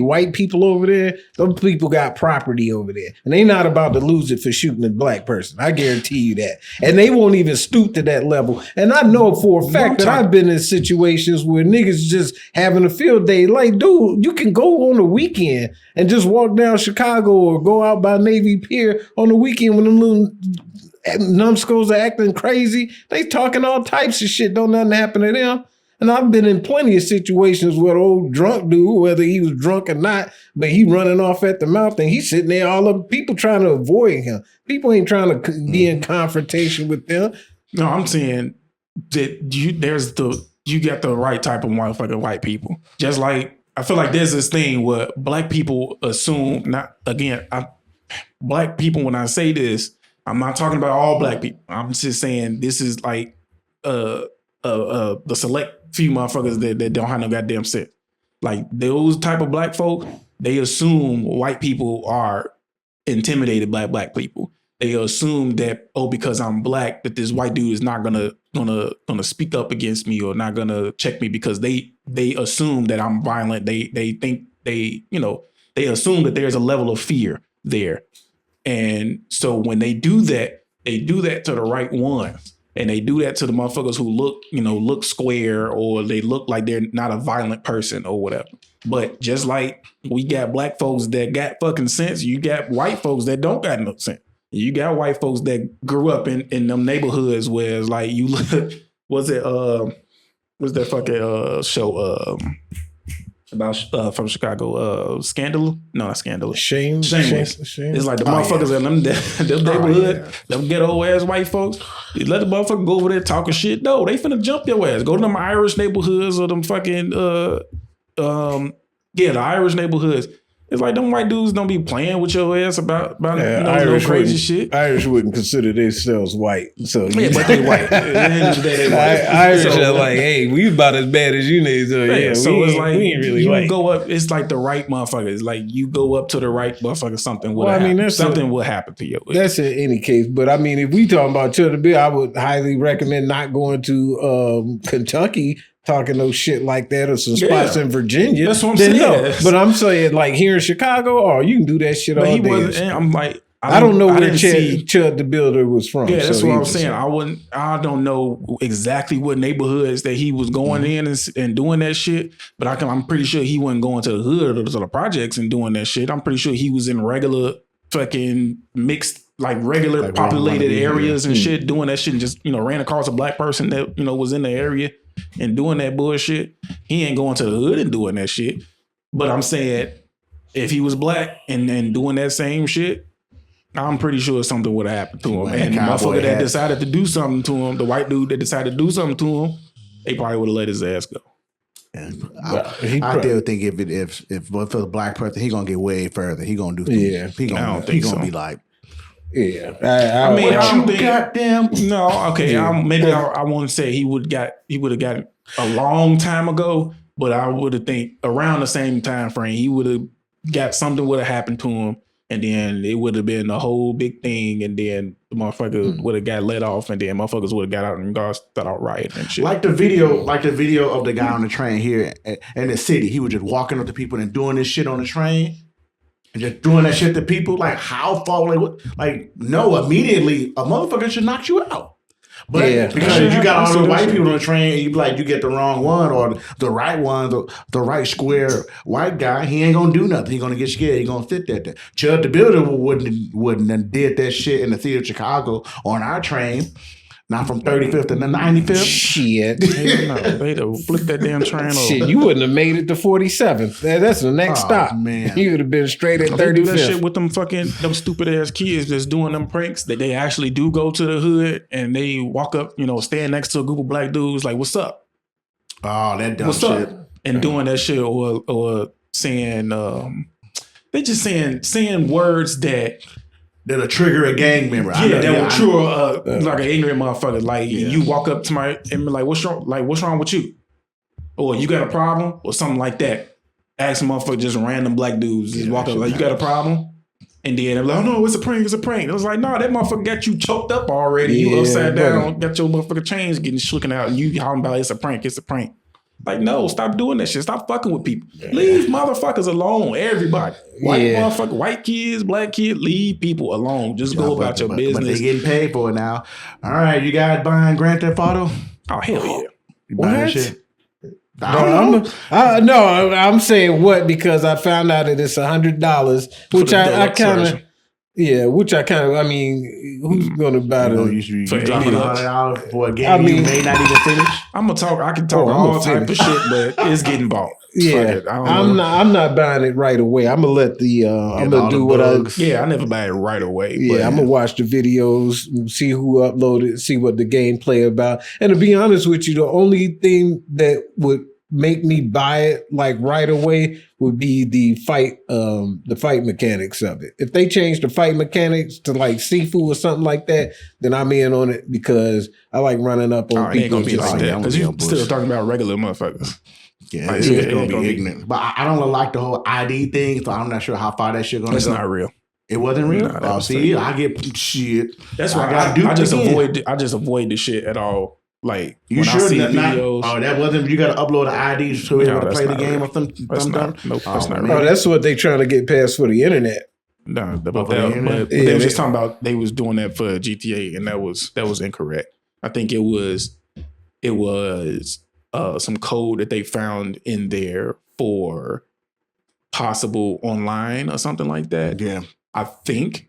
white people over there, those people got property over there, and they not about to lose it for shooting a black person. I guarantee you that, and they won't even stoop to that level. And I know for a fact that I've been in situations where niggas just having a field day. Like, dude, you can go on the weekend and just walk down Chicago or go out by Navy Pier on the weekend when them little numbskulls are acting crazy. They talking all types of shit. Don't nothing happen to them. And I've been in plenty of situations where the old drunk dude, whether he was drunk or not, but he running off at the mouth and he's sitting there, all of people trying to avoid him. People ain't trying to be in confrontation with them. No, I'm saying that you got the right type of motherfucking white people. Just like, I feel like there's this thing where black people assume, black people, when I say this, I'm not talking about all black people. I'm just saying this is like the select few motherfuckers that don't have no goddamn sense. Like those type of black folk, they assume white people are intimidated by black people. They assume that, because I'm black, that this white dude is not gonna speak up against me or not gonna check me, because they assume that I'm violent. They think they assume that there's a level of fear there. And so when they do that to the right ones. And they do that to the motherfuckers who look square, or they look like they're not a violent person or whatever. But just like we got black folks that got fucking sense, you got white folks that don't got no sense. You got white folks that grew up in them neighborhoods where it's like you look, what's that fucking show about from Chicago, Scandal? No, not Scandal. Shameless. It's like the motherfuckers in them neighborhood, them ghetto ass white folks. You let the motherfucker go over there talking shit. No, they finna jump your ass. Go to them Irish neighborhoods or them fucking the Irish neighborhoods. It's like them white dudes don't be playing with your ass about no crazy shit. Irish wouldn't consider themselves white. So yeah, but they white. Irish are like, hey, we about as bad as you niggas. So it's like we ain't really you white. Go up. It's like the right motherfuckers. Like you go up to the right motherfucker, something will happen. Something will happen to you. That's in any case. But I mean, if we talking about Chud Bill, I would highly recommend not going to Kentucky. Talking no shit like that, or some spots in Virginia. That's what I'm saying. No. But I'm saying, like here in Chicago, you can do that shit all day. I'm like, I don't know where Chud the Builder was from. Yeah, that's what I'm saying. I don't know exactly what neighborhoods that he was going in and doing that shit. But I'm pretty sure he wasn't going to the hood or to the projects and doing that shit. I'm pretty sure he was in regular fucking mixed, like regular populated areas and shit, doing that shit, and just ran across a black person that was in the area and doing that bullshit. He ain't going to the hood and doing that shit. But I'm saying, if he was black and doing that same shit, I'm pretty sure something would have happened to him. And the motherfucker that decided to do something to him, the white dude that decided to do something to him, they probably would have let his ass go. I still think if for the black person, he gonna get way further. He gonna do. He gonna be like. Yeah, I mean, I don't think. Goddamn. No, okay. I won't say he would have got a long time ago, but I would have think around the same time frame he would have got something would have happened to him, and then it would have been a whole big thing, and then the motherfucker would have got let off, and then motherfuckers would have got out and started out rioting and shit. Like the video of the guy on the train here in the city. He was just walking up to people and doing this shit on the train. And just doing that shit to people, like how far, like what, like no, immediately a motherfucker should knock you out. But because you got all the white people on the train, and you be like you get the wrong one or the right one, the right square white guy, he ain't gonna do nothing. He gonna get scared. He gonna sit there. Chud the Builder wouldn't have did that shit in the theater of Chicago on our train. Not from 35th to the 95th. Shit. They'd have flipped that damn train over. Shit, you wouldn't have made it to 47th. That's the next stop. Man. You would have been straight at 35th. They do that shit with them stupid ass kids that's doing them pranks that they actually do go to the hood and they walk up, stand next to a group of black dudes like, what's up? Oh, that dumb what's shit. Up? And doing that shit or saying, they just saying words that'll trigger a gang member. Yeah, that will trigger like an ignorant motherfucker. Like you walk up to my and be like, what's wrong with you? Or you got a problem? Or something like that. Ask a motherfucker, just random black dudes. Just walk up like, you got a problem? And then they're like, oh no, it's a prank, it's a prank. It was like, no, that motherfucker got you choked up already. You upside down, got your motherfucker chains getting shooken out, and you hollering about it's a prank, it's a prank. Like, no, stop doing that shit. Stop fucking with people. Leave motherfuckers alone. Everybody. White motherfucker, white kids, black kids, leave people alone. Just go about your business. But they getting paid for it now. All right, you guys buying Grand Theft Auto? Oh, hell yeah. You buying that shit? No, I'm saying what because I found out that it's $100, which I kind of, I mean, who's going to buy you dropping $100 for a game you may not even finish? I can talk all type of shit, but it's getting bought. Yeah, I'm not buying it right away. I'm gonna let I'm gonna do what I never buy it right away. Yeah, I'm gonna watch the videos, see who uploaded, see what the gameplay about. And to be honest with you, the only thing that would make me buy it like right away would be the fight mechanics of it. If they change the fight mechanics to like Sifu or something like that, then I'm in on it because I like running up on people. It ain't gonna be like that because you're still talking about regular motherfuckers. Yeah, it's gonna be ignorant. But I don't like the whole ID thing, so I'm not sure how far that shit gonna go. It's not real. It wasn't real. I get shit. That's why I just avoid the shit at all. Like you when sure I see videos. That wasn't. You got to upload an ID to be able to play the game or something. That's not real. Oh, that's what they trying to get past for the internet. No, but they were just talking about they was doing that for GTA, and that was incorrect. I think it was some code that they found in there for possible online or something like that. Yeah, I think.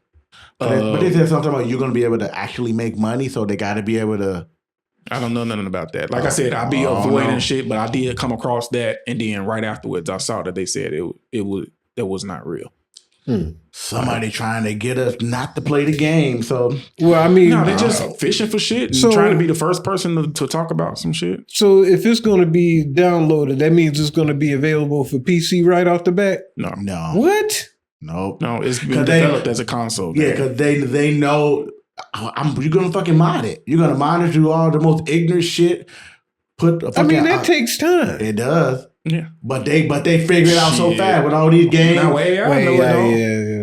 But is there something about you're going to be able to actually make money? So they got to be able to. I don't know nothing about that. Like I said, I be avoiding shit, but I did come across that, and then right afterwards, I saw that they said that was not real. Somebody trying to get us not to play the game. So well, I mean, they're just fishing for shit and trying to be the first person to talk about some shit. So if it's going to be downloaded, that means it's going to be available for PC right off the bat. No. What? No, it's been developed as a console game. Yeah, because they know. You're gonna fucking mod it. You're gonna mod it through all the most ignorant shit. That takes time. It does. Yeah, but they figure it out so fast with all these games.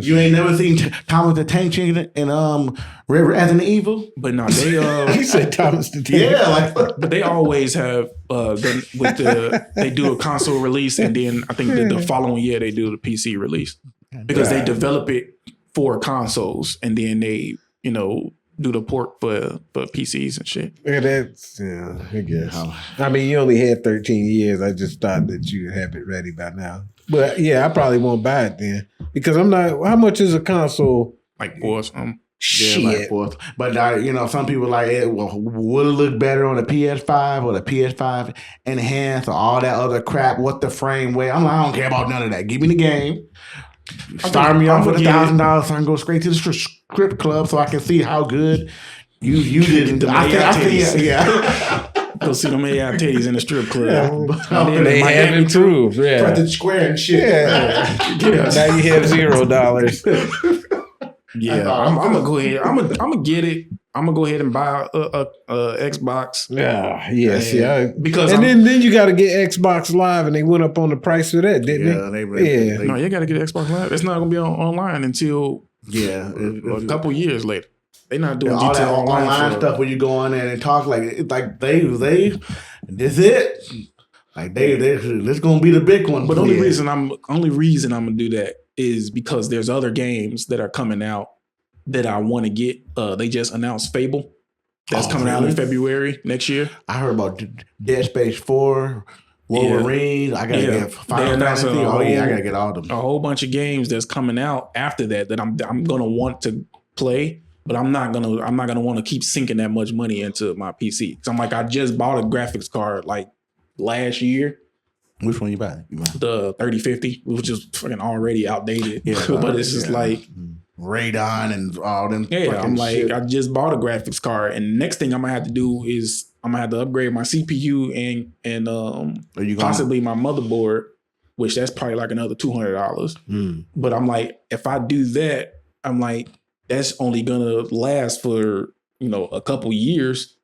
You ain't never seen Thomas the Tank Chicken and Resident Evil. But no, they he said Thomas the Tank. Yeah, but they always have they do a console release and then I think the following year they do the PC release because they develop it for consoles and then they do the port for PCs and shit. I guess. I mean, you only had 13 years. I just thought that you would have it ready by now. But yeah, I probably won't buy it then because I'm not. How much is a console? Like $4 or something. Shit. Yeah, like $4. But some people like it. Well, will it look better on a PS5 or the PS5 enhanced or all that other crap? What the frame weight? I'm like, I don't care about none of that. Give me the game. Start me off with $1,000 so I can go straight to the strip club so I can see how good you did. Go see them AI titties in the strip club. They have improved. Yeah. Press the square and shit. Yeah. Now you have $0. Yeah, I'm gonna go ahead. I'm gonna get it. I'm gonna go ahead and buy a Xbox. Yeah, yes, yeah. Because then you got to get Xbox Live, and they went up on the price of that, didn't they? No, you got to get Xbox Live. It's not gonna be online until a couple years later. They're not doing all that online stuff where you go on there and talk like they this it. Like this gonna be the big one. But only reason I'm gonna do that is because there's other games that are coming out that I want to get. They just announced Fable. That's coming out in February next year. I heard about Dead Space 4, Wolverine. I gotta get Final Fantasy. I gotta get all of them. A whole bunch of games that's coming out after that I'm gonna want to play, but I'm not gonna want to keep sinking that much money into my PC. So I'm like, I just bought a graphics card like last year. Which one you buy? The 3050, which is fucking already outdated. Yeah, but it's just like Radon and all them. Yeah, I'm like, shit. I just bought a graphics card, and next thing I'm gonna have to do is I'm gonna have to upgrade my CPU and possibly my motherboard, which that's probably like another $200. But I'm like, if I do that, I'm like, that's only gonna last for a couple years.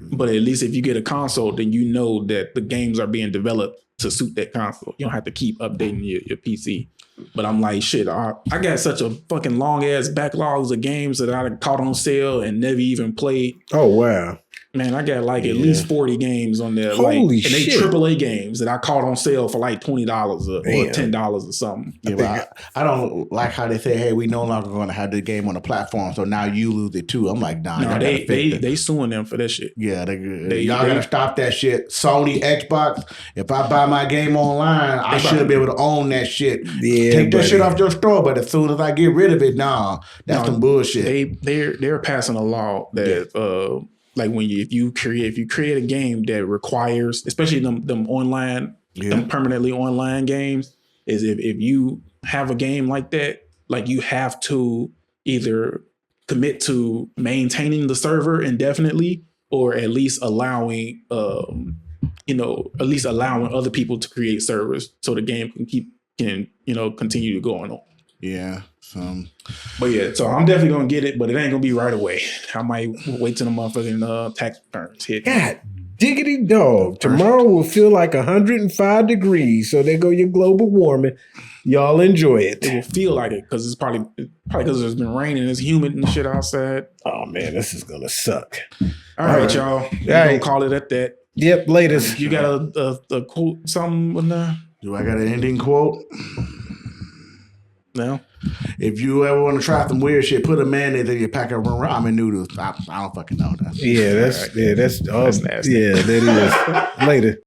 But at least if you get a console, then you know that the games are being developed to suit that console. You don't have to keep updating your PC. But I'm like, shit, I got such a fucking long ass backlogs of games that I caught on sale and never even played. Oh, wow. Man, I got like at least 40 games on there. Holy shit. And they AAA games that I caught on sale for like $20 or $10 or something. Yeah, I don't like how they say, hey, we no longer going to have the game on the platform, so now you lose it too. I'm like, nah. They suing them for that shit. Yeah, y'all got to stop that shit. Sony, Xbox, if I buy my game online, I should be able to own that shit. Yeah, take that shit off your store, but as soon as I get rid of it, that's some bullshit. They're passing a law that like if you create a game that requires, especially them online, them permanently online games, is if you have a game like that, like you have to either commit to maintaining the server indefinitely, or at least allowing other people to create servers so the game can continue to go on. Yeah. But yeah, so I'm definitely gonna get it, but it ain't gonna be right away. I might wait till the motherfucking tax returns hit. God diggity dog. Tomorrow will feel like 105 degrees. So there go your global warming. Y'all enjoy it. It will feel like it because it's probably because it's been raining, it's humid and shit outside. Oh man, this is gonna suck. All right, y'all. We're gonna call it at that. Yep, latest. You got a quote, something in there? Do I got an ending quote? No. If you ever want to try some weird shit, put a mayonnaise in your pack of ramen noodles. I don't fucking know. That's nasty. Yeah, that is. Later.